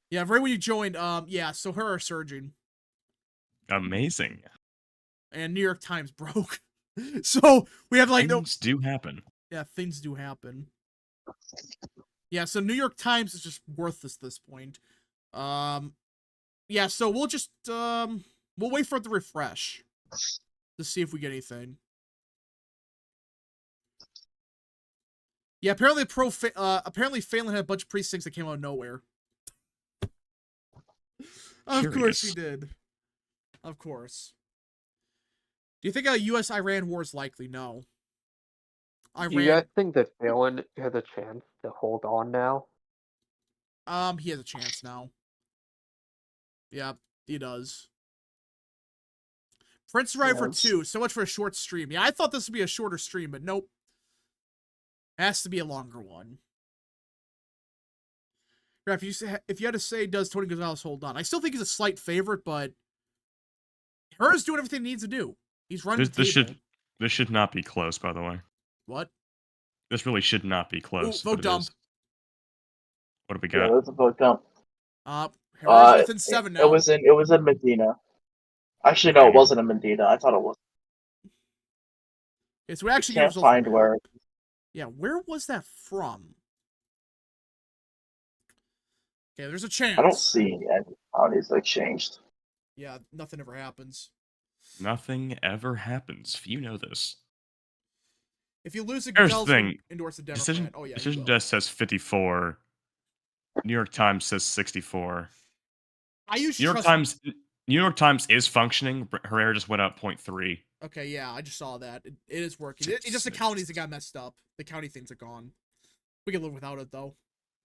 Yeah, right when you joined, yeah, so her are surging. Amazing. And New York Times broke. So we have things do happen. Yeah, things do happen. Yeah, so New York Times is just worthless at this point. Yeah, so we'll just we'll wait for it to refresh to see if we get anything. Yeah, apparently apparently Phelan had a bunch of precincts that came out of nowhere. Of course he did. Of course. Do you think a U.S.-Iran war is likely? No. Do you guys think that Phelan has a chance to hold on now? He has a chance now. Yeah, he does. Prince Driver 2. So much for a short stream. Yeah, I thought this would be a shorter stream, but nope. It has to be a longer one. Yeah, if you had to say, does Tony Gonzales hold on? I still think he's a slight favorite, but Herrera's doing everything he needs to do. He's running the table. This should not be close, by the way. What? This really should not be close. Ooh, vote dump. What have we got? Yeah, that's a vote dump. Herrera's within 7 now. It was in Medina. Actually, no, it wasn't in Medina. I thought it was. Okay, so we actually can't find where. Yeah, where was that from? Okay, there's a chance. I don't see any counties that changed. Yeah, nothing ever happens. Nothing ever happens. Few know this. If you lose, Here's the thing. Endorse a Democrat. Decision Desk says 54. New York Times says 64. New York Times is functioning. Herrera just went up 0.3. Okay, yeah, I just saw that. It is working. It's just the counties that got messed up. The county things are gone. We can live without it, though.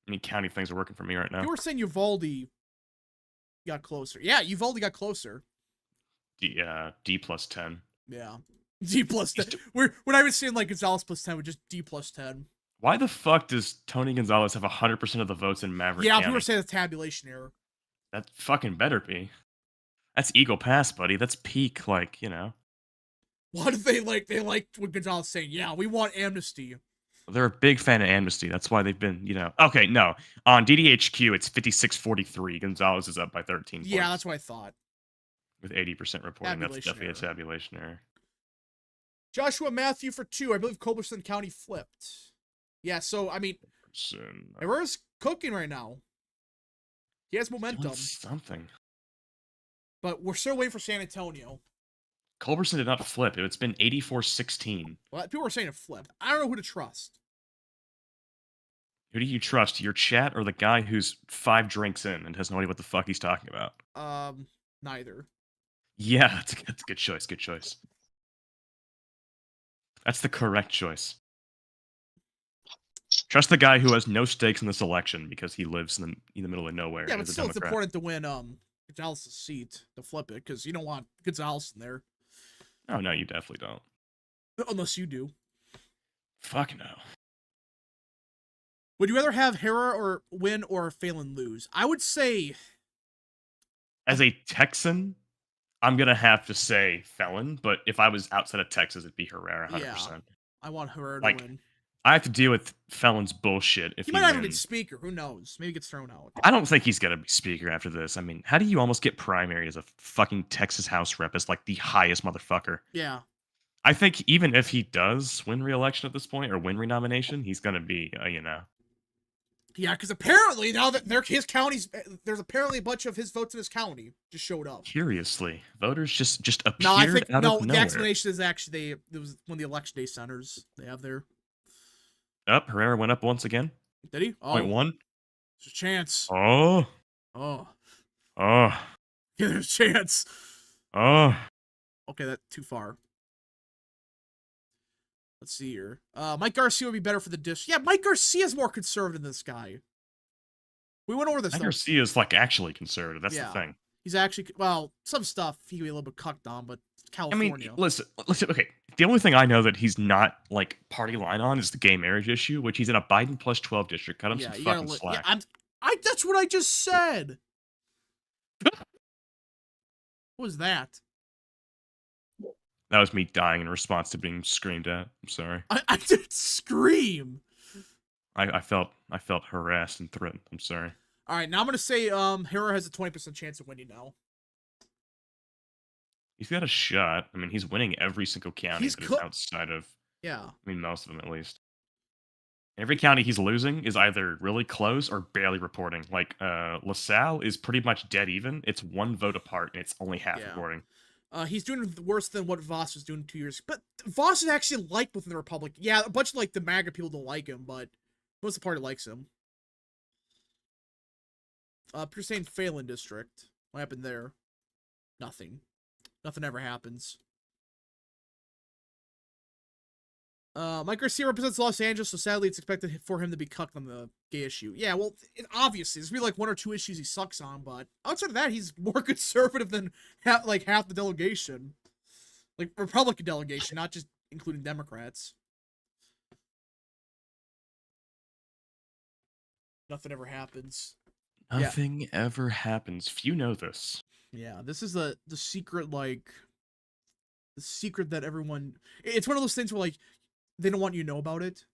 I mean, county things are working for me right now. You were saying Uvalde got closer. Yeah, Uvalde got closer. D plus 10. Yeah. D plus 10. We're not even saying like Gonzales plus 10, we're just D plus 10. Why the fuck does Tony Gonzales have 100% of the votes in Maverick County? Yeah, people are saying it's tabulation error. That fucking better be. That's Eagle Pass, buddy. That's peak, like, you know. Why do they liked what Gonzales saying, yeah, we want amnesty. They're a big fan of amnesty. That's why they've been, you know. Okay, no. On DDHQ, it's 56-43. Gonzales is up by 13 points. Yeah, that's what I thought. With 80% reporting, that's definitely a tabulation error. Joshua Matthew for 2. I believe Culberson County flipped. Yeah, so, I mean, Herrera's cooking right now. He has momentum. Something. But we're still waiting for San Antonio. Culberson did not flip. It's been 84-16. Well, people are saying it flipped. I don't know who to trust. Who do you trust? Your chat or the guy who's 5 drinks in and has no idea what the fuck he's talking about? Neither. Yeah, that's a good choice. Good choice. That's the correct choice. Trust the guy who has no stakes in this election because he lives in the middle of nowhere. Yeah, but still, it's important to win Gonzales' seat to flip it because you don't want Gonzales in there. Oh no, you definitely don't. Unless you do. Fuck no. Would you rather have Herrera or win or Phelan lose? I would say, as a Texan, I'm gonna have to say Phelan, but if I was outside of Texas, it'd be Herrera 100%. Yeah, I want Herrera to win. I have to deal with Phelan's bullshit if he might not even be speaker. Who knows? Maybe he gets thrown out. I don't think he's gonna be speaker after this. I mean, how do you almost get primary as a fucking Texas House rep as like the highest motherfucker? Yeah. I think even if he does win re-election at this point or win renomination, he's gonna be, you know. Yeah, because apparently now that his counties, there's apparently a bunch of his votes in his county just showed up. Curiously, voters just appeared out of nowhere. The explanation is actually it was one of the election day centers they have there. Up, Herrera went up once again. Did he? Oh. 0.1. There's a chance. Oh. Oh. Oh. Yeah, there's a chance. Oh. Okay, that's too far. Let's see here. Mike Garcia would be better for the district. Yeah, Mike Garcia is more conservative than this guy. We went over this. Mike Garcia is like actually conservative. That's the thing. He's actually, well, some stuff he can be a little bit cucked on, but California. I mean, listen. Okay, the only thing I know that he's not like party line on is the gay marriage issue, which he's in a Biden plus 12 district. Cut him some fucking slack. Yeah, that's what I just said. What was that? That was me dying in response to being screamed at. I'm sorry. I didn't scream. I felt harassed and threatened. I'm sorry. All right, now I'm gonna say Herrera has a 20% chance of winning now. He's got a shot. I mean, he's winning every single county that is outside of. Yeah. I mean, most of them at least. Every county he's losing is either really close or barely reporting. Like LaSalle is pretty much dead even. It's 1 vote apart, and it's only half reporting. He's doing worse than what Voss was doing 2 years. But Voss is actually liked within the Republic. Yeah, a bunch of like the MAGA people don't like him, but most of the party likes him. You're saying Phelan district. What happened there? Nothing. Nothing ever happens. Mike Garcia represents Los Angeles, so sadly it's expected for him to be cucked on the gay issue. Yeah, well, obviously, there's gonna be like 1 or 2 issues he sucks on, but outside of that, he's more conservative than half the delegation. Like, Republican delegation, not just including Democrats. Nothing ever happens. Nothing ever happens. Few know this. Yeah, this is the secret, like, the secret that everyone... It's one of those things where, like, they don't want you to know about it.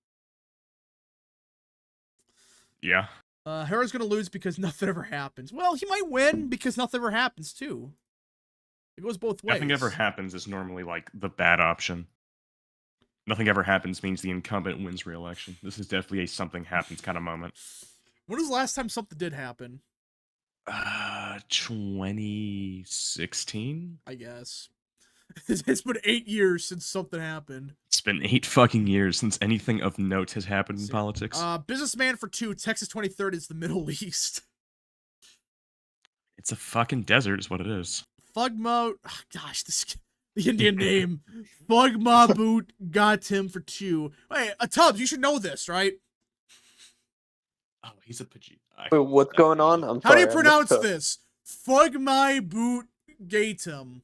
Yeah. Herrera's gonna lose because nothing ever happens. Well, he might win because nothing ever happens, too. It goes both ways. Nothing ever happens is normally, like, the bad option. nothing ever happens means the incumbent wins re-election. This is definitely a something happens kind of moment. When was the last time something did happen? 2016? I guess. It's been 8 years since something happened. It's been 8 fucking years since anything of note has happened in politics. Businessman for 2, Texas 23rd is the Middle East. It's a fucking desert is what it is. Fugma, oh gosh, the Indian name. Fugma Boot got him for 2. Hey, Tubbs, you should know this, right? Oh, he's a Pajit. Wait, what's going on? I'm How sorry, do you pronounce this? Fugma Boot Gatum.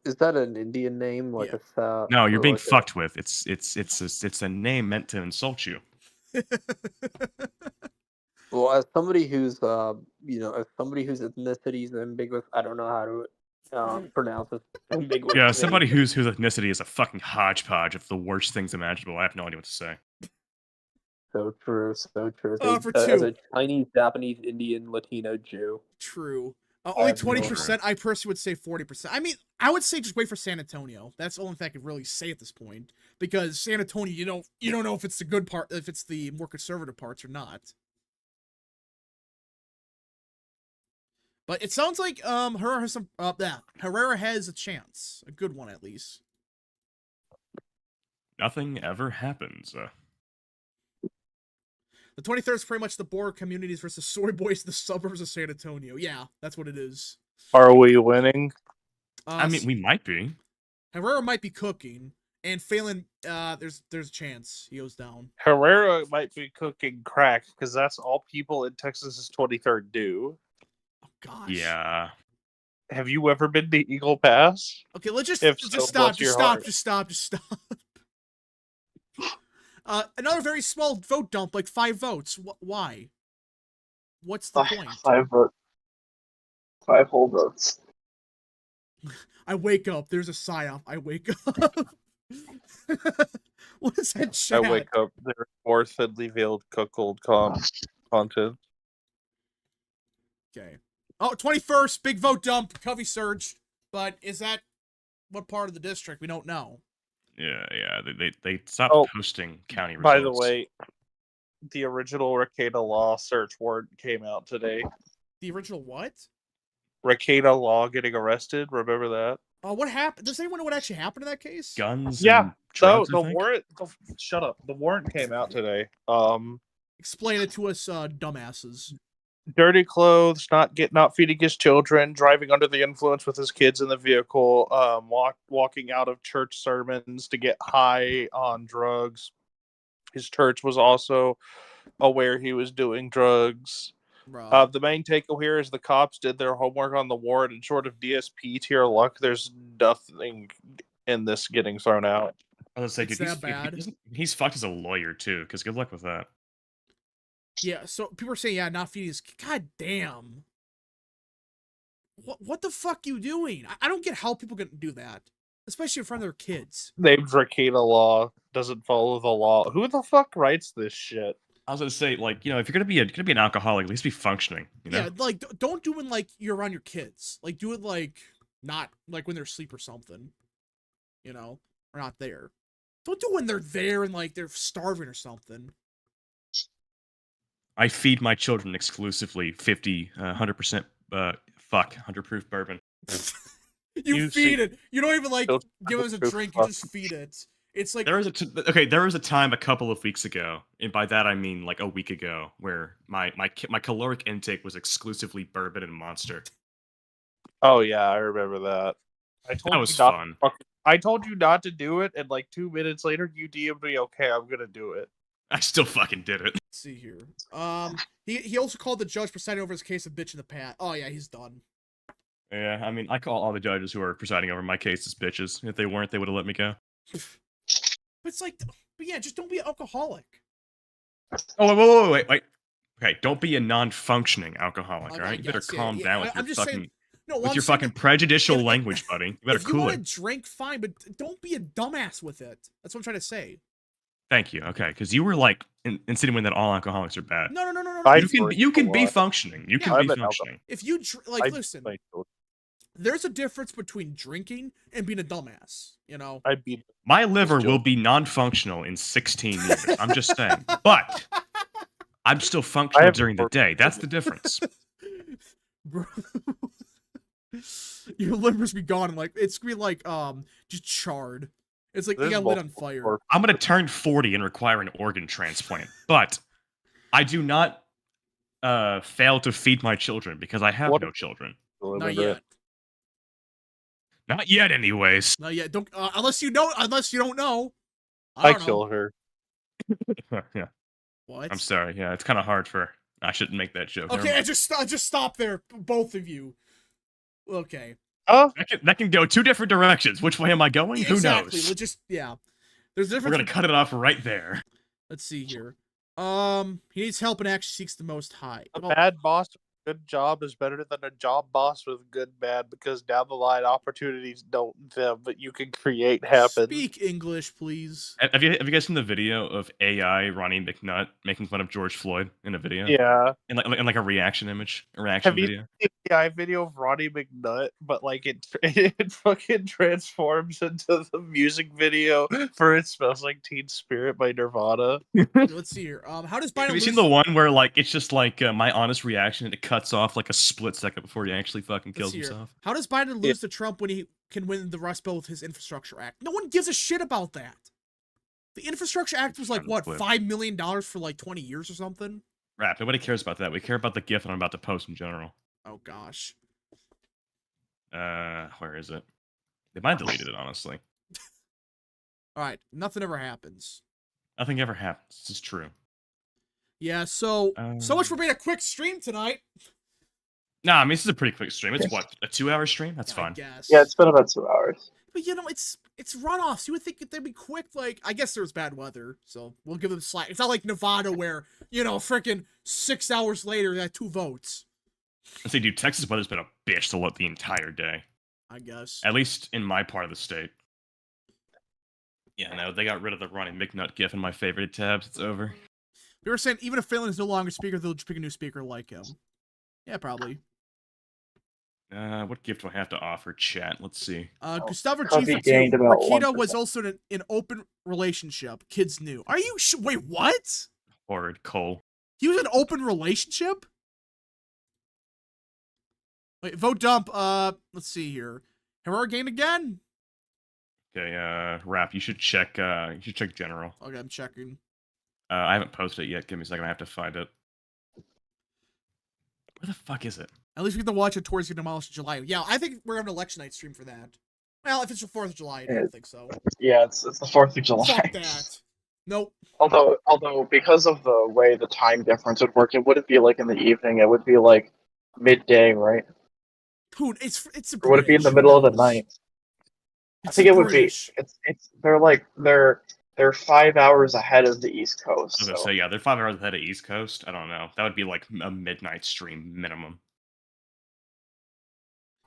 Is that an Indian name? Like a No, you're being fucked with. It's a name meant to insult you. Well, as somebody who's as somebody whose ethnicity is ambiguous, I don't know how to pronounce this ambiguous. Yeah, somebody whose ethnicity is a fucking hodgepodge of the worst things imaginable. I have no idea what to say. So true, so true. For 2. As a Chinese, Japanese, Indian, Latino Jew. True. Only 20%. I personally would say 40%. I mean, I would say just wait for San Antonio. That's the only thing I could really say at this point, because San Antonio, you don't know if it's the good part, if it's the more conservative parts or not. But it sounds like Herrera has Herrera has a chance, a good one at least. Nothing ever happens. The 23rd is pretty much the border communities versus soy boys in the suburbs of San Antonio. Yeah, that's what it is. Are we winning? I mean, we might be. Herrera might be cooking, and Phelan, there's a chance he goes down. Herrera might be cooking crack because that's all people in Texas's 23rd do. Oh gosh. Yeah. Have you ever been to Eagle Pass? Okay, let's just stop. Another very small vote dump, like 5 votes. Why? What's the point? 5 votes. 5 whole votes. I wake up. There's a psyop. I wake up. What is that chat? I wake up. There's more thinly veiled cuckold content. Okay. Oh, 21st, big vote dump. Covey surged. But is that what part of the district? We don't know. Yeah. They stopped posting county results. By the way, the original Rekieta Law search warrant came out today. The original what? Rekieta Law getting arrested. Remember that? Oh, what happened? Does anyone know what actually happened in that case? Guns. Yeah. And drugs, the warrant. Shut up. The warrant came out today. Explain it to us, dumbasses. Dirty clothes, not feeding his children, driving under the influence with his kids in the vehicle, walking out of church sermons to get high on drugs. His church was also aware he was doing drugs. The main takeaway here is the cops did their homework on the warrant, and short of DSP tier luck, there's nothing in this getting thrown out. I was like, dude, he's fucked as a lawyer too, because good luck with that. Yeah, so people are saying, yeah, not feeding his... God damn. What the fuck you doing? I don't get how people can do that. Especially in front of their kids. Named Rekieta Law, doesn't follow the law. Who the fuck writes this shit? I was gonna say, like, if you're gonna be an alcoholic, at least be functioning. You know? Yeah, like, don't do it like you're around your kids. Like, do it like, not like when they're asleep or something. You know? Or not there. Don't do it when they're there and like they're starving or something. I feed my children exclusively 100% 100 proof bourbon. You feed it. You don't even like give us a drink. You just feed it. It's like there was a time a couple of weeks ago, and by that I mean like a week ago, where my caloric intake was exclusively bourbon and Monster. Oh yeah, I remember that. That was fun. I told you not to do it, and like 2 minutes later, you DM'd me. Okay, I'm gonna do it. I still fucking did it. Let's see here. He also called the judge presiding over his case a bitch in the past. Oh yeah, he's done. Yeah, I mean, I call all the judges who are presiding over my cases bitches. If they weren't, they would have let me go. But it's like, but yeah, just don't be an alcoholic. Oh, wait. Okay, don't be a non-functioning alcoholic, all right? You better calm down with your fucking... with your fucking prejudicial language, buddy. You better cool it. If you want to drink, fine, but don't be a dumbass with it. That's what I'm trying to say. Thank you. Okay, because you were like insinuating that all alcoholics are bad. No. You can be functioning. You can be functioning. If you listen, there's a difference between drinking and being a dumbass. You know, I'd be. My liver will be non-functional in 16 years. I'm just saying, but I'm still functional during the day. That's the difference. Bro. Your liver's be gone, and like it's gonna be like just charred. It's like you got lit on fire. I'm gonna turn 40 and require an organ transplant, but I do not fail to feed my children because I have no children. Not yet. Not yet, anyways. Not yet. Don't unless you don't know. I don't know. kill her. Yeah. What? I'm sorry. Yeah, it's kind of hard for. I shouldn't make that joke. Okay, I just stop there, both of you. Okay. Oh, that can go two different directions. Which way am I going? Yeah, Who exactly. knows? We'll just There's a difference. We're gonna cut it off right there. Let's see here. He needs help and actually seeks the most high. A bad boss with a good job is better than a job boss with good bad, because down the line opportunities don't them, but you can create happen. Speak English, please. Have you guys seen the video of AI Ronnie McNutt making fun of George Floyd in a video? Yeah. In like a reaction image, a reaction video. Have you seen the AI video of Ronnie McNutt, but like it fucking transforms into the music video for "It Smells Like Teen Spirit" by Nirvana? Let's see here. How does Biden? Have you seen the one where like it's just like my honest reaction and it cuts off like a split second before he actually fucking kills himself? How does Biden lose to Trump when he can win the Rust Belt with his Infrastructure Act? No one gives a shit about that. The Infrastructure Act was like what, $5 million for like 20 years or something? Rap. Nobody cares about that. We care about the GIF that I'm about to post in general. Oh gosh. Where is it? They might have deleted it, honestly. All right, nothing ever happens. Nothing ever happens. This is true. Yeah, so much for being a quick stream tonight. Nah, I mean, this is a pretty quick stream. It's what, a 2-hour stream? That's fine. Guess. Yeah, it's been about 2 hours. But you know, it's runoffs. You would think they'd be quick. Like, I guess there was bad weather, so we'll give them slack. It's not like Nevada where, you know, freaking 6 hours later they had 2 votes. I say, dude, Texas weather's been a bitch to let the entire day. I guess. At least in my part of the state. Yeah, no, they got rid of the Ronnie McNutt GIF in my favorite tabs. It's over. They were saying even if Phelan is no longer speaker, they'll just pick a new speaker like him. Yeah, probably. What gift do I have to offer, chat? Let's see. Gustavo G for 2. Rakita was also in an open relationship. Kids knew. Are you wait, what? Horrid Cole. He was in an open relationship? Wait, vote dump. Let's see here. Herrera gained again? Okay, Rap, you should check general. Okay, I'm checking. I haven't posted it yet. Give me a second, I have to find it. Where the fuck is it? At least we get to watch it towards the demolish in July. Yeah, I think we're having an election night stream for that. Well, if it's the 4th of July, I don't think so. Yeah, it's the 4th of July. Fuck that. Nope. Although because of the way the time difference would work, it wouldn't be like in the evening. It would be like midday, right? Dude, it's or would it be in the middle of the night? I think it would be. They're 5 hours ahead of the East Coast. I was gonna say, yeah, they're 5 hours ahead of East Coast. I don't know. That would be like a midnight stream minimum.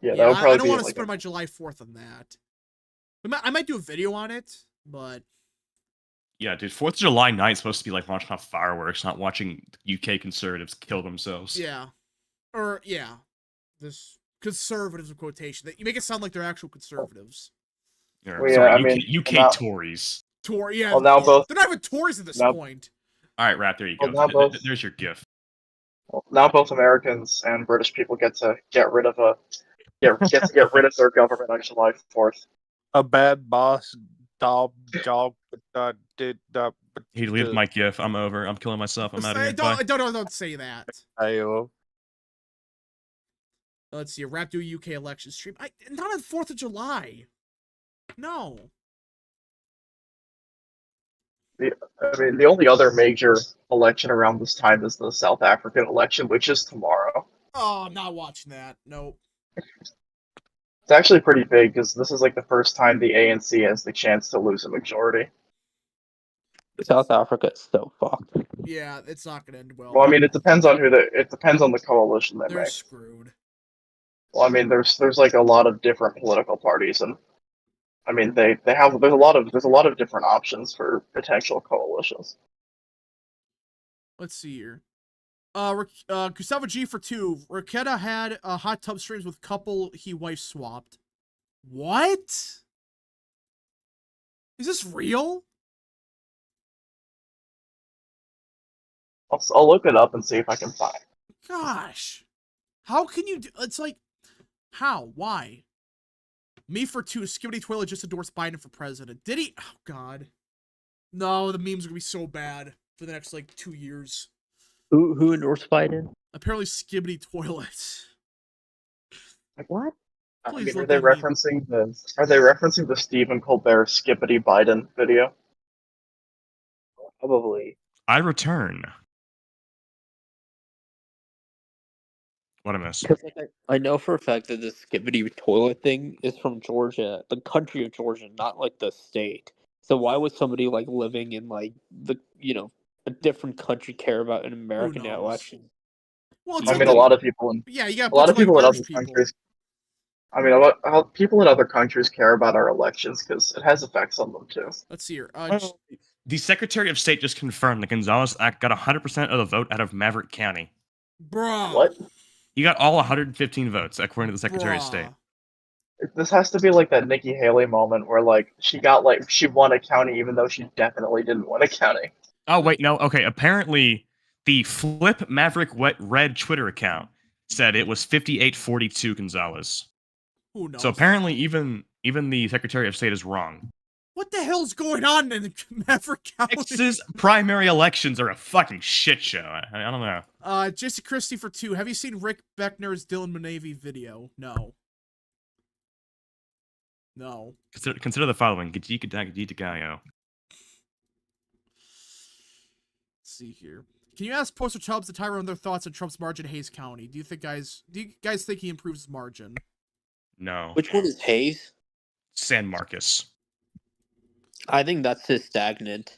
Yeah, that would probably I don't be want to like spend my July 4th on that. I might do a video on it, but yeah, dude, 4th of July night's supposed to be like launching off fireworks, not watching UK conservatives kill themselves. Yeah, or yeah, this conservatives in quotation. You make it sound like they're actual conservatives. Yeah, well, sorry, UK Tories. Yeah. Well, now both they're not even Tories at this point. All right, Rat, there you go. Well, there's your gift. Well, now both Americans and British people get to get rid of their government on July 4th. A bad boss, job. He deleted my GIF. I'm over. I'm killing myself. I'm out of here. Don't say that. Ayo. Let's see. A Rap do UK election stream. Not on 4th of July. No. The only other major election around this time is the South African election, which is tomorrow. Oh, I'm not watching that. Nope. It's actually pretty big because this is like the first time the ANC has the chance to lose a majority. South Africa is so fucked. Yeah, it's not going to end well. Well, I mean, it depends on the coalition they make. They're screwed. Well, I mean, there's like a lot of different political parties, and I mean there's a lot of different options for potential coalitions. Let's see here. Gustavo G for 2. Raqueta had hot tub streams with couple he wife swapped. What? Is this real? I'll look it up and see if I can find. Gosh. How can you do... It's like... How? Why? Me for 2. Skibbity Toilet just endorsed Biden for president. Did he? Oh, God. No, the memes are gonna be so bad for the next, like, 2 years. Who endorsed Biden? Apparently Skibbity Toilet. Like what? Please Are they referencing the Stephen Colbert Skippity Biden video? Probably. I return. What a miss. I know for a fact that the Skibbity Toilet thing is from Georgia, the country of Georgia, not like the state. So why would somebody like living in like the a different country care about an American election? Well, I mean, a lot of people in yeah, you got a lot of people in Irish other people. countries. I mean, how people in other countries care about our elections because it has effects on them too. Let's see here. The Secretary of State just confirmed the Gonzales Act got 100% of the vote out of Maverick County. Bro. What? You got all 115 votes, according to the Secretary of State. This has to be like that Nikki Haley moment where like she won a county even though she definitely didn't win a county. Oh wait, no. Okay, apparently the Flip Maverick Red Twitter account said it was 58-42 Gonzales. Who knows? So apparently even the Secretary of State is wrong. What the hell's going on in Maverick County? Texas primary elections are a fucking shit show. I don't know. Jason Christie for 2. Have you seen Rick Beckner's Dylan Munavy video? No. No. Consider the following. Gajika. Let's see here. Can you ask Poster Chubbs and Tyrone their thoughts on Trump's margin in Hayes County? Do you guys think he improves his margin? No. Which one is Hayes? San Marcos. I think that's just stagnant.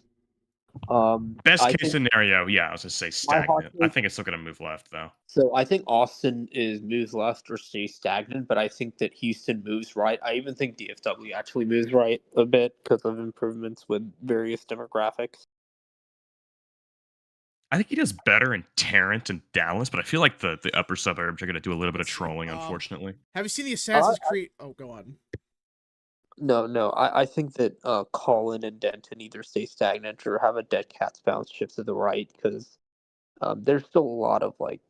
Best case scenario, yeah, I was gonna say stagnant. I think it's still gonna move left though. So I think Austin moves left or stays stagnant, but I think that Houston moves right. I even think DFW actually moves right a bit because of improvements with various demographics. I think he does better in Tarrant and Dallas, but I feel like the upper suburbs are gonna do a little bit of trolling, unfortunately. Have you seen the Assassin's Creed? Oh, go on. No. I think that Colin and Denton either stay stagnant or have a dead cat's bounce shift to the right because there's still a lot of like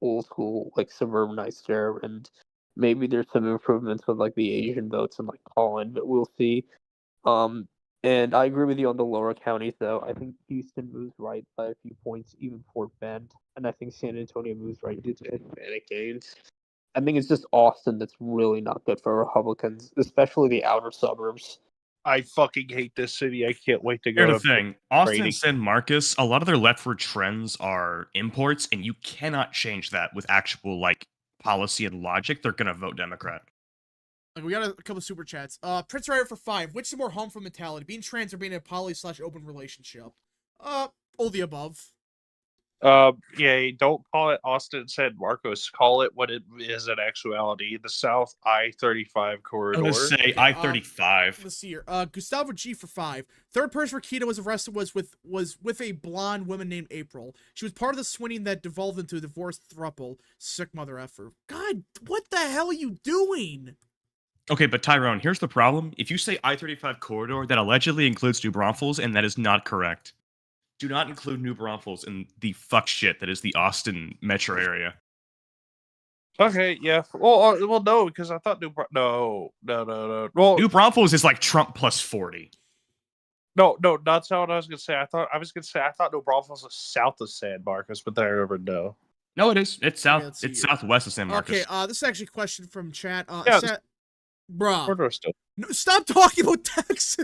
old school like suburbanites there, and maybe there's some improvements with like the Asian votes and like Colin, but we'll see. And I agree with you on the lower counties though. I think Houston moves right by a few points, even Fort Bend, and I think San Antonio moves right due to Hispanic gains. I think it's just Austin that's really not good for Republicans, especially the outer suburbs. I fucking hate this city. I can't wait to go. Here's the thing. Austin and San Marcos, a lot of their leftward trends are imports, and you cannot change that with actual like policy and logic. They're gonna vote Democrat. Like, we got a couple of super chats. Prince Ryder for 5. Which is a more harmful mentality? Being trans or being in a poly/open relationship? All the above. Yeah, don't call it Austin San Marcos. Call it what it is in actuality. The South I-35 corridor. I'm gonna say I-35. Let's see here. Gustavo G for 5. Third person Rakita was arrested was with a blonde woman named April. She was part of the swinging that devolved into a divorced throuple. Sick mother effer. God, what the hell are you doing? Okay, but Tyrone, here's the problem. If you say I-35 corridor, that allegedly includes New Braunfels, and that is not correct. Do not include New Braunfels in the fuck shit that is the Austin metro area. Okay, yeah. Well, no, because I thought no. Well, New Braunfels is like Trump plus 40. No, that's not what I was gonna say. I thought New Braunfels was south of San Marcos, but then I remembered no. No, it is. It's south. Okay, it's southwest of San Marcos. Okay. This is actually a question from chat. Yeah, bruh. Still. No, stop talking about Texas.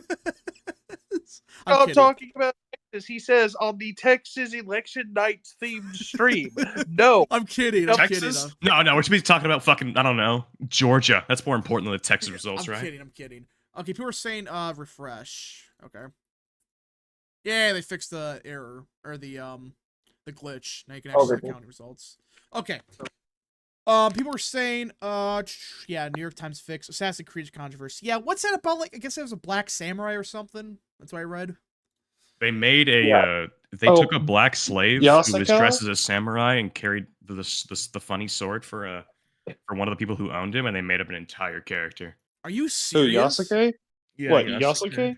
I'm talking about Texas. He says on the Texas election night themed stream. No, I'm kidding. Texas? No, we should be talking about fucking, I don't know, Georgia. That's more important than the Texas results, right? I'm kidding. Okay, people are saying refresh. Okay. Yeah, they fixed the error or the glitch. Now you can actually see the county results. Okay. People were saying, yeah, New York Times fix Assassin's Creed controversy. Yeah, what's that about? Like, I guess it was a black samurai or something. That's what I read. They made a They took a black slave who was Yasuko? dressed as a samurai and carried the funny sword for one of the people who owned him, and they made up an entire character. Are you Who, serious? Yasuke? Yeah, What, Yasuke?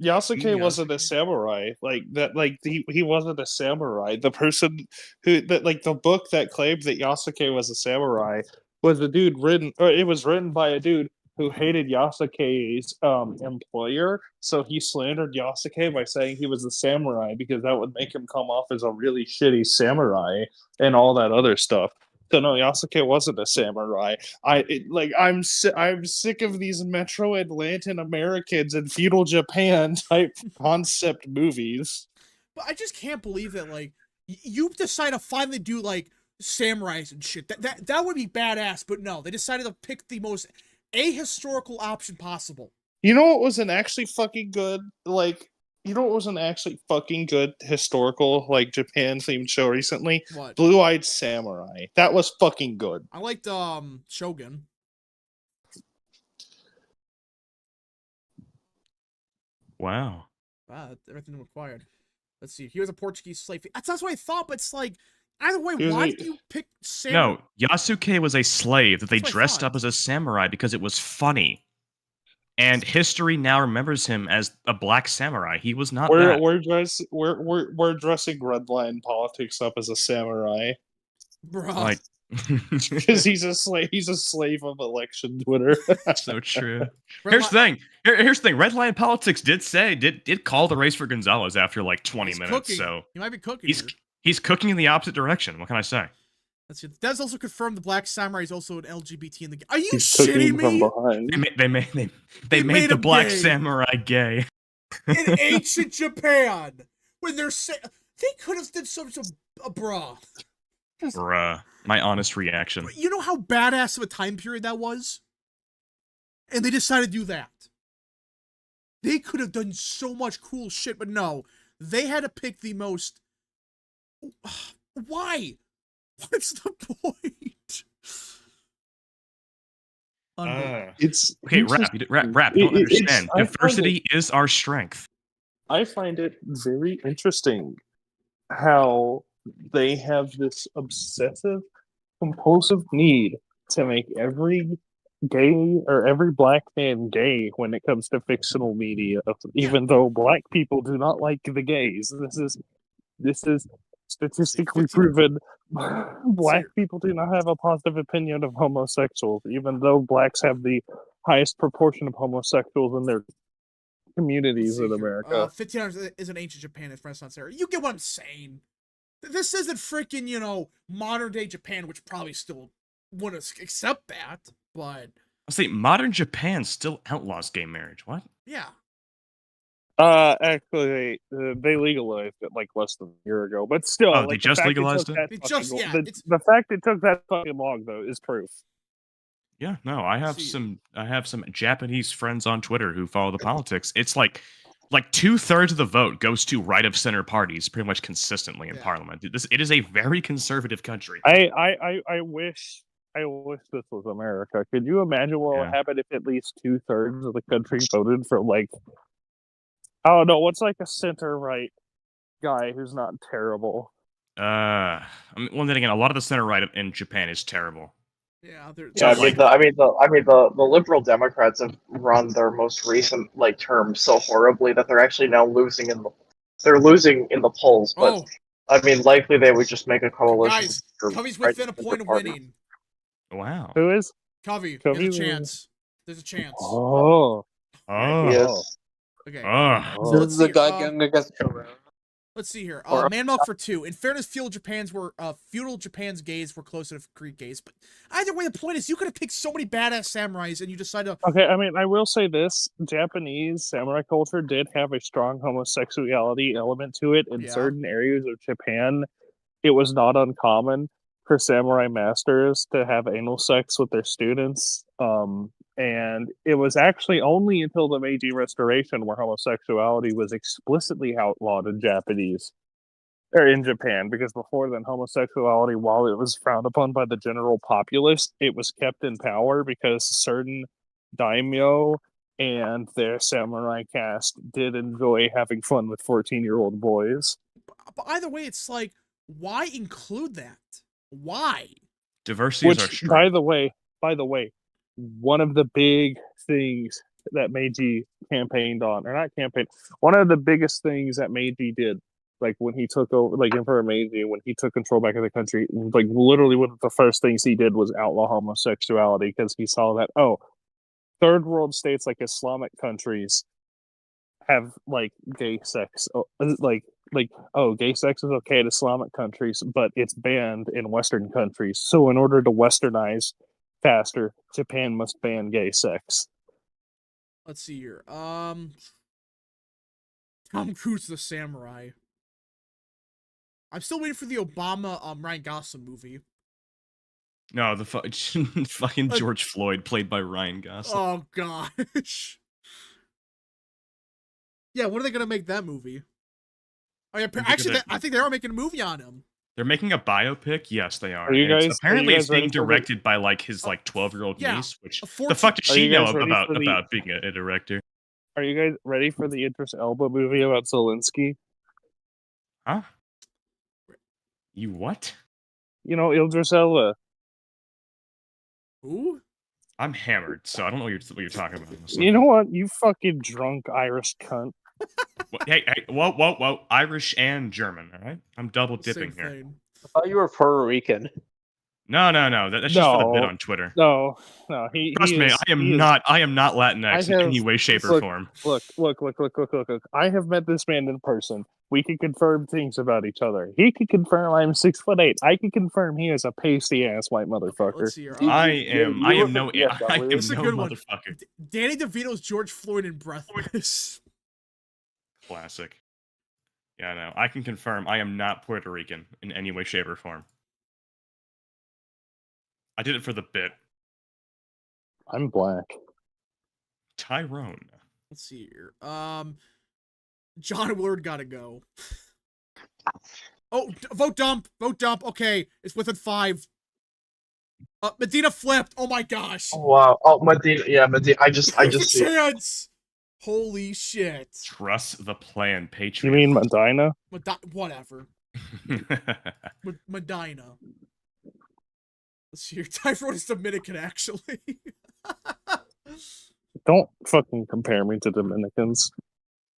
Yasuke wasn't a Yasuke? samurai. Like that, like he wasn't a samurai. The person who that like the book that claimed that Yasuke was a samurai was a dude written, or it was written by a dude who hated Yasuke's employer. So he slandered Yasuke by saying he was a samurai because that would make him come off as a really shitty samurai and all that other stuff. So no, Yasuke wasn't a samurai. I'm sick of these Metro Atlantan Americans in feudal Japan type concept movies. But I just can't believe that like you decide to finally do like samurais and shit. That would be badass. But no, they decided to pick the most ahistorical option possible. You know what was an actually fucking good historical like Japan themed show recently? What? Blue-Eyed Samurai. That was fucking good. I liked Shogun. Wow. Everything required. Let's see. He was a Portuguese slave. That's what I thought, but it's like either way, why did you pick samurai? No, Yasuke was a slave that they dressed up as a samurai because it was funny. And history now remembers him as a black samurai. He was not that. We're dressing redline politics up as a samurai. Bro. Like because he's a slave of election Twitter. So true. Here's the thing. Here's the thing. Redline Politics did call the race for Gonzales after like 20 minutes. Cooking. So he might be cooking. He's cooking in the opposite direction. What can I say? That's it. That's also confirmed the Black Samurai is also an LGBT in the game. Are you He's shitting me? From behind. They made the Black gay. Samurai gay. In ancient Japan, when they could have did some bruh. Bruh. My honest reaction. You know how badass of a time period that was? And they decided to do that. They could have done so much cool shit, but no. They had to pick the most... Why? What's the point? It's okay. Rap. You don't understand. Diversity is our strength. I find it very interesting how they have this obsessive, compulsive need to make every gay or every black man gay when it comes to fictional media, even though black people do not like the gays. This is statistically proven. Black people do not have a positive opinion of homosexuals, even though blacks have the highest proportion of homosexuals in their communities in America. 1500 is an ancient Japan in Renaissance era. You get what I'm saying? This isn't freaking, modern day Japan, which probably still wouldn't accept that, but... I'll say, modern Japan still outlaws gay marriage. What? Yeah. Actually, they legalized it like less than a year ago, but still, they just legalized it. The fact it took that fucking long, though, is proof. Yeah, no, I have some Japanese friends on Twitter who follow the politics. It's like 2/3 of the vote goes to right of center parties pretty much consistently in parliament. It is a very conservative country. I wish this was America. Could you imagine what would happen if at least 2/3 of the country voted for like, I don't know, what's like a center-right guy who's not terrible? Then again, a lot of the center-right in Japan is terrible. Yeah, the Liberal Democrats have run their most recent term so horribly that they're actually now losing in the polls. But likely they would just make a coalition. Guys, Covey's within a point of winning. Wow. Who is? Covey. There's a chance. There's a chance. Oh. Yes. Okay. This is the guy going against Jerome. Let's see here. Man Milk for 2. In fairness, feudal Japan's gays were closer to Greek gays, but either way, the point is you could have picked so many badass samurais, and you decided to. Okay, I mean, I will say this: Japanese samurai culture did have a strong homosexuality element to it in certain areas of Japan. It was not uncommon for samurai masters to have anal sex with their students. And it was actually only until the Meiji Restoration where homosexuality was explicitly outlawed in Japan, because before then, homosexuality, while it was frowned upon by the general populace, it was kept in power because certain daimyo and their samurai caste did enjoy having fun with 14-year-old boys. But either way, it's like, why include that? Why? Diversity is our strength. By the way, one of the big things that Meiji campaigned on, or not campaigned, one of the biggest things that Meiji did, like when he took over, like Emperor Meiji, when he took control back of the country, like literally one of the first things he did was outlaw homosexuality, because he saw that, third world states like Islamic countries have like gay sex, gay sex is okay in Islamic countries, but it's banned in Western countries. So in order to Westernize faster, Japan must ban gay sex. Let's see here. Tom Cruise the Samurai. I'm still waiting for the Obama Ryan Gosling movie. No, the fucking George Floyd played by Ryan Gosling. Oh gosh. Yeah, when are they gonna make that movie? Oh yeah, actually, I think they are making a movie on him. They're making a biopic. Yes, they are. Are you guys? Apparently, it's being directed by like his 12-year-old niece. Which the fuck does she know about being a director? Are you guys ready for the Idris Elba movie about Zelensky? Huh? You what? You know Idris Elba. Who? I'm hammered, so I don't know what you're talking about. You know what? You fucking drunk Irish cunt. Hey, whoa. Irish and German, all right? I'm double dipping here. I thought you were Puerto Rican. No. That's just for the bit on Twitter. No. Trust me, I am not Latinx in any way, shape, or form. Look. I have met this man in person. We can confirm things about each other. He can confirm I'm 6'8". I can confirm he is a pasty ass white motherfucker. Let's see here. I am no motherfucker. Danny DeVito's George Floyd in Breathless. Classic. Yeah, no. I can confirm I am not Puerto Rican in any way, shape, or form. I did it for the bit. I'm black. Tyrone. Let's see here. John Willard gotta go. Oh, vote dump. Okay, it's within 5. Medina flipped. Oh my gosh. Oh, wow. Oh, Medina. Yeah, Medina. I just see. Chance. Holy shit. Trust the plan, Patriot. You mean Medina? Whatever. Medina. Let's see here. Tyrone is Dominican, actually. Don't fucking compare me to Dominicans.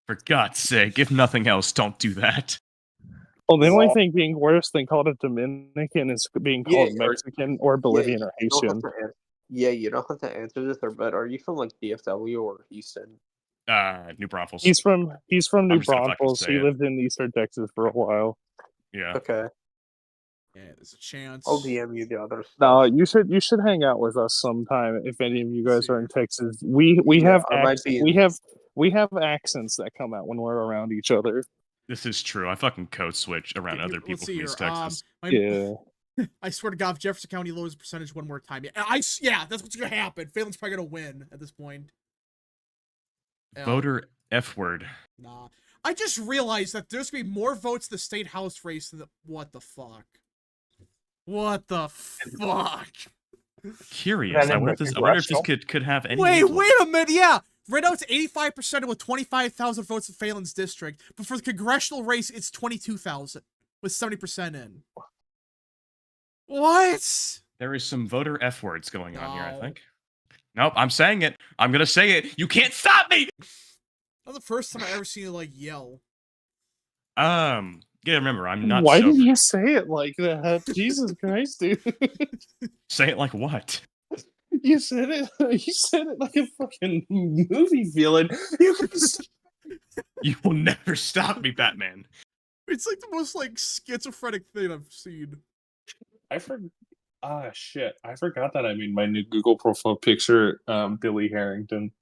For God's sake, if nothing else, don't do that. Well, the only thing being worse than called a Dominican is being called Mexican or Bolivian or Haitian. You don't have to answer this, but are you from like DFW or Houston? New Braunfels. He's from New Braunfels. He lived in Eastern Texas for a while. Yeah. Okay. Yeah, there's a chance. I'll DM you the others. No, you should hang out with us sometime if any of you guys are in Texas. We have accents that come out when we're around each other. This is true. I fucking code switch around other people from East Texas. I swear to God, if Jefferson County lowers the percentage one more time. Yeah, that's what's gonna happen. Phelan's probably gonna win at this point. Voter F word. Nah. I just realized that there's gonna be more votes in the state house race than the. What the fuck? What the fuck? Curious. I wonder if this could have any. Wait a minute. Yeah. Right now it's 85% with 25,000 votes in Phelan's district, but for the congressional race it's 22,000 with 70% in. What? There is some voter F words going on here, I think. Nope, I'm saying it. I'm gonna say it. You can't stop me! That's the first time I ever seen you, like, yell. Yeah, remember, I'm not Why sober. did you say it like that? Jesus Christ, dude. Say it like what? You said it like a fucking movie villain. You will never stop me, Batman. It's like the most, like, schizophrenic thing I've seen. Shit. I forgot that I made my new Google profile picture, Billy Harrington.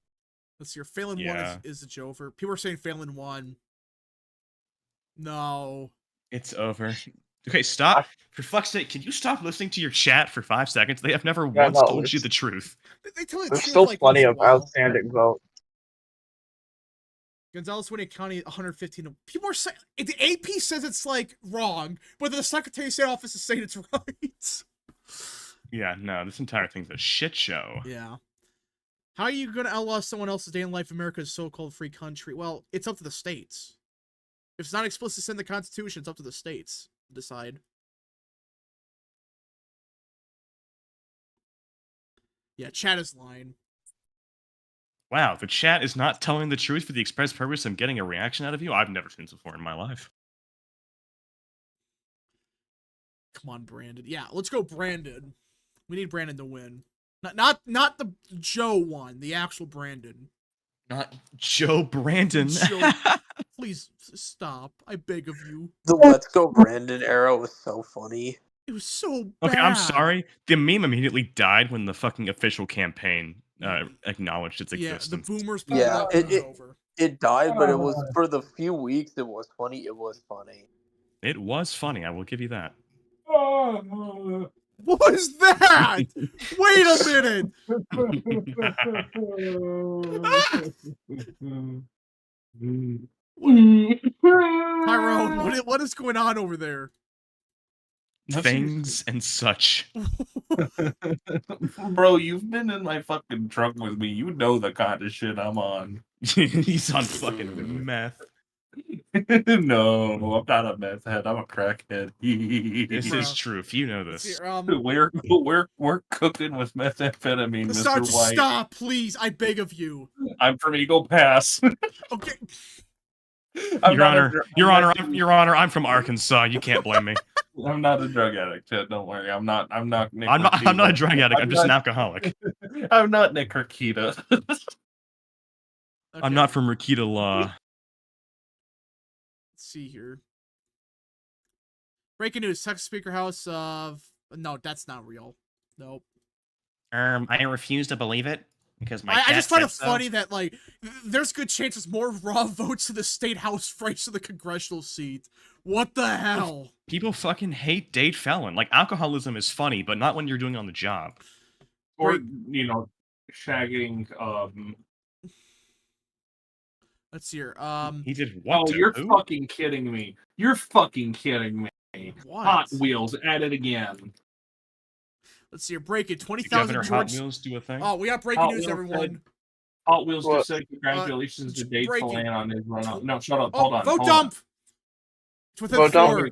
Let's see, Phelan 1 is it's over. People are saying Phelan 1. No. It's over. Okay, stop. For fuck's sake, can you stop listening to your chat for 5 seconds? They have never once told you the truth. They tell you the There's truth, still like, plenty of outstanding votes. Gonzales winning county 115. People are saying the AP says it's like wrong, but the Secretary of State office is saying it's right. Yeah, no, this entire thing's a shit show. Yeah. How are you going to outlaw someone else's day in life? America's so-called free country. Well, it's up to the states. If it's not explicit in the Constitution, it's up to the states to decide. Yeah, chat is lying. Wow, the chat is not telling the truth for the express purpose of getting a reaction out of you? I've never seen this before in my life. Come on, Brandon. Yeah, let's go Brandon. We need Brandon to win. Not the Joe one, the actual Brandon. Not Joe Brandon. Joe, please stop. I beg of you. The Let's Go Brandon era was so funny. It was so bad. Okay, I'm sorry. The meme immediately died when the fucking official campaign acknowledged its existence. Yeah, the boomers. Yeah, it died, but it was for the few weeks. It was funny. It was funny. It was funny. I will give you that. What was that? Wait a minute. Tyrone, what is going on over there? Things and such. Bro, you've been in my fucking truck with me. You know the kind of shit I'm on. He's on fucking meth. No, I'm not a meth head. I'm a crackhead. This is truth. You know this. Here, we're cooking with methamphetamine, Mr. White. Stop, please. I beg of you. I'm from Eagle Pass. Okay. Your Honor, I'm from Arkansas. You can't blame me. I'm not a drug addict. Don't worry. I'm not Nick. I'm not a drug addict. I'm just an alcoholic. I'm not Nick Rikita. Okay. I'm not from Rikita Law. Let's see here. Breaking news: Texas Speaker House of no, that's not real. Nope. I refuse to believe it because I just find it funny that like there's good chances more raw votes to the state house race to the congressional seat. What the hell? People fucking hate Dade Felon. Like alcoholism is funny, but not when you're doing it on the job. Or shagging. Let's see here. He did what? Oh, you're fucking kidding me. You're fucking kidding me. What? Hot Wheels at it again. Let's see here. Breaking 20,000 George. Hot Wheels do a thing. Oh, we got breaking news, everyone. Hot Wheels just said congratulations to Dade Felon on his run-up. No, shut up. Hold on. Vote dump. It's within 4.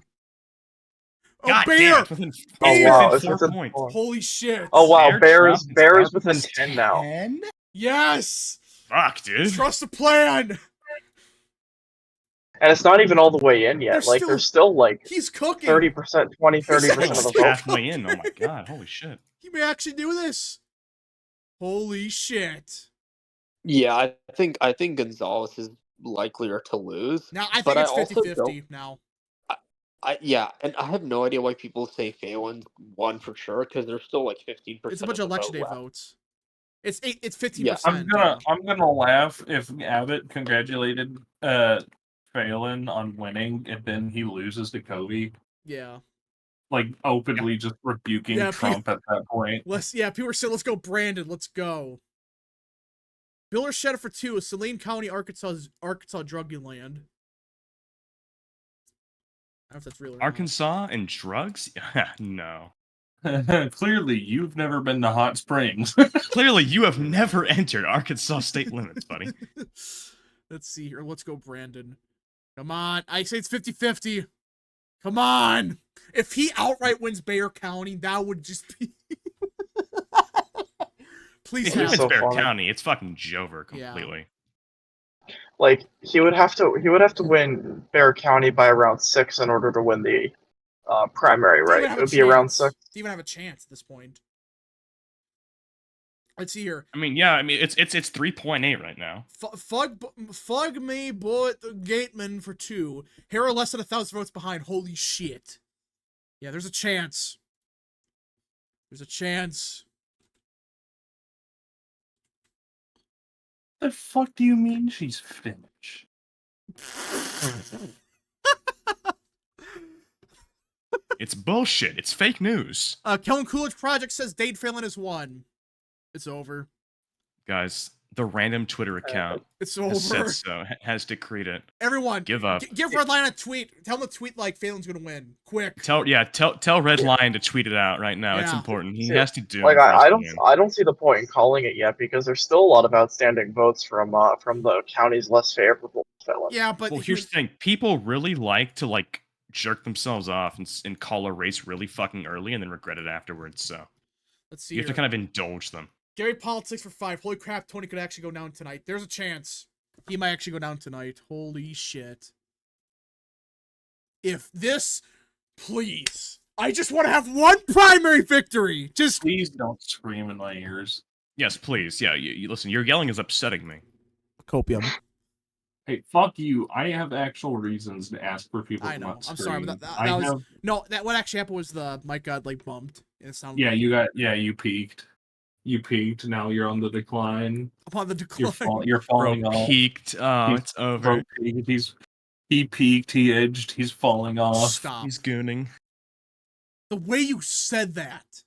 Oh, God Bear! Damn, oh wow, it's within 4 within points. Holy shit! Oh wow, Bear is within 10 now. 10? Yes! Fuck, dude. Trust the plan! And it's not even all the way in yet. There's still like he's cooking 30%, 30% of the vote. Halfway in. Oh my god, holy shit. He may actually do this. Holy shit. Yeah, I think Gonzales is likelier to lose. Now I think it's 50-50 now. Yeah, and I have no idea why people say Phelan's won for sure because there's still like 15%. It's a bunch of election day votes. It's 15%. Yeah, I'm gonna laugh if Abbott congratulated Phelan on winning and then he loses to Kobe. Yeah. Like openly just rebuking Trump at that point. People are saying, let's go, Brandon. Let's go. Bill Shedder for 2, Saline County, Arkansas drug land. I don't know if that's real or Arkansas and drugs? No. Clearly, you've never been to Hot Springs. Clearly, you have never entered Arkansas state limits, buddy. Let's see here. Let's go, Brandon. Come on. I say it's 50-50. Come on. If he outright wins Bexar County, that would just be... Please If it's Bexar County, it's fucking Jover completely. Yeah. Like he would have to win Bexar County by around 6 in order to win the primary, right? It would be around 6. To even have a chance at this point. Let's see here. I mean, yeah, it's 3.8 right now. Fug me, but Gateman for 2. Hera less than 1,000 votes behind. Holy shit. Yeah, there's a chance. There's a chance. The fuck do you mean she's Finnish? It's bullshit. It's fake news. Kellen Coolidge Project says Dade Phelan has won. It's over. Guys, the random Twitter account it's over. Has said so, has decreed it. Everyone, give up. Give Redline a tweet. Tell him to tweet like Phelan's gonna win. Quick. Tell Redline to tweet it out right now. Yeah. It's important. He has to do it. Like I don't see the point in calling it yet because there's still a lot of outstanding votes from the counties less favorable Phelan. Yeah, but here's the thing: people really like to like jerk themselves off and call a race really fucking early and then regret it afterwards. So let's see. You have to kind of indulge them. Gary Politics for 5. Holy crap, Tony could actually go down tonight. There's a chance. He might actually go down tonight. Holy shit. If this... Please. I just want to have one primary victory. Just... Please don't scream in my ears. Yes, please. Yeah, you listen, your yelling is upsetting me. Copium. Hey, fuck you. I have actual reasons to ask for people I to know. not I'm scream. sorry, but that was... No, what actually happened was the mic got, like, bumped. And it sounded you peaked. You peaked. Now you're on the decline. I'm on the decline. You're falling Bro off. peaked. Oh, it's over. He peaked. He edged. He's falling off. Stop. He's gooning. The way you said that.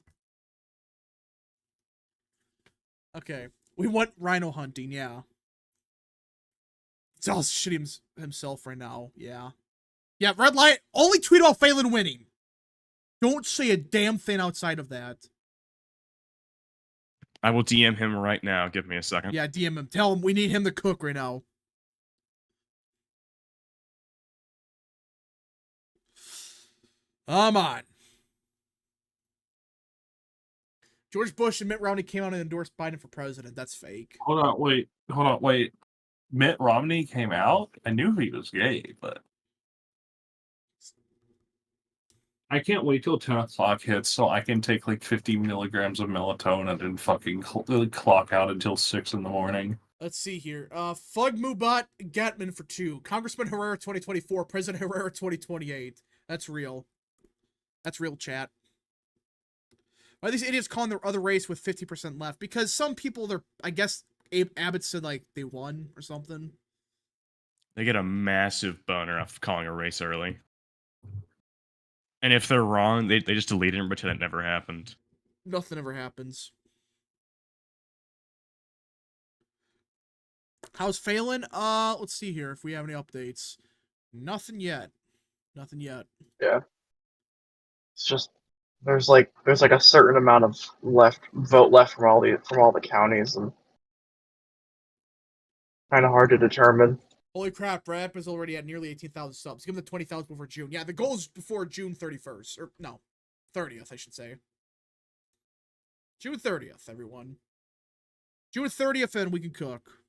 Okay. We went rhino hunting, yeah. It's all shitting himself right now, yeah. Yeah, Red Light, only tweet about Phelan winning. Don't say a damn thing outside of that. I will DM him right now. Give me a second. Yeah, DM him. Tell him we need him to cook right now. Come on. George Bush and Mitt Romney came out and endorsed Biden for president. That's fake. Hold on, wait. Mitt Romney came out? I knew he was gay, but... I can't wait till 10 o'clock hits so I can take like 50 milligrams of melatonin and fucking clock out until 6 in the morning. Let's see here. Fug Mubat Gatman for 2. Congressman Herrera 2024. President Herrera 2028. That's real. That's real, chat. Why are these idiots calling their other race with 50% left? Because some people, I guess Abe Abbott said like they won or something. They get a massive boner off calling a race early. And if they're wrong, they just delete it and pretend it never happened. Nothing ever happens. How's Phelan? Let's see here if we have any updates. Nothing yet. Nothing yet. Yeah. It's just there's like a certain amount of vote left from all the counties, and kind of hard to determine. Holy crap, Rap is already at nearly 18,000 subs. Give him the 20,000 before June. Yeah, the goal is before June 31st. Or, no, 30th, I should say. June 30th, everyone. June 30th, and we can cook.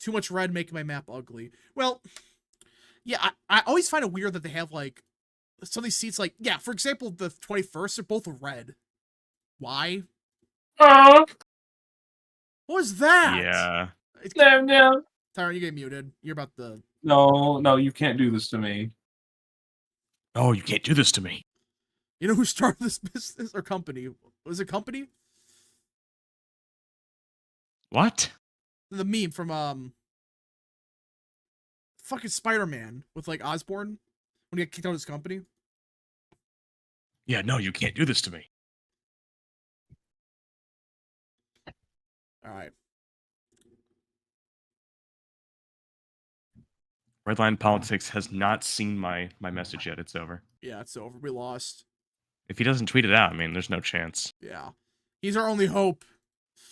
Too much red making my map ugly. Well, yeah, I always find it weird that they have, like, some of these seats, like, yeah, for example, the 21st, they're both red. Why? What was that? Yeah. No. Tyron, you get muted. You're about the... No, you can't do this to me. Oh, you can't do this to me. You know who started this business or company? Was it company? What? The meme from, fucking Spider-Man with, like, Osborn when he got kicked out of his company. Yeah, no, you can't do this to me. All right. Redline Politics has not seen my message yet. It's over. Yeah, it's over. We lost. If he doesn't tweet it out, I mean, there's no chance. Yeah. He's our only hope.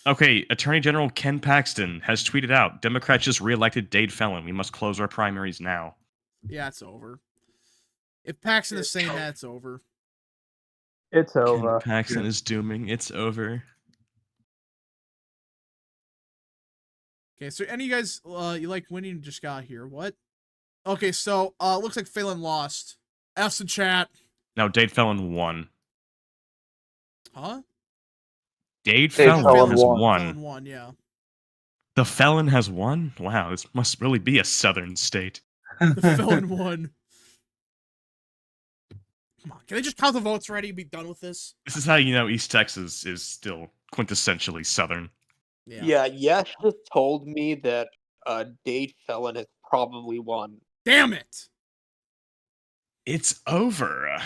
Okay, Attorney General Ken Paxton has tweeted out, Democrats just reelected Dade Phelan. We must close our primaries now. Yeah, it's over. If Paxton is saying that, it's over. It's over. Ken Paxton is dooming. It's over. Okay, so any of you guys, you like winning just got here. What? Okay, so, looks like Phelan lost. F's in chat. No, Dade Phelan won. Huh? Dade Phelan has won. Phelan won, yeah. The Felon has won? Wow, this must really be a southern state. The Felon won. Come on, can they just count the votes already and be done with this? This is how you know East Texas is still quintessentially southern. Yeah, Yesh just told me that Dade Phelan has probably won. Damn it! It's over.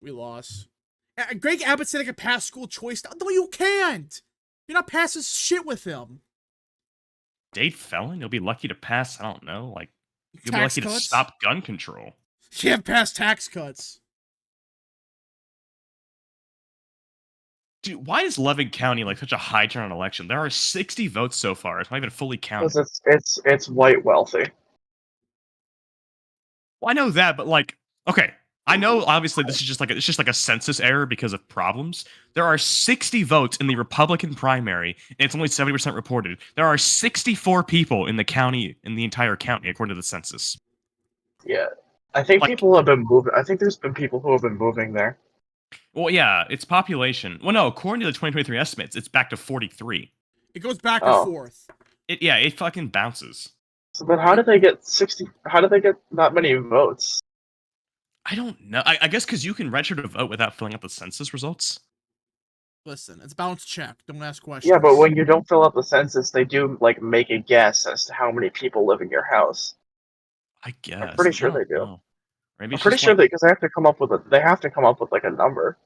We lost. Greg Abbott said I could pass school choice. No, you can't! You're not passing shit with him. Dade Phelan? You'll be lucky to pass, I don't know, like, you'll Tax be lucky cuts? to stop gun control. You can't pass tax cuts. Dude, why is Loving County like such a high turnout election? There are 60 votes so far. It's not even fully counted. Because it's white wealthy. Well, I know that, but like, okay, I know obviously this is just like it's just like a census error because of problems. There are 60 votes in the Republican primary, and it's only 70% reported. There are 64 people in the county, in the entire county, according to the census. Yeah, I think Like- people have been moving. I think there's been people who have been moving there. Well, yeah, it's population. Well, no, according to the 2023 estimates, it's back to 43. It goes back and forth. It fucking bounces. So then, how did they get 60? How did they get that many votes? I don't know. I guess because you can register to vote without filling out the census results. Listen, it's bounce check. Don't ask questions. Yeah, but when you don't fill out the census, they do like make a guess as to how many people live in your house. I guess. I'm pretty sure they do. Know. Maybe I'm pretty sure because they have to come up with like a number.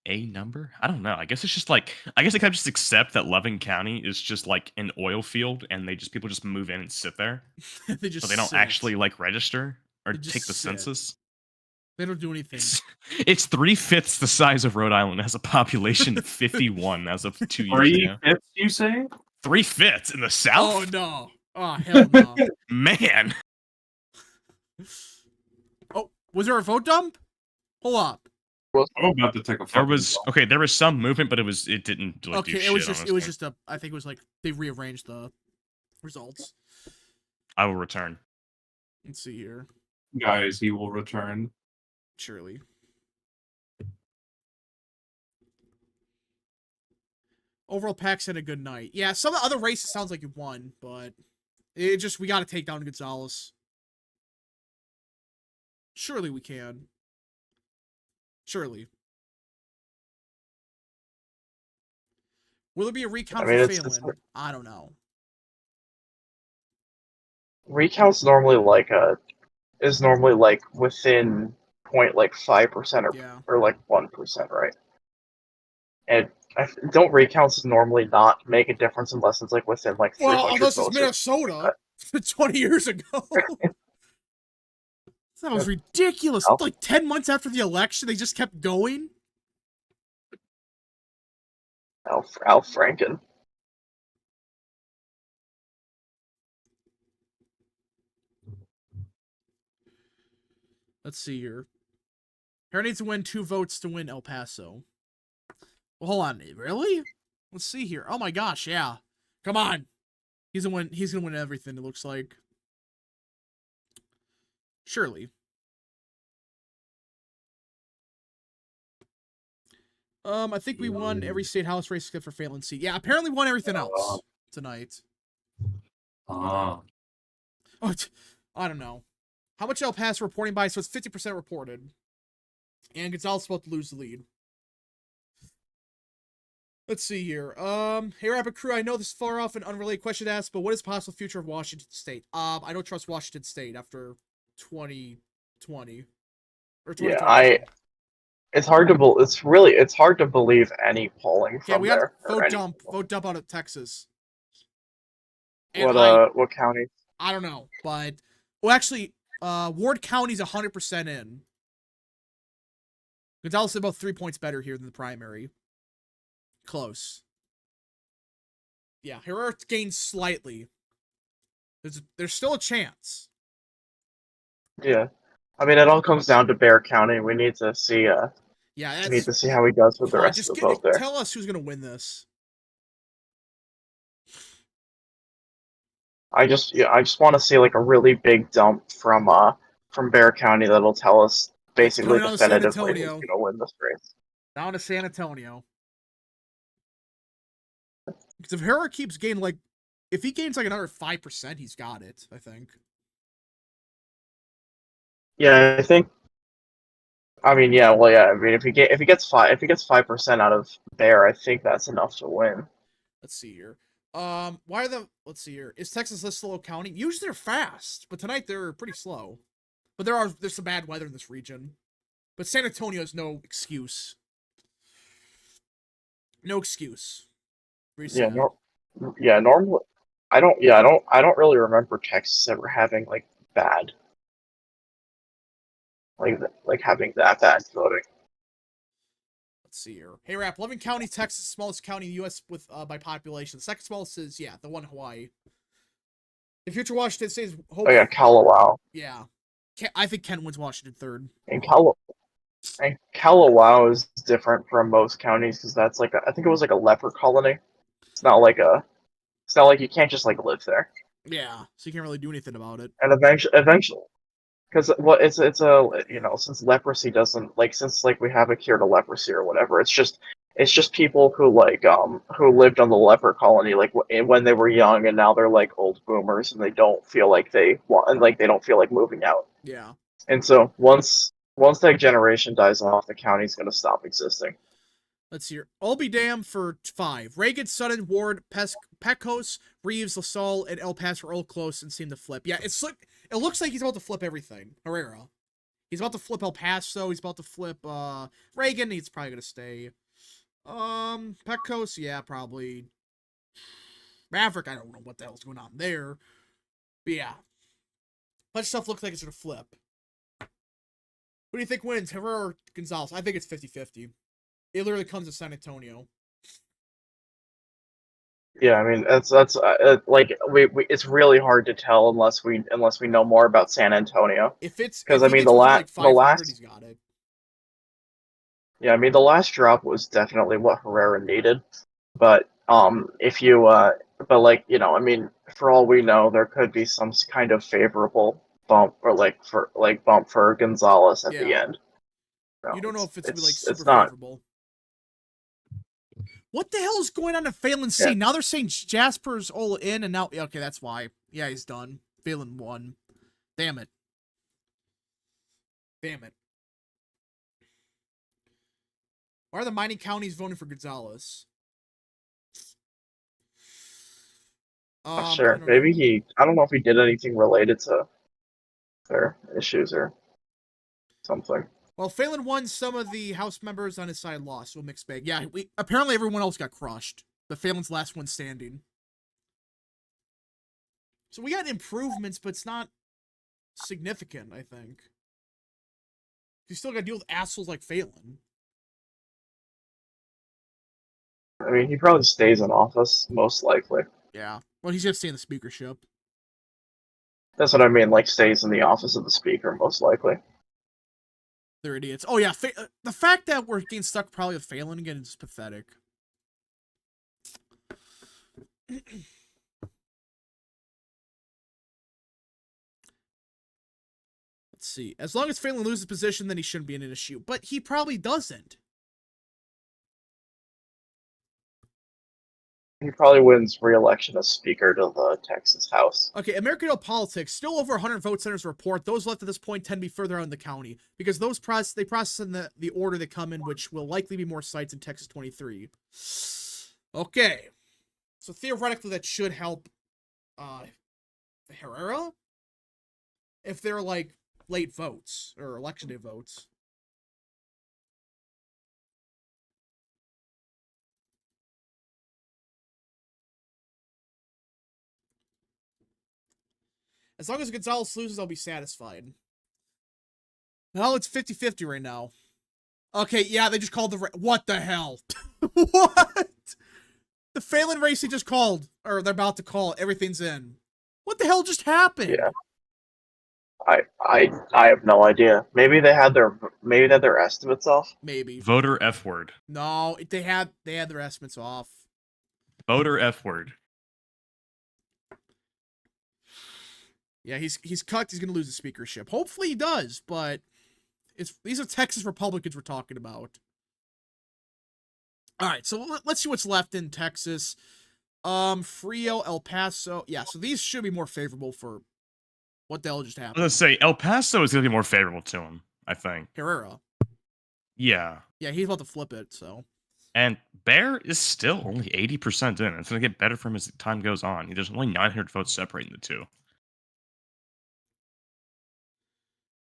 A number? I don't know. I guess it's just like I guess they kind of just accept that Loving County is just like an oil field, and people just move in and sit there. So they don't actually like register or take the census. They don't do anything. It's 3/5 the size of Rhode Island. It has a population of 51 as of 2 years ago. 3/5, you say? 3/5 in the South? Oh no! Oh hell no! Man. Oh, was there a vote dump? Hold up. I'm about to take a. There was some movement, but it didn't like, okay. do shit, It was just a. I think it was like they rearranged the results. I will return. Let's see here. Guys, he will return. Surely. Overall, Pax had a good night. Yeah, some of the other races sounds like you won, but we got to take down Gonzales. Surely we can. Surely. Will there be a recount for Phelan? I don't know. Recounts normally is normally like within 0.5% or like 1%, right? And don't recounts normally not make a difference unless it's like within like 300 Well, unless it's votes Minnesota 20 years ago. That was ridiculous. Like 10 months after the election, they just kept going. Al Franken. Let's see here. Harry needs to win 2 votes to win El Paso. Well, hold on. Really? Let's see here. Oh my gosh, yeah. Come on. He's gonna win everything, it looks like. Surely. I think we won every state house race except for Phelan's seat. Yeah, apparently won everything else tonight. Ah. Oh, I don't know. How much El Paso reporting by? So it's 50% reported. And Gonzales about to lose the lead. Let's see here. Hey Rapid Crew, I know this is far off an unrelated question to ask, but what is the possible future of Washington State? I don't trust Washington State after 2020. Or 2020. Yeah, it's hard to believe any polling from we got there. Vote dump out of Texas. And what county? I don't know, but well, actually, Ward County's 100% in. Gonzales is about 3 points better here than the primary. Close. Yeah, Herrera gained slightly. There's still a chance. Yeah, I mean, it all comes down to Bexar County. We need to see. We need to see how he does with the rest of the vote there. Tell us who's gonna win this. I just want to see like a really big dump from Bexar County that'll tell us basically definitively who's gonna win this race. Down to San Antonio. Because if Herrera keeps gaining if he gains like another 5%, he's got it, I think. Yeah, I think. I mean, yeah, well, yeah. I mean, if he gets 5% out of Bexar, I think that's enough to win. Let's see here. Let's see here. Is Texas a slow county? Usually they're fast, but tonight they're pretty slow. But there's some bad weather in this region. But San Antonio has no excuse. No excuse. Normally, I don't really remember Texas ever having like bad, like having that bad voting. Let's see here. Hey, Rap, Loving County, Texas, smallest county in the U.S. with by population. The second smallest is, yeah, the one in Hawaii. The future Washington State is... Oh, yeah, Kalawao. Yeah. I think Kent wins Washington third. And Kalawao is different from most counties because that's like I think it was like a leper colony. It's not like you can't just like live there. Yeah, so you can't really do anything about it. And eventually, because it's a since leprosy doesn't since we have a cure to leprosy or whatever, it's just people who who lived on the leper colony when they were young and now they're like old boomers and they don't feel like they want and they don't feel like moving out. Yeah. And so once that generation dies off, the county's gonna stop existing. Let's see here. I'll be damned for 5. Reagan, Sutton, Ward, Pecos, Reeves, LaSalle, and El Paso are all close and seem to flip. Yeah, it looks like he's about to flip everything. Herrera. He's about to flip El Paso. He's about to flip Reagan. He's probably gonna stay. Pecos, yeah, probably. Maverick, I don't know what the hell's going on there. But yeah. Bunch of stuff looks like it's gonna flip. Who do you think wins, Herrera or Gonzales? I think it's 50-50. It literally comes to San Antonio. Yeah, I mean that's it's really hard to tell unless we know more about San Antonio. Because I mean the last he's got it. Yeah, I mean the last drop was definitely what Herrera needed, but I mean for all we know there could be some kind of favorable bump or bump for Gonzales at the end. You don't know if it's super favorable. What the hell is going on in Phelan C? Yeah. Now they're saying Jasper's all in, and now... Okay, that's why. Yeah, he's done. Phelan won. Damn it. Damn it. Why are the mining counties voting for Gonzales? Sure. Maybe I don't know if he did anything related to their issues or something. Well, Phelan won, some of the House members on his side lost, so a mixed bag. Yeah, apparently everyone else got crushed. The Phelan's last one standing. So we got improvements, but it's not significant, I think. You still gotta deal with assholes like Phelan. I mean, he probably stays in office, most likely. Yeah. Well, he's gonna stay in the speakership. That's what I mean, stays in the office of the speaker, most likely. They're idiots. Oh, yeah. The fact that we're getting stuck probably with Phelan again is pathetic. Let's see. As long as Phelan loses position, then he shouldn't be an issue. But he probably doesn't. He probably wins re-election as Speaker to the Texas House. Okay, American Idol Politics. Still over 100 vote centers report. Those left at this point tend to be further out in the county. Because those they process in the order they come in, which will likely be more sites in Texas 23. Okay. So theoretically, that should help Herrera? If they're, late votes. Or election day votes. As long as Gonzales loses, I'll be satisfied. No, it's 50-50 right now. Okay, yeah, they just called the... What the hell? What? The Phelan race they just called. Or they're about to call. Everything's in. What the hell just happened? Yeah. I have no idea. Maybe they had their estimates off. Maybe. Voter F word. No, they had their estimates off. Voter F word. Yeah, he's cucked. He's gonna lose the speakership. Hopefully he does, but these are Texas Republicans we're talking about. All right, so let's see what's left in Texas. Frio, El Paso. Yeah, so these should be more favorable for what the hell just happened. I was gonna say El Paso is gonna be more favorable to him, I think. Herrera. Yeah. Yeah, he's about to flip it, so. And Bear is still only 80% in. It's gonna get better from as time goes on. There's only 900 votes separating the two.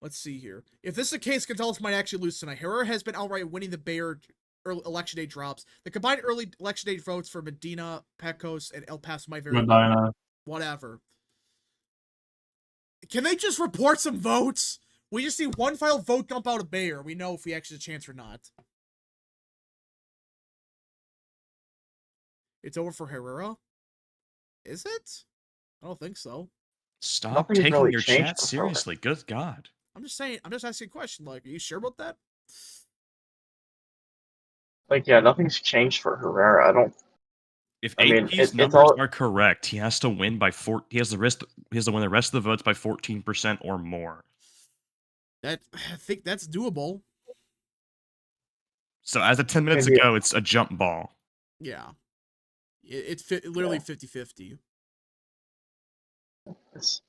Let's see here. If this is the case, Gonzales might actually lose tonight. Herrera has been outright winning the Bayer early election day drops. The combined early election day votes for Medina, Pecos, and El Paso might vary. Medina. Whatever. Can they just report some votes? We just see one final vote dump out of Bayer. We know if we actually have a chance or not. It's over for Herrera? Is it? I don't think so. Stop Nothing's taking really your changed chat before. seriously. Good God. I'm just saying, I'm just asking a question. Like, are you sure about that? Like, yeah, nothing's changed for Herrera. If I mean, AP's it's numbers all. are correct, he has to win by he has to win the rest of the votes by 14% or more. I think that's doable. So as of 10 minutes Maybe- ago, it's a jump ball. Yeah. It's literally 50-50. It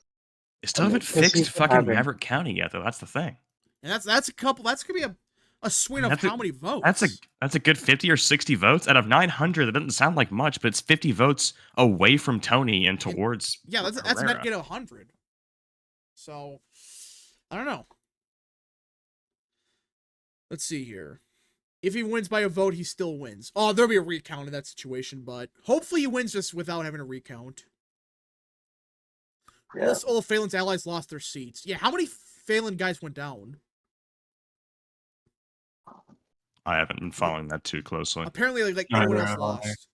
still haven't fixed fucking Maverick County yet, though. That's the thing. And that's a couple. That's gonna be a swing of how many votes? That's a good 50 or 60 votes out of 900. That doesn't sound like much, but it's 50 votes away from Tony and towards. Yeah, that's a net get 100. So I don't know. Let's see here. If he wins by a vote, he still wins. Oh, there'll be a recount in that situation, but hopefully he wins just without having a recount. Yeah. Unless all of Phelan's allies lost their seats. Yeah, how many Phelan guys went down? I haven't been following that too closely. Apparently, like anyone else lost.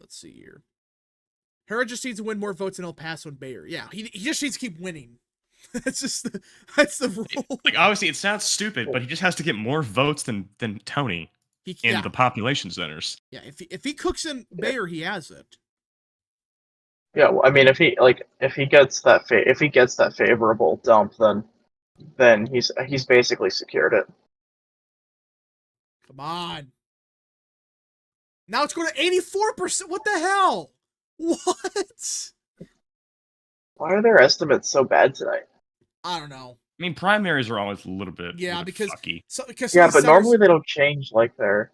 Let's see here. Herrera just needs to win more votes than El Paso and Bayer. Yeah, he just needs to keep winning. That's the rule. Like obviously, it sounds stupid, but he just has to get more votes than Tony in the population centers. Yeah, if he cooks in Bayer, he has it. Yeah, well, I mean, if he gets that favorable dump, then he's basically secured it. Come on. Now it's going to 84%. What the hell? What? Why are their estimates so bad tonight? I don't know. I mean, primaries are always a little bit because yeah, but normally they don't change like their.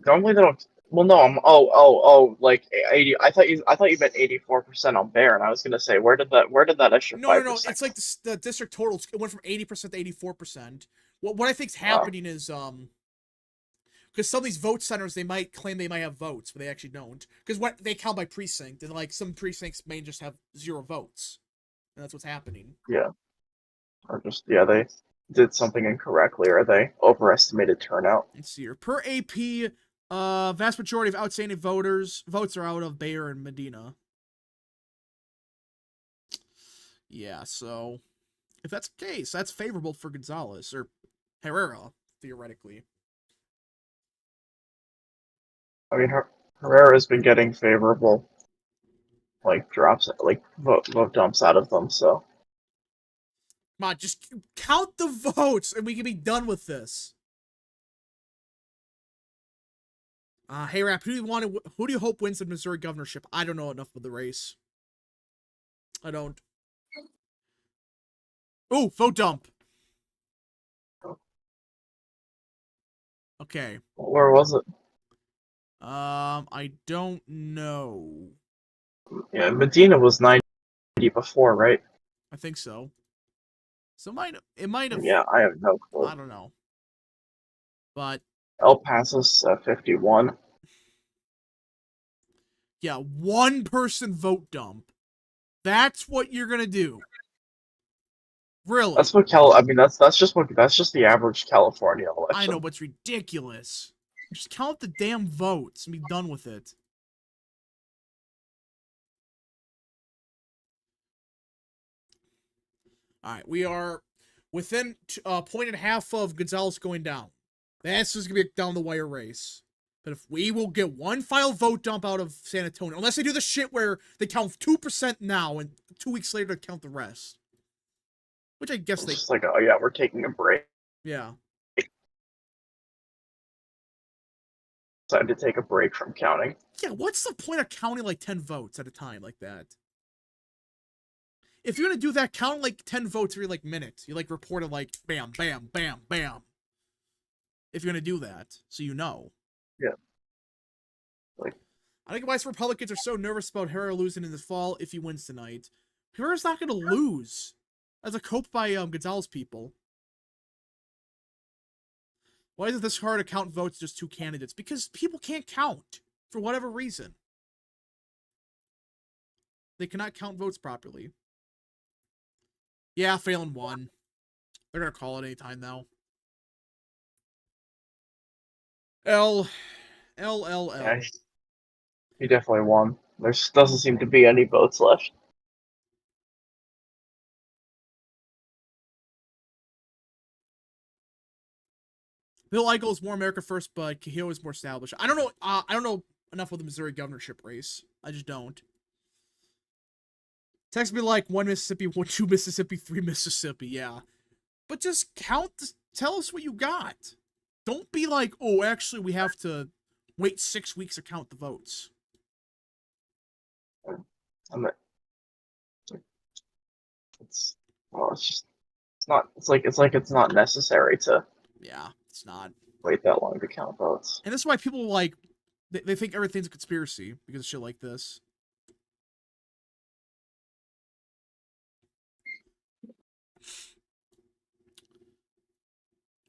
Normally they don't. Well, no, like 80. I thought you meant 84% on Bear, and I was gonna say where did that extra 5%? No. It's like the district totals. It went from 80% to 84%. What I think's happening is because some of these vote centers they might claim they might have votes, but they actually don't. Because what they count by precinct, and like some precincts may just have 0 votes, and that's what's happening. Yeah. Or just they did something incorrectly, or they overestimated turnout. Let's see here. Per AP, vast majority of outstanding votes are out of Bayer and Medina. Yeah, so if that's the case, that's favorable for Gonzales or Herrera, theoretically. I mean, Herrera's been getting favorable, like drops, like vote dumps out of them. So, come on, just count the votes, and we can be done with this. Hey Rap, who do you hope wins the Missouri governorship? I don't know enough of the race. I don't. Ooh, vote dump. Okay. Where was it? I don't know. Yeah, Medina was 90 before, right? I think so. So it might have. Yeah, I have no clue. I don't know. But El Paso's 51. Yeah, 1-person vote dump. That's what you're gonna do. Really? That's what I mean, that's just the average California election. I know, but it's ridiculous. Just count the damn votes and be done with it. All right, we are within a point and a half of Gonzales going down. That's just gonna be a down the wire race. But if we will get one final vote dump out of San Antonio, unless they do the shit where they count 2% now and 2 weeks later they count the rest. Which I guess it's just like, oh yeah, we're taking a break. Yeah. Decided to take a break from counting. Yeah, what's the point of counting like 10 votes at a time like that? If you're gonna do that, count like 10 votes every like minute. You like report it like bam, bam, bam, bam. If you're gonna do that, so you know. Yeah. Like, I think why Republicans are so nervous about Herrera losing in the fall if he wins tonight. Herrera's not gonna lose. As a cope by Gonzales people. Why is it this hard to count votes just 2 candidates? Because people can't count for whatever reason. They cannot count votes properly. Yeah, Phelan won. They're gonna call it anytime now. L. L. L. L. Yeah, he definitely won. There doesn't seem to be any votes left. Bill Eichel is more America first, but Kehoe is more established. I don't know. I don't know enough of the Missouri governorship race. I just don't. Text me like 1 Mississippi, 2 Mississippi, 3 Mississippi. Yeah, but just count. Tell us what you got. Don't be like, oh, actually, we have to wait 6 weeks to count the votes. It's not. It's not necessary to. Yeah, it's not. Wait that long to count votes. And that's why people like they think everything's a conspiracy because of shit like this.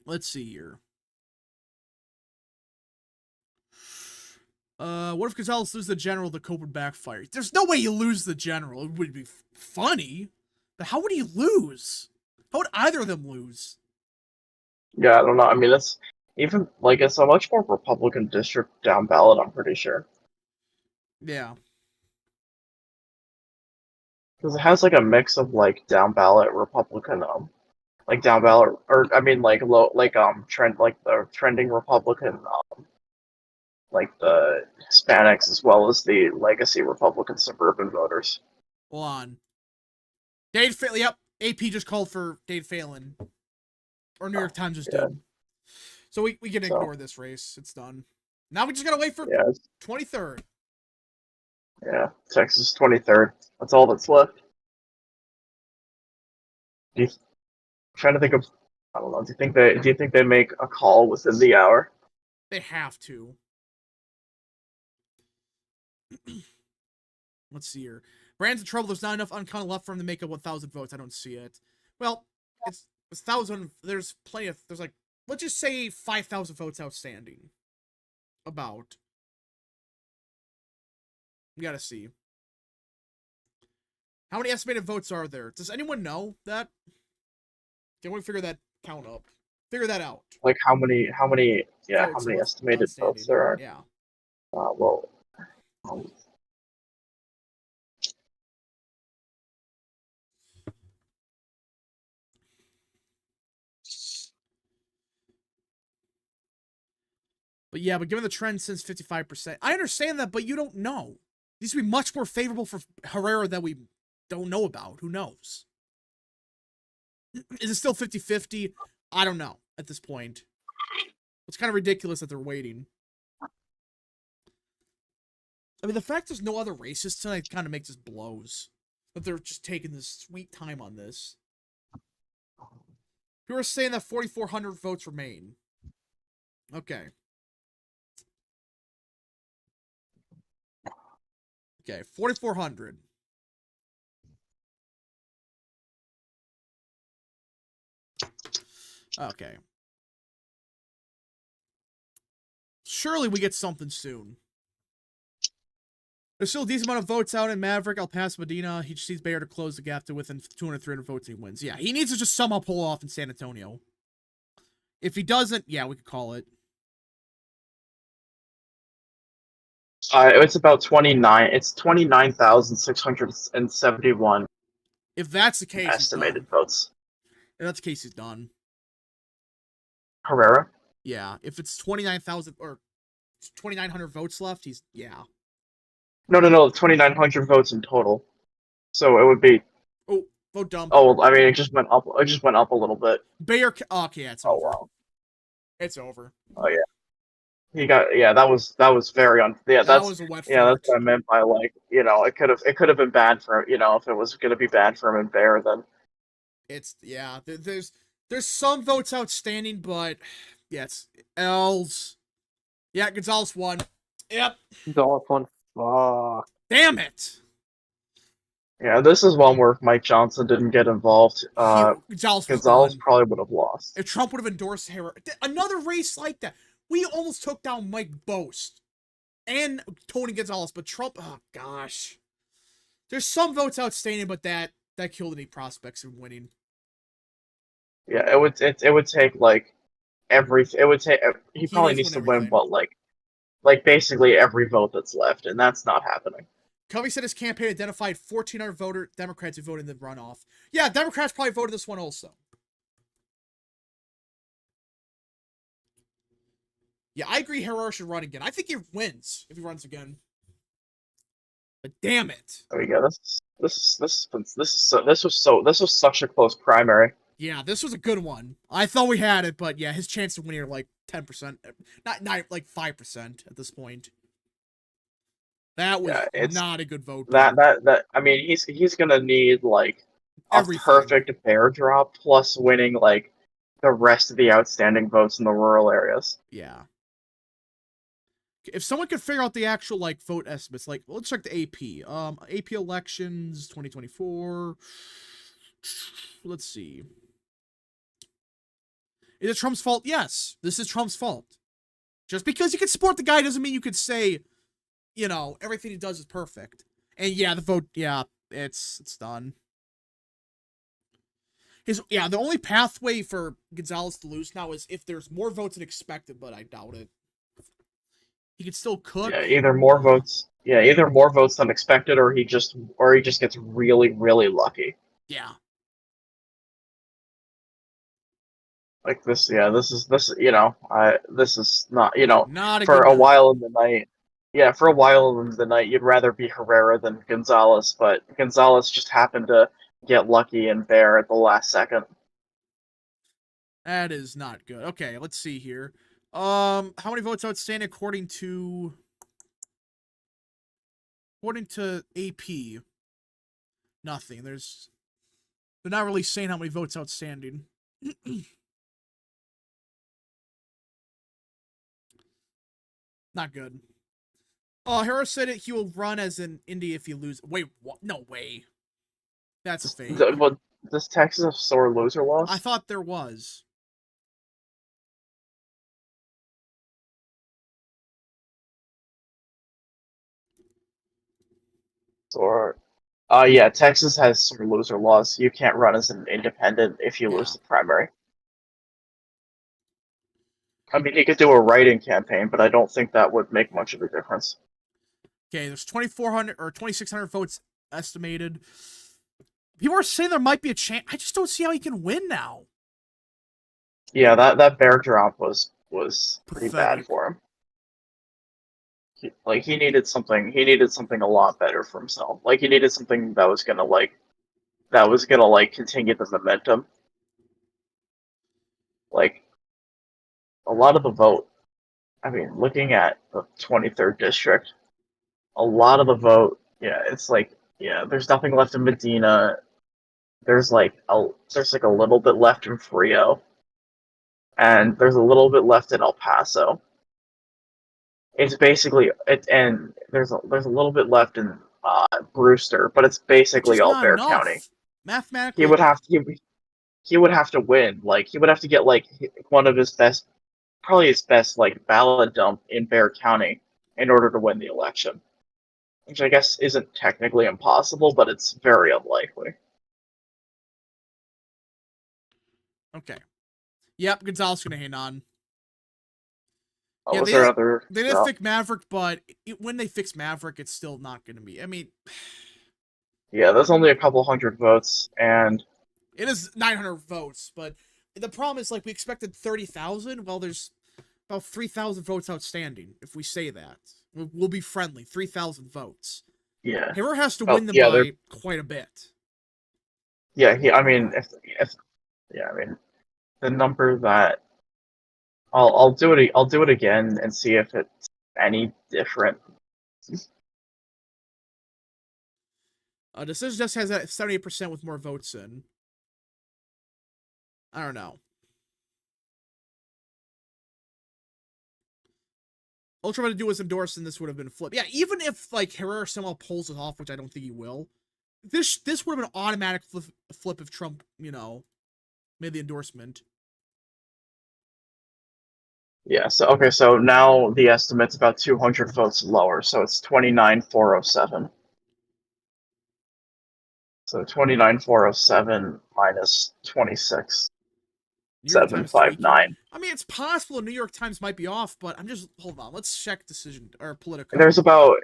Let's see here. What if Gonzales loses the general, the coup would backfire? There's no way you lose the general. It would be funny. But how would he lose? How would either of them lose? Yeah, I don't know. I mean, it's even like it's a much more Republican district down ballot, I'm pretty sure. Yeah. Because it has like a mix of like down ballot Republican, like down ballot, or I mean like low, like trend, like the trending Republican, like the Hispanics as well as the legacy Republican suburban voters. Hold on. Dade Phelan. Yep. AP just called for Dade Phelan. Or New York Times just did. So we can ignore this race. It's done. Now we just gotta wait for 23rd. Yeah, Texas 23rd. That's all that's left. Trying to think of. I don't know. Do you think they make a call within the hour? They have to. Let's see here. Brand's in trouble. There's not enough uncounted left for him to make up 1,000 votes. I don't see it. Well, it's 1,000. There's plenty of. There's like, let's just say 5,000 votes outstanding. About. We gotta see. How many estimated votes are there? Does anyone know that? Can we figure that count up? Figure that out. Like how many estimated votes there are? Yeah. Well. But yeah, but given the trend since 55%, I understand that, but you don't know. These would be much more favorable for Herrera that we don't know about. Who knows? Is it still 50-50? I don't know at this point. It's kind of ridiculous that they're waiting. I mean, the fact there's no other races tonight kind of makes us blows. That they're just taking this sweet time on this. People are saying that 4,400 votes remain. Okay. Okay, 4,400. Okay. Surely we get something soon. There's still a decent amount of votes out in Maverick. I'll pass Medina. He just needs Bayer to close the gap to within 200, 300 votes and he wins. Yeah, he needs to just somehow pull off in San Antonio. If he doesn't, yeah, we could call it. It's about 29. It's 29,671. If that's the case, estimated votes. If that's the case, he's done. Herrera? Yeah. If it's 29,000 or 2,900 votes left, he's No. 2,900 votes in total. So it would be. Oh, vote dump. Oh, I mean, it just went up. It just went up a little bit. Bayer. Okay, it's over. Wow. It's over. Oh yeah. He got that was very that was a wet fart. That's what I meant by like it could have been bad for if it was going to be bad for him in Bear then. It's there's some votes outstanding, but it's L's. Yeah, Gonzales won. Yep. Gonzales won. Fuck. Damn it. Yeah, this is one where if Mike Johnson didn't get involved, Gonzales probably would have lost. If Trump would have endorsed Herrera, another race like that. We almost took down Mike Bost and Tony Gonzales, but Trump, oh gosh. There's some votes outstanding, but that killed any prospects of winning. Yeah, it would take like It would take. He probably needs to win, but like basically every vote that's left, and that's not happening. Covey said his campaign identified 1,400 Democrats who voted in the runoff. Yeah, Democrats probably voted this one also. Yeah, I agree Herrera should run again. I think he wins if he runs again. But damn it. There we go. This was such a close primary. Yeah, this was a good one. I thought we had it, but yeah, his chance of winning are like 10%. Not like 5% at this point. That was not a good vote. That I mean, he's gonna need like a perfect bear drop plus winning like the rest of the outstanding votes in the rural areas. Yeah. If someone could figure out the actual like vote estimates, like let's check the AP. AP elections 2024. Let's see. Is it Trump's fault? Yes, this is Trump's fault. Just because you can support the guy doesn't mean you could say, you know, everything he does is perfect. And yeah, the vote, yeah, it's done. The only pathway for Gonzales to lose now is if there's more votes than expected, but I doubt it. He could still cook. Yeah, either more votes than expected, or he just gets really, really lucky. Yeah. Like this, this is not, not for a while in the night. Yeah, for a while in the night, you'd rather be Herrera than Gonzales, but Gonzales just happened to get lucky and bear at the last second. That is not good. Okay, let's see here. How many votes outstanding according to AP? Nothing. They're not really saying how many votes outstanding. Not good. Harris said he will run as an Indy if he loses. Wait, what? No way. That's a fake. Does Texas have sore loser loss? I thought there was. Or, yeah, Texas has sore loser loss. You can't run as an independent if you lose the primary. I mean, he could do a write-in campaign, but I don't think that would make much of a difference. Okay, there's 2,400 or 2,600 votes estimated. People are saying there might be a chance. I just don't see how he can win now. Yeah, that bear drop was pretty bad for him. He needed something. He needed something a lot better for himself. Like he needed something that was gonna continue the momentum. Like a lot of the vote. I mean, looking at the 23rd district, a lot of the vote. Yeah, it's like there's nothing left in Medina. There's like a little bit left in Frio, and there's a little bit left in El Paso. It's basically and there's a little bit left in Brewster, but it's basically all Bear County. Mathematically, he would have to win. Like he would have to get like one of his best, probably his best like ballot dump in Bear County in order to win the election, which I guess isn't technically impossible, but it's very unlikely. Okay. Yep, Gonzales gonna hang on. Yeah, they didn't fix Maverick, but when they fix Maverick, it's still not going to be. I mean, yeah, there's only a couple hundred votes, and it is 900 votes. But the problem is, like, we expected 30,000. Well, there's about 3,000 votes outstanding. If we say that, we'll be friendly. 3,000 votes. Yeah, Herrera has to win them by quite a bit. Yeah, I mean, the number that. I'll do it again and see if it's any different. Decision just has that 78% with more votes in. I don't know. All trying to do was endorse, and this would have been flipped. Yeah, even if like Herrera somehow pulls it off, which I don't think he will, this would have been an automatic flip if Trump, made the endorsement. Yeah, so now the estimate's about 200 votes lower, so it's 29,407. So 29,407 minus 26. 759. I mean, it's possible the New York Times might be off, but I'm just hold on. Let's check decision or Politico. There's about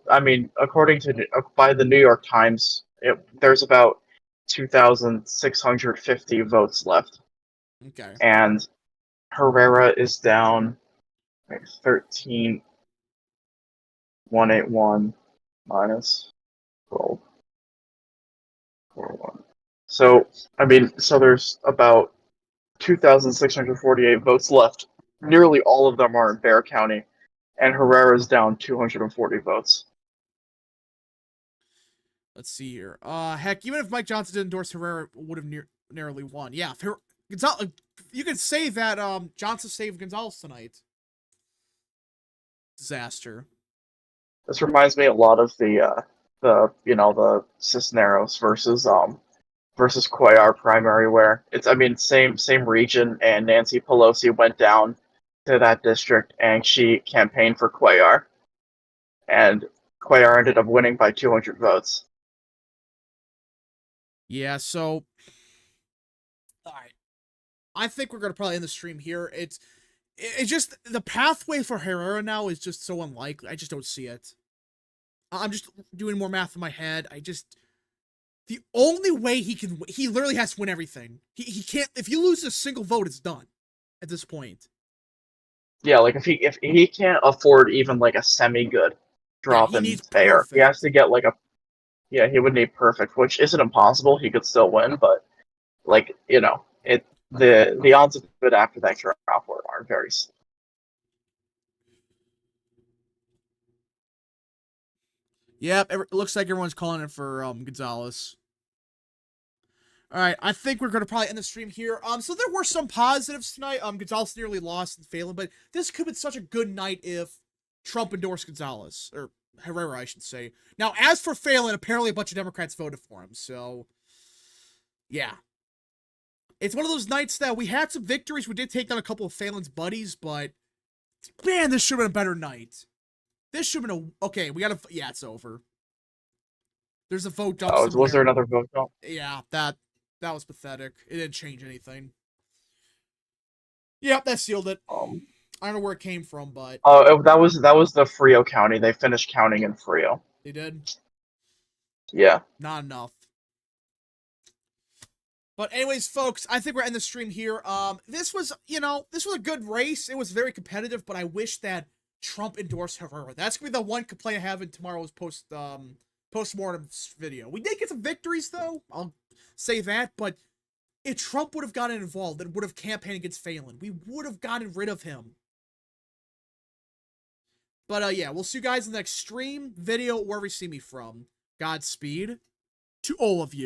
I mean, according to by the New York Times, there's about 2,650 votes left. Okay. And Herrera is down 13,181 minus 12,401. So, I mean, so there's about 2,648 votes left. Nearly all of them are in Bexar County, and Herrera's down 240 votes. Let's see here. Heck, even if Mike Johnson did endorse, Herrera would have narrowly won. Yeah, Gonzales, you could say that Johnson saved Gonzales tonight. Disaster. This reminds me a lot of the Cisneros versus Cuellar primary, where it's, I mean, same region, and Nancy Pelosi went down to that district and she campaigned for Cuellar, and Cuellar ended up winning by 200 votes. Yeah, so all right. I think we're gonna probably end the stream here. It's just the pathway for Herrera now is just so unlikely. I just don't see it. I'm just doing more math in my head. The only way he literally has to win everything. He can't, if you lose a single vote, it's done at this point. Yeah, like if he can't afford even like a semi-good drop in fare, he has to get like he would need perfect, which isn't impossible. He could still win, but like, the odds of it after that drop are very slim. Yep, it looks like everyone's calling it for Gonzales. All right, I think we're going to probably end the stream here. So there were some positives tonight. Gonzales nearly lost and failing, but this could have been such a good night if Trump endorsed Gonzales, or Herrera, I should say. Now, as for Phelan, apparently a bunch of Democrats voted for him, so yeah. It's one of those nights that we had some victories. We did take down a couple of Phelan's buddies, but man, this should have been a better night. This should have been okay, we gotta, yeah, it's over. There's a vote dump somewhere. Was there another vote dump? Yeah, that was pathetic. It didn't change anything. Yep, that sealed it. I don't know where it came from, but that was the Frio County. They finished counting in Frio. They did? Yeah. Not enough. But anyways, folks, I think we're ending the stream here. This was a good race. It was very competitive, but I wish that Trump endorsed Herrera. That's gonna be the one complaint I have in tomorrow's post-mortem video. We did get some victories, though. I'll say that, but if Trump would have gotten involved and would have campaigned against Phelan, we would have gotten rid of him. But yeah, we'll see you guys in the next stream, video, wherever you see me from. Godspeed to all of you.